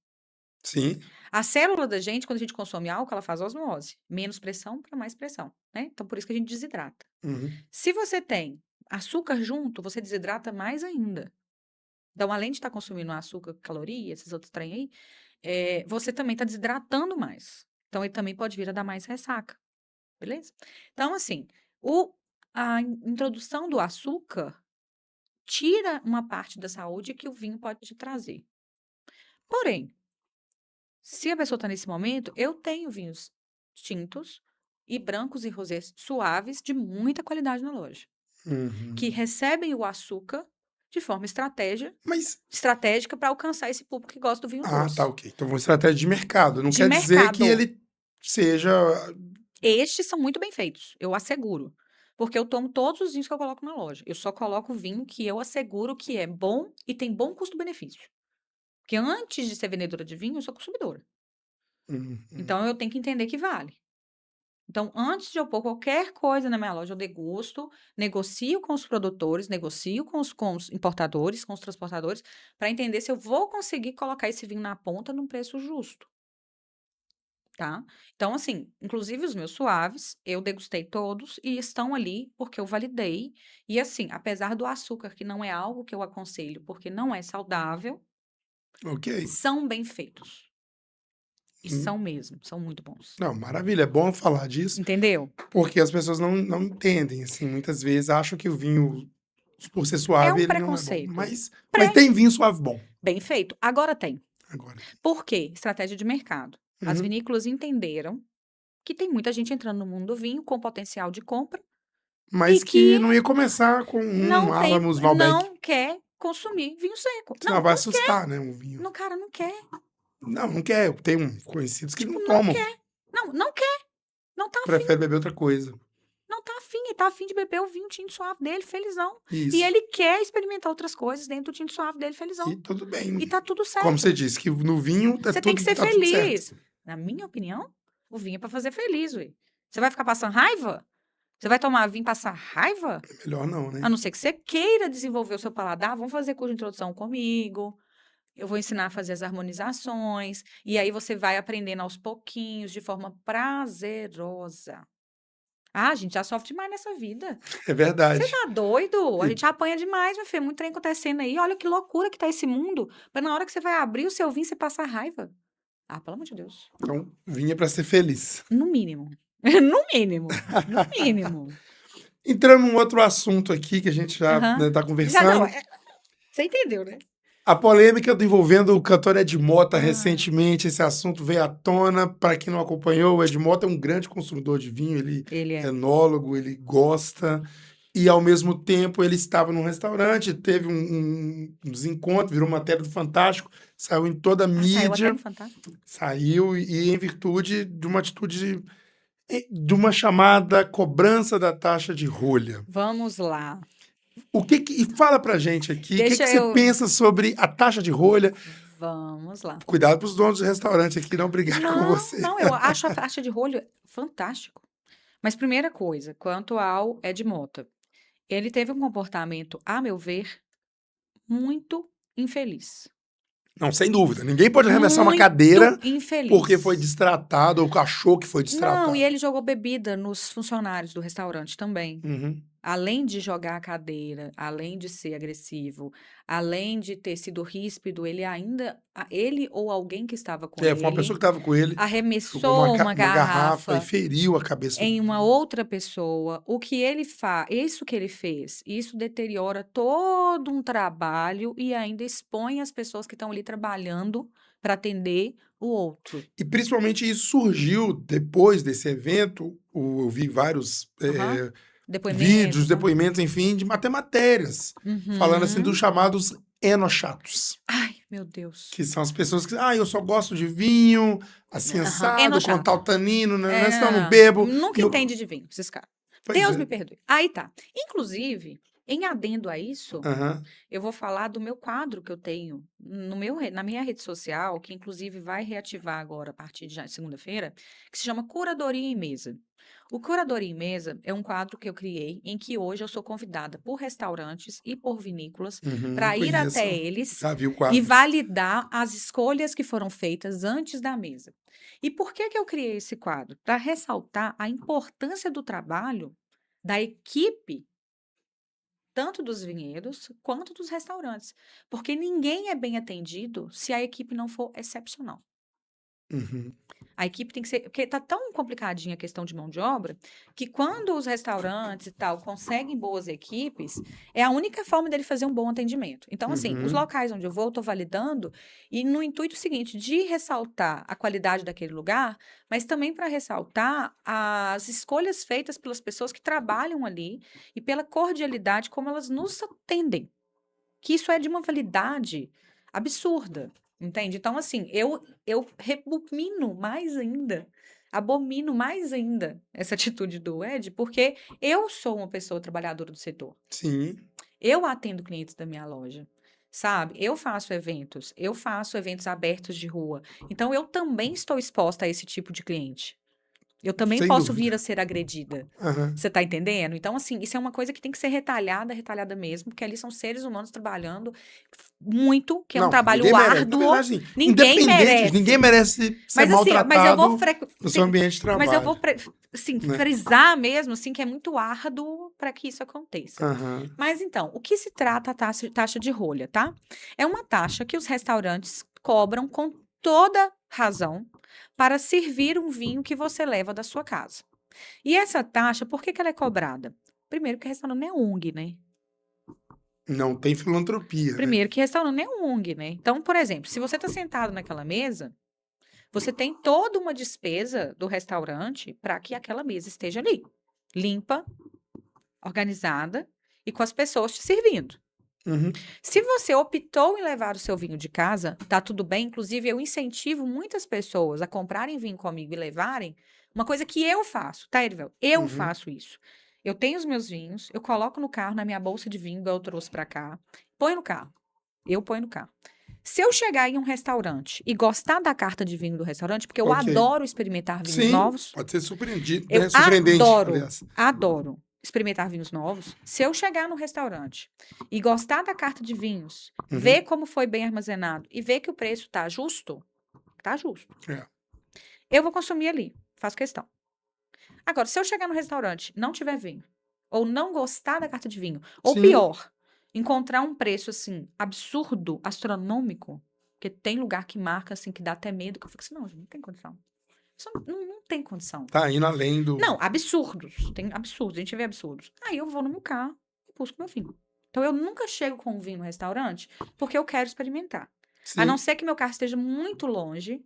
Sim. A célula da gente, quando a gente consome álcool, ela faz osmose. Menos pressão para mais pressão, né? Então, por isso que a gente desidrata. Uhum. Se você tem açúcar junto, você desidrata mais ainda. Então, além de estar consumindo açúcar, caloria, esses outros trem aí, você também está desidratando mais. Então, ele também pode vir a dar mais ressaca, beleza? Então, assim, a introdução do açúcar tira uma parte da saúde que o vinho pode te trazer. Porém, se a pessoa está nesse momento, eu tenho vinhos tintos e brancos e rosés suaves de muita qualidade na loja, que Uhum. recebem o açúcar de forma Mas estratégica para alcançar esse público que gosta do vinho tá, doce. ok. Então uma estratégia de mercado, não De quer dizer que mercado. ele seja Estes são muito bem feitos, eu asseguro. Porque eu tomo todos os vinhos que eu coloco na loja. Eu só coloco vinho que eu asseguro que é bom e tem bom custo-benefício. Porque antes de ser vendedora de vinho, eu sou consumidora. uhum. Então eu tenho que entender que vale. Então, antes de eu pôr qualquer coisa na minha loja, eu degusto, negocio com os produtores, negocio com os importadores, com os transportadores, para entender se eu vou conseguir colocar esse vinho na ponta num preço justo. Tá? Então, assim, inclusive os meus suaves, eu degustei todos e estão ali porque eu validei. E assim, apesar do açúcar, que não é algo que eu aconselho, porque não é saudável, Ok. são bem feitos. E Hum. são mesmo, são muito bons. Não, maravilha, é bom falar disso, Entendeu? porque as pessoas não entendem, assim, muitas vezes acham que o vinho, por ser É suave, um ele não é bom. preconceito. Mas tem vinho suave bom. Bem feito. Agora tem. Agora tem. Por quê? Estratégia de mercado. As Uhum. vinícolas entenderam que tem muita gente entrando no mundo do vinho com potencial de compra e Mas que que não ia começar com um Alamos Malbec, não quer consumir vinho seco. senão Não, vai não quer. assustar, né, um vinho. No cara não quer. Não quer. Tem conhecidos que Tipo, não não tomam, quer. Não, não quer. Não tá afim. prefere beber outra coisa. Não tá afim. Ele tá afim de beber o vinho tinto suave dele, felizão. E Isso. ele quer experimentar outras coisas dentro do tinto suave dele, E felizão. tudo bem. E tá tudo Como certo. você disse, que no vinho Você tem que ser tá tudo certo. feliz. Na minha opinião, o vinho é pra fazer feliz, ué. Você vai ficar passando raiva? Você vai tomar vinho e passar raiva? Melhor não, A né? não ser que você queira desenvolver o seu paladar, vamos fazer curso de introdução comigo. Eu vou ensinar a fazer as harmonizações. E aí você vai aprendendo aos pouquinhos, de forma prazerosa. Ah, a gente já sofre demais nessa vida. É Você verdade. tá doido? A E gente apanha demais, meu filho. Muito trem acontecendo aí. Olha que loucura que tá esse mundo. Mas na hora que você vai abrir o seu vinho, você passa raiva. Ah, pelo amor de Deus. então, vinho é pra ser feliz. No mínimo. No mínimo. No mínimo. Entrando num outro assunto aqui que a gente já, Aham. né, tá Já não. conversando, Você entendeu, né? A polêmica envolvendo o cantor Ed Mota Ah, recentemente, esse assunto veio à tona. Para quem não acompanhou, o Ed Mota é um grande consumidor de vinho, ele ele é é. enólogo, ele gosta. E, ao mesmo tempo, ele estava num restaurante, teve um desencontro, virou matéria do Fantástico, saiu em toda a Ah, saiu até mídia, no Fantástico. saiu e em virtude de uma atitude, de uma chamada cobrança da taxa de rolha. Vamos lá. E fala pra gente aqui, o que Deixa que você eu. pensa sobre a taxa de rolha? Vamos lá. Cuidado para os donos do restaurante aqui não brigar com Não, você. não, eu acho a faixa de rolho fantástico. Mas primeira coisa, quanto ao Ed Mota, ele teve um comportamento, a meu ver, muito infeliz. Não, sem dúvida. Ninguém pode arremessar uma Muito cadeira porque foi infeliz. destratado ou achou que foi Não, e destratado. ele jogou bebida nos funcionários do restaurante também. Uhum. Além de jogar a cadeira, além de ser agressivo, além de ter sido ríspido, ele ou alguém que estava com É, foi uma pessoa ele que estava com ele, jogou arremessou uma uma garrafa e garrafa feriu a cabeça em uma do. outra pessoa. O que ele faz, isso que ele fez, isso deteriora todo um trabalho e ainda expõe as pessoas que estão ali trabalhando para atender o outro. E principalmente isso surgiu depois desse evento. Eu vi vários Aham. vídeos, Depoimentos, né? depoimentos, enfim, de até matérias, falando assim dos Uhum. chamados enochatos. Ai, meu Deus. Que são as pessoas que, eu só gosto de vinho, assim, Aham. assado, com Enochato. tal tanino, né? Senão eu não É, bebo. nunca E entende de vinho, esses caras. pois Deus é. me perdoe. Aí tá. Inclusive, em adendo a isso, Aham. eu vou falar do meu quadro que eu tenho na minha rede social, que inclusive vai reativar agora a partir de segunda-feira, que se chama Curadoria em Mesa. O Curadoria em Mesa é um quadro que eu criei em que hoje eu sou convidada por restaurantes e por vinícolas para ir Conheço. até eles Já vi o e quadro. validar as escolhas que foram feitas antes da mesa. E por que que eu criei esse quadro? Para ressaltar a importância do trabalho da equipe tanto dos vinhedos quanto dos restaurantes, porque ninguém é bem atendido se a equipe não for excepcional. Uhum. A equipe tem que ser, porque tá tão complicadinha a questão de mão de obra, que quando os restaurantes e tal conseguem boas equipes, é a única forma dele fazer um bom atendimento. Então, assim, os Uhum. locais onde eu vou, eu tô validando, e no intuito seguinte, de ressaltar a qualidade daquele lugar, mas também para ressaltar as escolhas feitas pelas pessoas que trabalham ali e pela cordialidade como elas nos atendem. Que isso é de uma validade absurda, entende? Então, assim, eu repugno mais ainda, abomino mais ainda essa atitude do Ed, porque eu sou uma pessoa trabalhadora do setor. Sim. Eu atendo clientes da minha loja, sabe? Eu faço eventos abertos de rua. Então, eu também estou exposta a esse tipo de cliente. Eu também Sem posso vir dúvida. a ser agredida. Aham. Você tá entendendo? Então, assim, isso é uma coisa que tem que ser retalhada, retalhada mesmo, porque ali são seres humanos trabalhando muito, que é um Não, ninguém trabalho merece. Na árduo. verdade, assim, Ninguém independente, ninguém merece. merece ser Mas assim, ó, maltratado no seu ambiente de mas eu vou trabalho, assim, né? frisar mesmo assim que é muito árduo para que isso aconteça. Aham. Mas então, o que se trata a taxa de rolha, tá? É uma taxa que os restaurantes cobram com toda razão para servir um vinho que você leva da sua casa. E essa taxa, por que que ela é cobrada? Primeiro que restaurante não é ONG, né? Não tem filantropia, né? Primeiro que restaurante não é ONG, né? Então, por exemplo, se você está sentado naquela mesa, você tem toda uma despesa do restaurante para que aquela mesa esteja ali, limpa, organizada e com as pessoas te servindo. Uhum. Se você optou em levar o seu vinho de casa, tá tudo bem. Inclusive, eu incentivo muitas pessoas a comprarem vinho comigo e levarem. Uma coisa que eu faço, tá, Erivel? Eu Uhum. faço isso. Eu tenho os meus vinhos, eu coloco no carro, na minha bolsa de vinho, igual eu trouxe para cá, põe no carro. Eu ponho no carro. Se eu chegar em um restaurante e gostar da carta de vinho do restaurante, porque eu Ok. adoro experimentar vinhos Sim, novos, pode ser surpreendido, eu né? Surpreendente, adoro, aliás. adoro experimentar vinhos novos. Se eu chegar no restaurante e gostar da carta de vinhos, ver Uhum. como foi bem armazenado e ver que o preço tá justo, É. eu vou consumir ali, faço questão. Agora, se eu chegar no restaurante, não tiver vinho, ou não gostar da carta de vinho, ou Sim. pior, encontrar um preço assim absurdo, astronômico, porque tem lugar que marca assim que dá até medo, que eu fico assim, não, gente, não tem condição. Isso não tem condição. Tá indo além do. Não, absurdos. Tem absurdos, a gente vê absurdos. Aí eu vou no meu carro e busco meu vinho. Então, eu nunca chego com um vinho no restaurante porque eu quero experimentar. A não Sim. ser que meu carro esteja muito longe,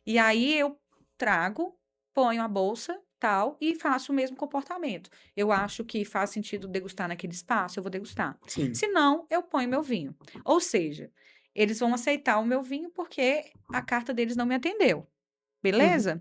e aí eu trago, ponho a bolsa, tal, e faço o mesmo comportamento. Eu acho que faz sentido degustar naquele espaço, eu vou degustar. Sim. Se não, eu ponho meu vinho. Ou seja, eles vão aceitar o meu vinho porque a carta deles não me atendeu. Uhum. Beleza?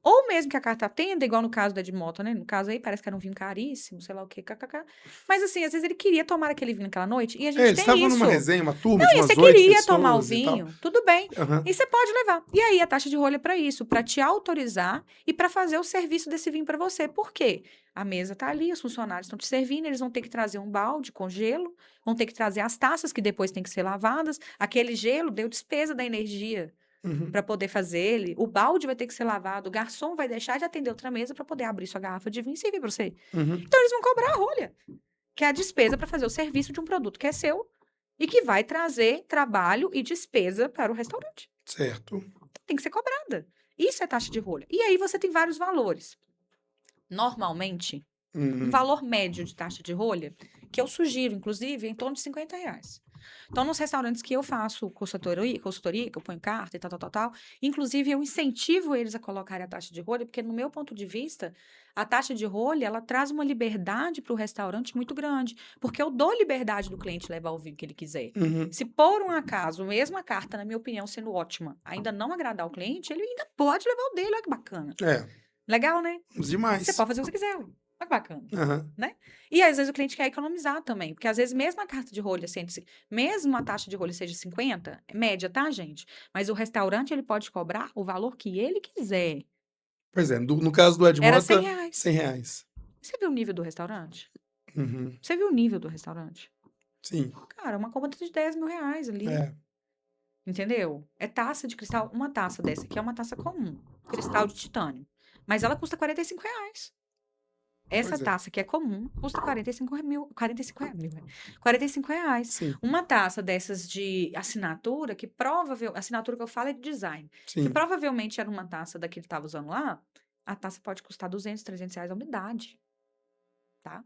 Ou mesmo que a carta atenda, igual no caso da Edmota, né? No caso aí, parece que era um vinho caríssimo, sei lá o quê, kkk. Mas assim, às vezes ele queria tomar aquele vinho naquela noite, e a É, gente eles tem estavam numa isso. resenha, uma turma de Não, e você umas 8 queria tomar o pessoas e tal. vinho, tudo bem. Aham. E você pode levar. E aí a taxa de rolha é para isso, para te autorizar e para fazer o serviço desse vinho para você. Por quê? A mesa tá ali, os funcionários estão te servindo, eles vão ter que trazer um balde com gelo, vão ter que trazer as taças que depois têm que ser lavadas. Aquele gelo deu despesa da energia Uhum. para poder fazer ele. O balde vai ter que ser lavado, o garçom vai deixar de atender outra mesa para poder abrir sua garrafa de vinho e servir para você. Uhum. Então eles vão cobrar a rolha, que é a despesa para fazer o serviço de um produto que é seu e que vai trazer trabalho e despesa para o restaurante. Certo. Tem que ser cobrada. Isso é taxa de rolha. E aí você tem vários valores. Normalmente, um Uhum. valor médio de taxa de rolha, que eu sugiro, inclusive, é em torno de R$ 50. Então, nos restaurantes que eu faço consultoria, que eu ponho carta e tal, tal, tal, tal, inclusive eu incentivo eles a colocarem a taxa de rolha, porque no meu ponto de vista, a taxa de rolha, ela traz uma liberdade para o restaurante muito grande, porque eu dou liberdade do cliente levar o vinho que ele quiser. Uhum. Se por um acaso, mesmo a carta, na minha opinião, sendo ótima, ainda não agradar o cliente, ele ainda pode levar o dele, olha que bacana. É, Legal, né? Você demais. pode fazer o que você quiser, ué. Olha que bacana, Aham. né? E às vezes o cliente quer economizar também, porque às vezes mesmo a carta de rolha, mesmo a taxa de rolha seja 50, é média, tá, gente? Mas o restaurante ele pode cobrar o valor que ele quiser. Pois é, no caso do Era R$ 100. Edmota, R$ 100. Você viu o nível do restaurante? Uhum. Você viu o nível do restaurante? Sim. Cara, uma conta de R$ 10.000 ali, É. entendeu? É taça de cristal, uma taça dessa aqui é uma taça comum, cristal de titânio. Mas ela custa R$ 45. Essa Pois é. taça que é comum custa 45 reais. Sim. Uma taça dessas de assinatura, assinatura que eu falo é de design, que Sim. provavelmente era uma taça da que ele estava usando lá, a taça pode custar 200, 300 reais a unidade, tá?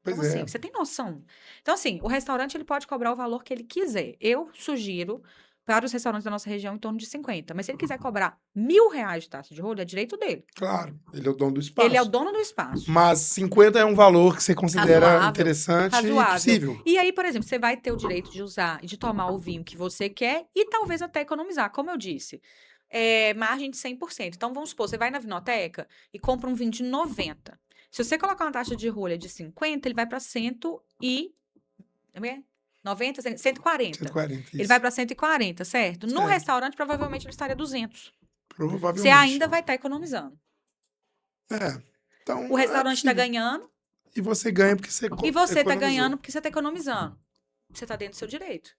Então, Pois assim, é. você tem noção. Então, assim, o restaurante ele pode cobrar o valor que ele quiser. Eu sugiro para os restaurantes da nossa região em torno de 50. Mas se ele quiser cobrar R$ 1.000 de taxa de rolho, é direito dele. Claro, ele é o dono do Ele é o espaço. dono do espaço. Mas 50 é um valor que você considera Razoável, interessante e razoável. possível. E aí, por exemplo, você vai ter o direito de usar e de tomar o vinho que você quer e talvez até economizar, como eu disse. Margem de 100%. Então, vamos supor, você vai na vinoteca e compra um vinho de 90. Se você colocar uma taxa de rolha de 50, ele vai para 90, 140. 140, Ele vai isso. para 140, certo? No Certo. restaurante, provavelmente, ele estaria 200. Você Provavelmente. ainda vai estar economizando. É. O Então, é restaurante está possível. ganhando E você ganha porque você e você está economizou. ganhando porque você está economizando. Você está dentro do seu direito.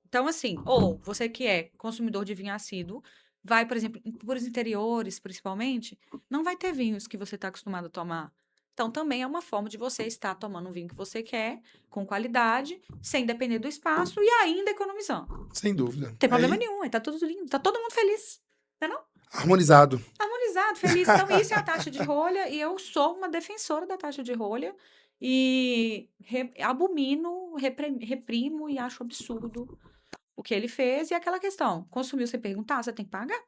Então, assim, ou você que é consumidor de vinho assíduo, vai, por exemplo, por os interiores, principalmente, não vai ter vinhos que você está acostumado a tomar. Então, também é uma forma de você estar tomando um vinho que você quer, com qualidade, sem depender do espaço e ainda economizando. Não Sem dúvida. tem problema Aí, nenhum, aí tá tudo lindo, tá todo mundo feliz. Não é não? harmonizado. Harmonizado, feliz. Então, isso é a taxa de rolha, e eu sou uma defensora da taxa de rolha e abomino, reprimo e acho absurdo o que ele fez. E aquela questão, consumiu sem perguntar, você tem que pagar,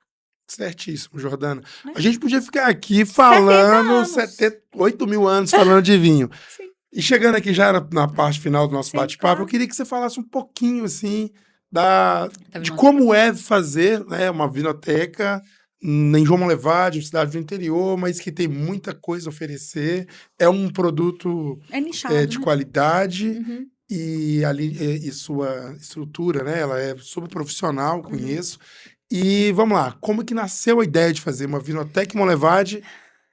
Certíssimo, Jordana. né? A gente podia ficar aqui 70 falando anos. 8 mil anos falando de vinho. Sim, E chegando aqui já na parte final do nosso sim, bate-papo, eu claro. queria que você falasse um pouquinho, assim, Tá de vendo? como é fazer, né, uma vinoteca em João Monlevade, uma cidade do interior, mas que tem muita coisa a oferecer. É um produto É nichado, de né? qualidade Uhum, e, e sua estrutura, né, ela é super profissional, uhum. conheço. E vamos lá, como que nasceu a ideia de fazer uma vinoteca em Monlevade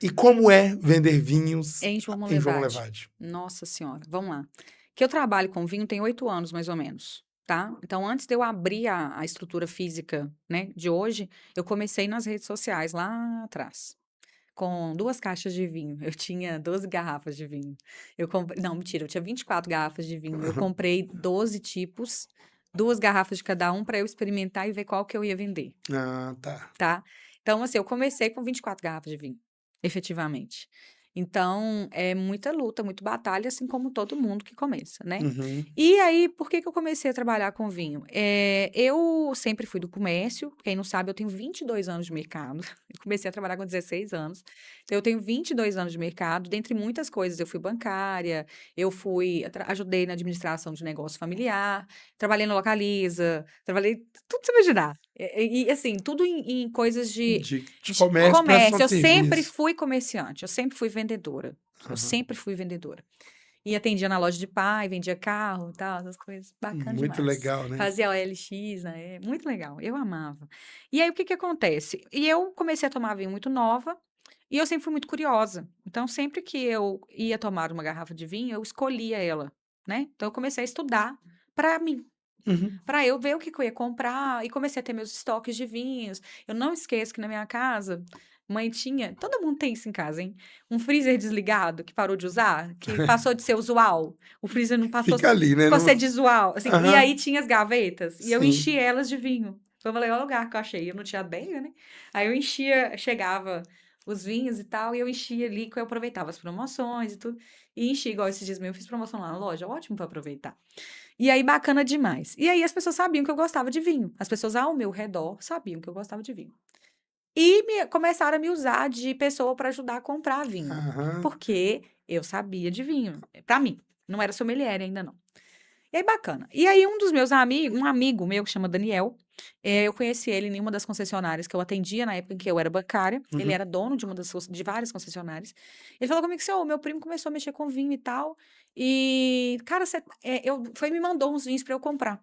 e como é vender vinhos Em João em João Monlevade. Monlevade? Nossa Senhora, vamos lá. Que eu trabalho com vinho tem 8 anos, mais ou menos, tá? Então, antes de eu abrir a estrutura física, né, de hoje, eu comecei nas redes sociais, lá atrás, com 2 caixas de vinho. Eu tinha 12 garrafas de vinho. Não, mentira, eu tinha 24 garrafas de vinho. Eu comprei 12 tipos, 2 garrafas de cada um para eu experimentar e ver qual que eu ia vender, Ah, tá. tá? Então, assim, eu comecei com 24 garrafas de vinho, efetivamente. Então, é muita luta, muito batalha, assim como todo mundo que começa, né? Uhum. E aí, por que que eu comecei a trabalhar com vinho? Eu sempre fui do comércio, quem não sabe, eu tenho 22 anos de mercado. Eu comecei a trabalhar com 16 anos. Então, eu tenho 22 anos de mercado, dentre muitas coisas. Eu fui bancária, ajudei na administração de negócio familiar, trabalhei na Localiza, trabalhei tudo que você imaginar. Assim, tudo em coisas De de comércio, prestação comércio. de Eu sempre serviço. fui comerciante, eu sempre fui vendedora. Eu Aham. sempre fui vendedora. E atendia na loja de pai, vendia carro, e tal, essas coisas. Bacana Muito demais. legal, né? Fazia OLX, né? Muito legal. Eu amava. E aí, o que que acontece? E eu comecei a tomar vinho muito nova e eu sempre fui muito curiosa. Então, sempre que eu ia tomar uma garrafa de vinho, eu escolhia ela, né? Então, eu comecei a estudar para mim, Uhum. para eu ver o que que eu ia comprar e comecei a ter meus estoques de vinhos. Eu não esqueço que na minha casa, mãe tinha, todo mundo tem isso em casa, hein? Um freezer desligado que parou de usar, que passou de ser usual. O freezer não passou, Fica ali, né? ficou a ser desigual, assim. E Aham. aí tinha as gavetas e eu enchi Sim. elas de vinho. Foi o melhor lugar que eu achei. Eu não tinha adega, né? Aí eu enchia, chegava os vinhos e tal, e eu enchia ali, que eu aproveitava as promoções e tudo. E enchi, igual esses dias mesmo, eu fiz promoção lá na loja, ótimo para aproveitar. E aí, bacana demais. E aí, as pessoas sabiam que eu gostava de vinho. As pessoas ao meu redor sabiam que eu gostava de vinho. E começaram a me usar de pessoa para ajudar a comprar vinho. Aham. Porque eu sabia de vinho. Para mim. Não era sommelier ainda não. E aí, bacana. E aí, um dos meus amigos, um amigo meu que chama Daniel, eu conheci ele em uma das concessionárias que eu atendia na época em que eu era bancária. Ele Uhum. era dono de várias concessionárias. Ele falou comigo assim: "Ô, meu primo começou a mexer com vinho e tal. E, cara, foi e me mandou uns vinhos para eu comprar.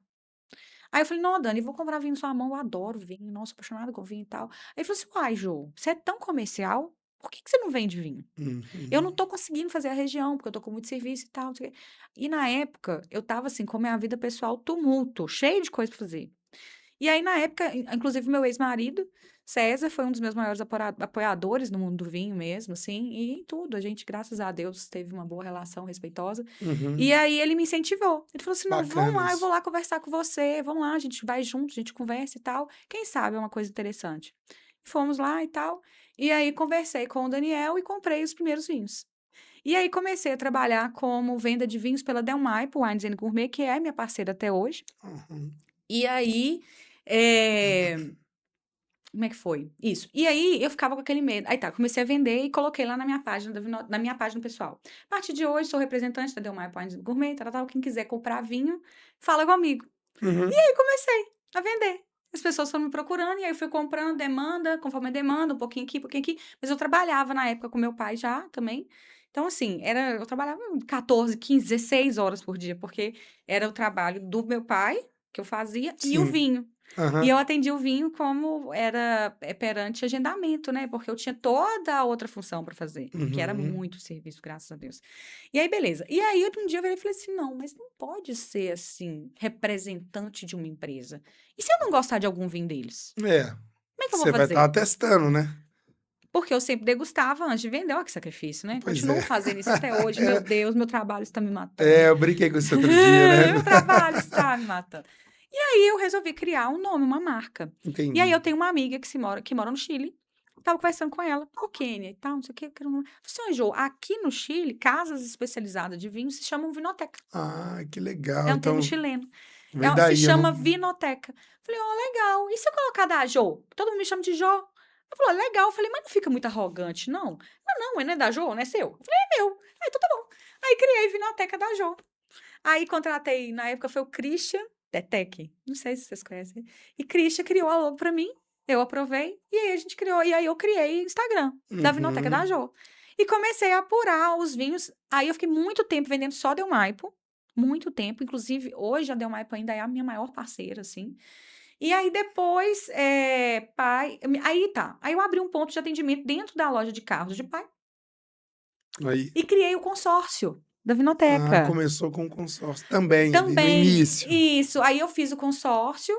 Aí eu falei: "Não, Dani, vou comprar vinho na sua mão, eu adoro vinho, nossa, apaixonada com vinho e tal". Aí ele falou assim: "Uai, Jô, você é tão comercial, por que que você não vende vinho?". Eu não Uhum. tô conseguindo fazer a região, porque eu tô com muito serviço e tal, não sei o quê. E na época, eu estava assim, com a minha vida pessoal tumulto, cheio de coisa pra fazer. E aí, na época, inclusive, meu ex-marido, César, foi um dos meus maiores apoiadores no mundo do vinho mesmo, assim, e em tudo. A gente, graças a Deus, teve uma boa relação respeitosa. E Uhum. aí ele me incentivou. Ele falou assim: "Não, vamos Bacana lá, eu isso. vou lá conversar com você, vamos lá, a gente vai junto, a gente conversa e tal. Quem sabe é uma coisa interessante". Fomos lá e tal. E aí conversei com o Daniel e comprei os primeiros vinhos. E aí comecei a trabalhar como venda de vinhos pela Del Maipo Wines and Gourmet, que é minha parceira até hoje. Uhum. E aí, eh, como é que foi? Isso. E aí eu ficava com aquele medo. Aí tá, comecei a vender e coloquei lá na minha página, na minha página pessoal. A partir de hoje, sou representante da Del Mar Wines Gourmet, tal, tal, quem quiser comprar vinho, fala comigo. E Uhum. aí comecei a vender. As pessoas foram me procurando e aí eu fui comprando demanda, conforme a demanda, um pouquinho aqui. Mas eu trabalhava na época com meu pai já também. Então, assim, eu trabalhava 14, 15, 16 horas por dia, porque era o trabalho do meu pai, que eu fazia, e o Sim. vinho. E Aham. eu atendia o vinho como era perante agendamento, né? Porque eu tinha toda a outra função para fazer, que era Uhum. muito serviço, graças a Deus. E aí, beleza. E aí, um dia eu virei e falei assim: não, mas não pode ser assim, representante de uma empresa. E se eu não gostar de algum vinho deles? É. Como é que eu vou Você vai estar fazer? testando, né? Porque eu sempre degustava antes de vender. Olha que sacrifício, né? Pois é. Continuo fazendo isso até hoje. Meu Deus, meu trabalho está me É, matando. eu brinquei com isso outro dia, né? Meu trabalho está me matando. E aí eu resolvi criar um nome, uma marca. E aí Entendi. eu tenho uma amiga que mora no Chile. Tava conversando com ela, o Quênia e tal, não sei o que. Eu quero um... Falei assim, Jô, aqui no Chile, casas especializadas de vinho se chamam vinoteca. Ah, que É legal. um termo Então, chileno. vem Se daí, eu não. chama vinoteca. Falei, ó, legal. E se eu colocar da Jô? Todo mundo me chama de Jô. Ela falou, legal. Eu falei, mas não fica muito arrogante, não? Não, não é da Jô, não é seu? Eu falei, é meu. Aí, então tá bom. Aí criei Vinoteca da Jô. Aí contratei, na época foi o Christian Detec, não sei se vocês conhecem. E Christian criou a logo pra mim, eu aprovei, e aí a gente criou, e aí eu criei Instagram da Vinoteca da Uhum. Jô. E comecei a apurar os vinhos. Aí eu fiquei muito tempo vendendo só Del Maipo, muito tempo. Inclusive, hoje a Del Maipo ainda é a minha maior parceira, assim. E aí depois, pai. Aí tá. Aí eu abri um ponto de atendimento dentro da loja de carros de pai Aí. e criei o consórcio da Ah, Vinoteca. começou com o consórcio também ali no Também, início. isso. Aí eu fiz o consórcio.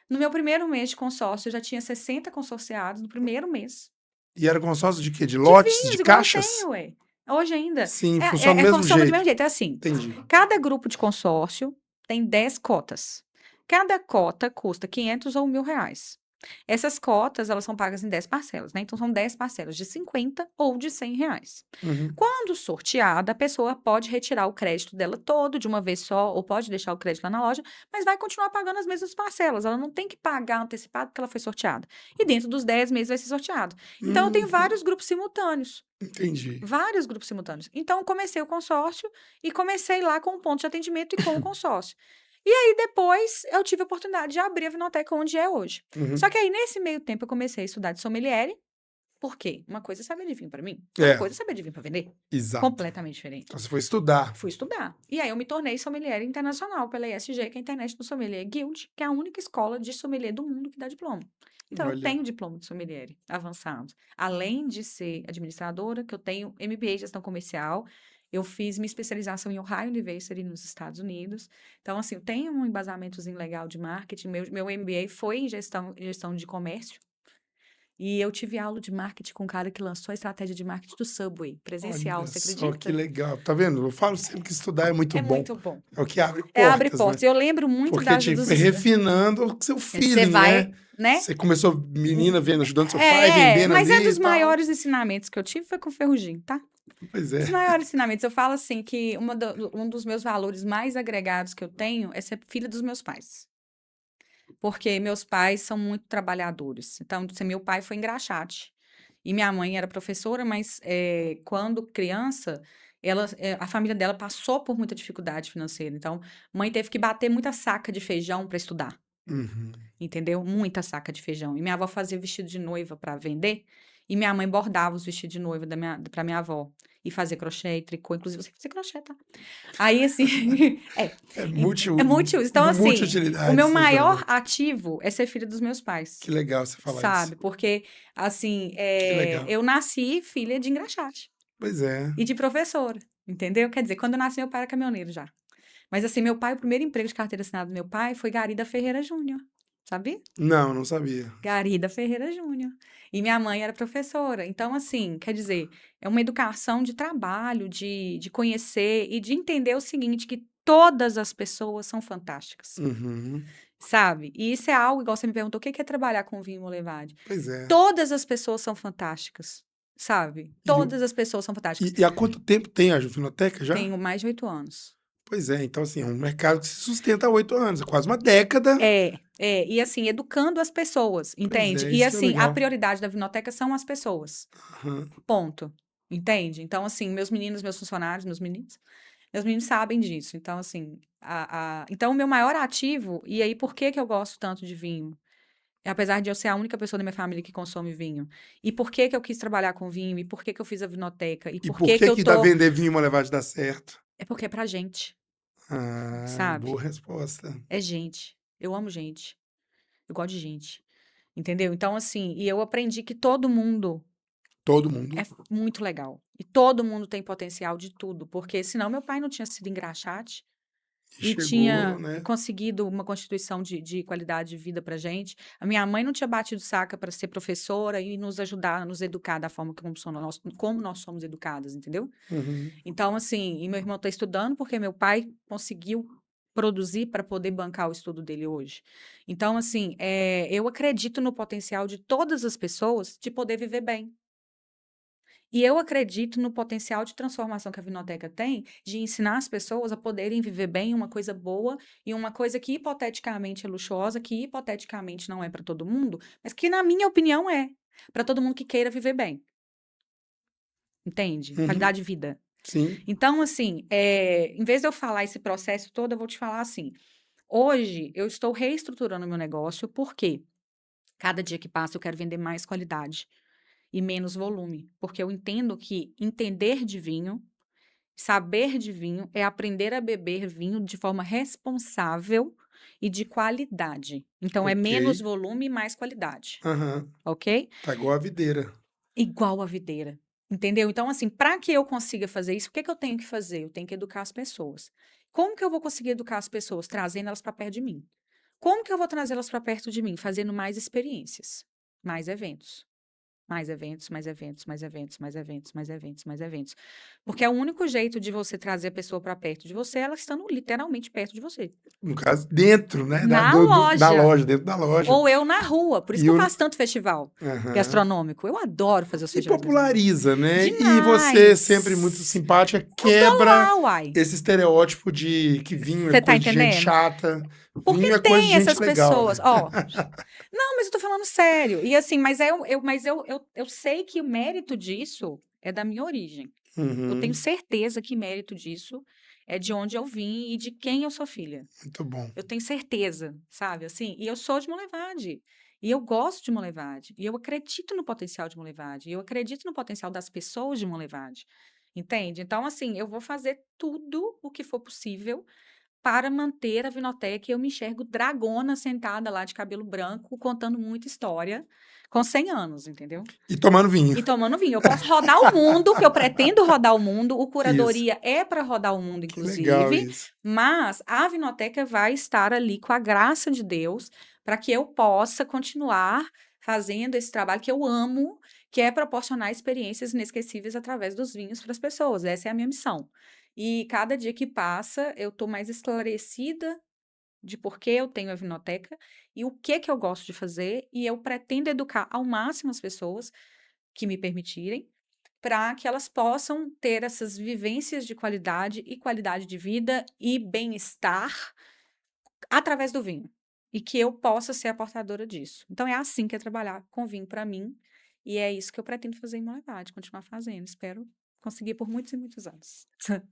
No meu primeiro mês de consórcio, eu já tinha 60 consorciados no primeiro mês. E era consórcio de quê? De De lotes, de vinhos, igual eu tenho, caixas? ué. Hoje ainda. Sim, funciona do mesmo Funciona do jeito. mesmo jeito. É assim: Entendi. cada grupo de consórcio tem 10 cotas. Cada cota custa 500 ou R$ 1.000. Essas cotas, elas são pagas em 10 parcelas, né? Então, são 10 parcelas de 50 ou de R$ 100. Uhum. Quando sorteada, a pessoa pode retirar o crédito dela todo de uma vez só, ou pode deixar o crédito lá na loja, mas vai continuar pagando as mesmas parcelas. Ela não tem que pagar antecipado porque ela foi sorteada. E dentro dos 10 meses vai ser sorteado. Então, eu tenho Uhum. vários grupos simultâneos. Entendi. Vários grupos simultâneos. Então, eu comecei o consórcio e comecei lá com o ponto de atendimento e com o consórcio. E aí, depois, eu tive a oportunidade de abrir a Vinoteca onde é hoje. Só Uhum. que aí, nesse meio tempo, eu comecei a estudar de sommelier. Por quê? Uma coisa é saber de vinho para mim, outra É, coisa é saber de vinho para vender. exato. Completamente diferente. Então você foi estudar. Fui estudar. E aí, eu me tornei sommelier internacional pela ISG, que é a International Sommelier Guild, que é a única escola de sommelier do mundo que dá diploma. Então, eu Olha, tenho diploma de sommelier avançado. Além de ser administradora, que eu tenho MBA em gestão comercial, eu fiz minha especialização em Ohio University, nos Estados Unidos. Então, assim, eu tenho um embasamentozinho legal de marketing. Meu MBA foi em gestão de comércio. E eu tive aula de marketing com um cara que lançou a estratégia de marketing do Subway, presencial, olha você só que acredita? legal. Tá vendo? Eu falo sempre que estudar é muito É bom. muito bom. É o que abre É, abre portas, né? portas. Eu lembro muito Porque te dos... foi refinando o seu Você feeling, vai, né? né? Você começou menina vendo, ajudando seu pai, É, vendendo mas é ali e dos tal. maiores ensinamentos que eu tive foi com o Ferrugem, tá? Pois Os é. maiores ensinamentos. Eu falo assim que um dos meus valores mais agregados que eu tenho é ser filha dos meus pais. Porque meus pais são muito trabalhadores. Então, meu pai foi engraxate. E minha mãe era professora, mas quando criança, a família dela passou por muita dificuldade financeira. Então, mãe teve que bater muita saca de feijão para estudar. Uhum. Entendeu? Muita saca de feijão. E minha avó fazia vestido de noiva para vender, e minha mãe bordava os vestidos de noiva para minha avó. E fazia crochê e tricô, inclusive você fazia crochê, tá? Aí, assim, é, É é multiuso. Então, assim, o multi-utilidades meu essa maior jornada. ativo é ser filha dos meus pais, Que legal você falar isso. sabe? Porque, assim, Que legal. eu nasci filha de engraxate Pois é. e de professora, entendeu? Quer dizer, quando eu nasci, meu pai era caminhoneiro já. Mas, assim, meu pai, o primeiro emprego de carteira assinada do meu pai foi Garida Ferreira Júnior, sabia? Não, não sabia. Garida Ferreira Júnior. E minha mãe era professora. Então, assim, quer dizer, é uma educação de trabalho, de conhecer e de entender o seguinte, que todas as pessoas são fantásticas, Uhum. sabe? E isso é algo, igual você me perguntou, o que que é trabalhar com vinho Molevade? Pois é. Todas as pessoas são fantásticas, sabe? E, o- Todas as pessoas são fantásticas. e há quanto tempo tem a Juvenoteca já? Tenho mais de 8 anos. Pois é, então assim, é um mercado que se sustenta há 8 anos, é quase uma década. E assim, educando as pessoas, Pois entende? é, E isso que é assim, a legal. prioridade da Vinoteca são as pessoas. Aham. Ponto. Entende? Então, assim, meus funcionários, meus meninos sabem disso. Então, assim, então o meu maior ativo, e aí por que que eu gosto tanto de vinho? Apesar de eu ser a única pessoa da minha família que consome vinho. E por que que eu quis trabalhar com vinho? E por que que eu fiz a vinoteca? E E por por que que que eu que dá tô. vender vinho uma levada dar certo? É porque é pra gente, Ah, sabe? boa resposta. É gente. Eu amo gente. Eu gosto de gente. Entendeu? Então, assim, e eu aprendi que todo mundo Todo é mundo muito legal. E todo mundo tem potencial de tudo. Porque senão meu pai não tinha sido engraxate e chegou, tinha né? conseguido uma constituição de qualidade de vida pra gente. A minha mãe não tinha batido saca para ser professora e nos ajudar, nos educar da forma como nós somos educadas, entendeu? Uhum. Então, assim, e meu irmão está estudando porque meu pai conseguiu produzir para poder bancar o estudo dele hoje. Então, assim, eu acredito no potencial de todas as pessoas de poder viver bem. E eu acredito no potencial de transformação que a Vinoteca tem de ensinar as pessoas a poderem viver bem uma coisa boa e uma coisa que hipoteticamente é luxuosa, que hipoteticamente não é para todo mundo, mas que, na minha opinião, é para todo mundo que queira viver bem. Entende? Uhum. Qualidade de vida. Sim. Então, assim, em vez de eu falar esse processo todo, eu vou te falar assim. Hoje, eu estou reestruturando o meu negócio, porque cada dia que passa eu quero vender mais qualidade e menos volume. Porque eu entendo que entender de vinho, saber de vinho, é aprender a beber vinho de forma responsável e de qualidade. Então, é Ok. menos volume e mais qualidade, Aham. ok? Tá igual a videira. Igual a videira. Entendeu? Então, assim, para que eu consiga fazer isso, o que que eu tenho que fazer? Eu tenho que educar as pessoas. Como que eu vou conseguir educar as pessoas? Trazendo elas para perto de mim. Como que eu vou trazê-las para perto de mim? Fazendo mais experiências, mais eventos. Mais eventos, mais eventos, mais eventos, mais eventos, mais eventos, mais eventos. Porque é o único jeito de você trazer a pessoa para perto de você, ela estando literalmente perto de você. No caso, dentro, né, Na da loja. loja, dentro da loja. Ou eu na rua. Por isso E que eu o faço tanto festival Aham. gastronômico. Eu adoro fazer os E festivais gastronômicos. populariza, né? E você, sempre muito Demais! simpática, Eu tô quebra lá, uai. esse estereótipo de que vinho é Você tá coisa de gente entendendo? chata, Porque vinho é coisa de tem gente essas legal, né? pessoas. Ó, não, mas eu tô falando sério. E assim, mas eu sei que o mérito disso é da minha origem. Eu tenho Uhum, certeza que mérito disso é de onde eu vim e de quem eu sou filha. muito bom. Eu tenho certeza, sabe? Assim, e eu sou de Monlevade. E eu gosto de Monlevade. E eu acredito no potencial de Monlevade. E eu acredito no potencial das pessoas de Monlevade. Entende? Então, assim, eu vou fazer tudo o que for possível para manter a Vinoteca. Eu me enxergo dragona sentada lá de cabelo branco, contando muita história, com 100 anos, entendeu? E tomando vinho. E tomando vinho. Eu posso rodar o mundo, que eu pretendo rodar o mundo. O Isso, Curadoria é para rodar o mundo, que legal inclusive. isso. Mas a Vinoteca vai estar ali com a graça de Deus para que eu possa continuar fazendo esse trabalho que eu amo, que é proporcionar experiências inesquecíveis através dos vinhos para as pessoas. Essa é a minha missão. E cada dia que passa, eu estou mais esclarecida de por que eu tenho a Vinoteca e o que eu gosto de fazer. E eu pretendo educar ao máximo as pessoas que me permitirem, para que elas possam ter essas vivências de qualidade e qualidade de vida e bem-estar através do vinho. E que eu possa ser a portadora disso. Então é assim que é trabalhar com vinho para mim. E é isso que eu pretendo fazer em Monlevade, continuar fazendo. Espero conseguir por muitos e muitos anos.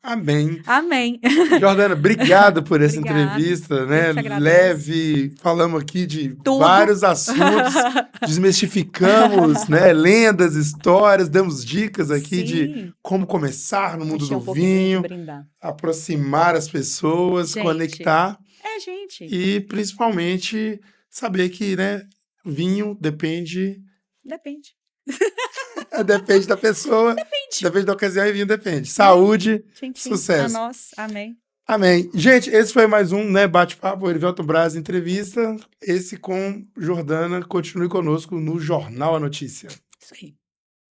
Amém. Amém. Jordana, obrigado por essa Obrigada. entrevista, Eu né? que agradeço. Leve, falamos aqui de Tudo. vários assuntos, desmistificamos, né? Lendas, histórias, damos dicas aqui de Sim. como começar no mundo Encher do um pouquinho de vinho, brindar. aproximar as pessoas, Gente. conectar É, gente. e principalmente saber que, né, vinho depende, Depende. depende da pessoa, Depende. depende da ocasião e vinho depende. É. Saúde, Tchim, a sucesso. nós. Amém. Amém. Gente, esse foi mais um, né, bate-papo, Erivelton Braz entrevista. Esse com Jordana. Continue conosco no Jornal A Notícia. Isso aí.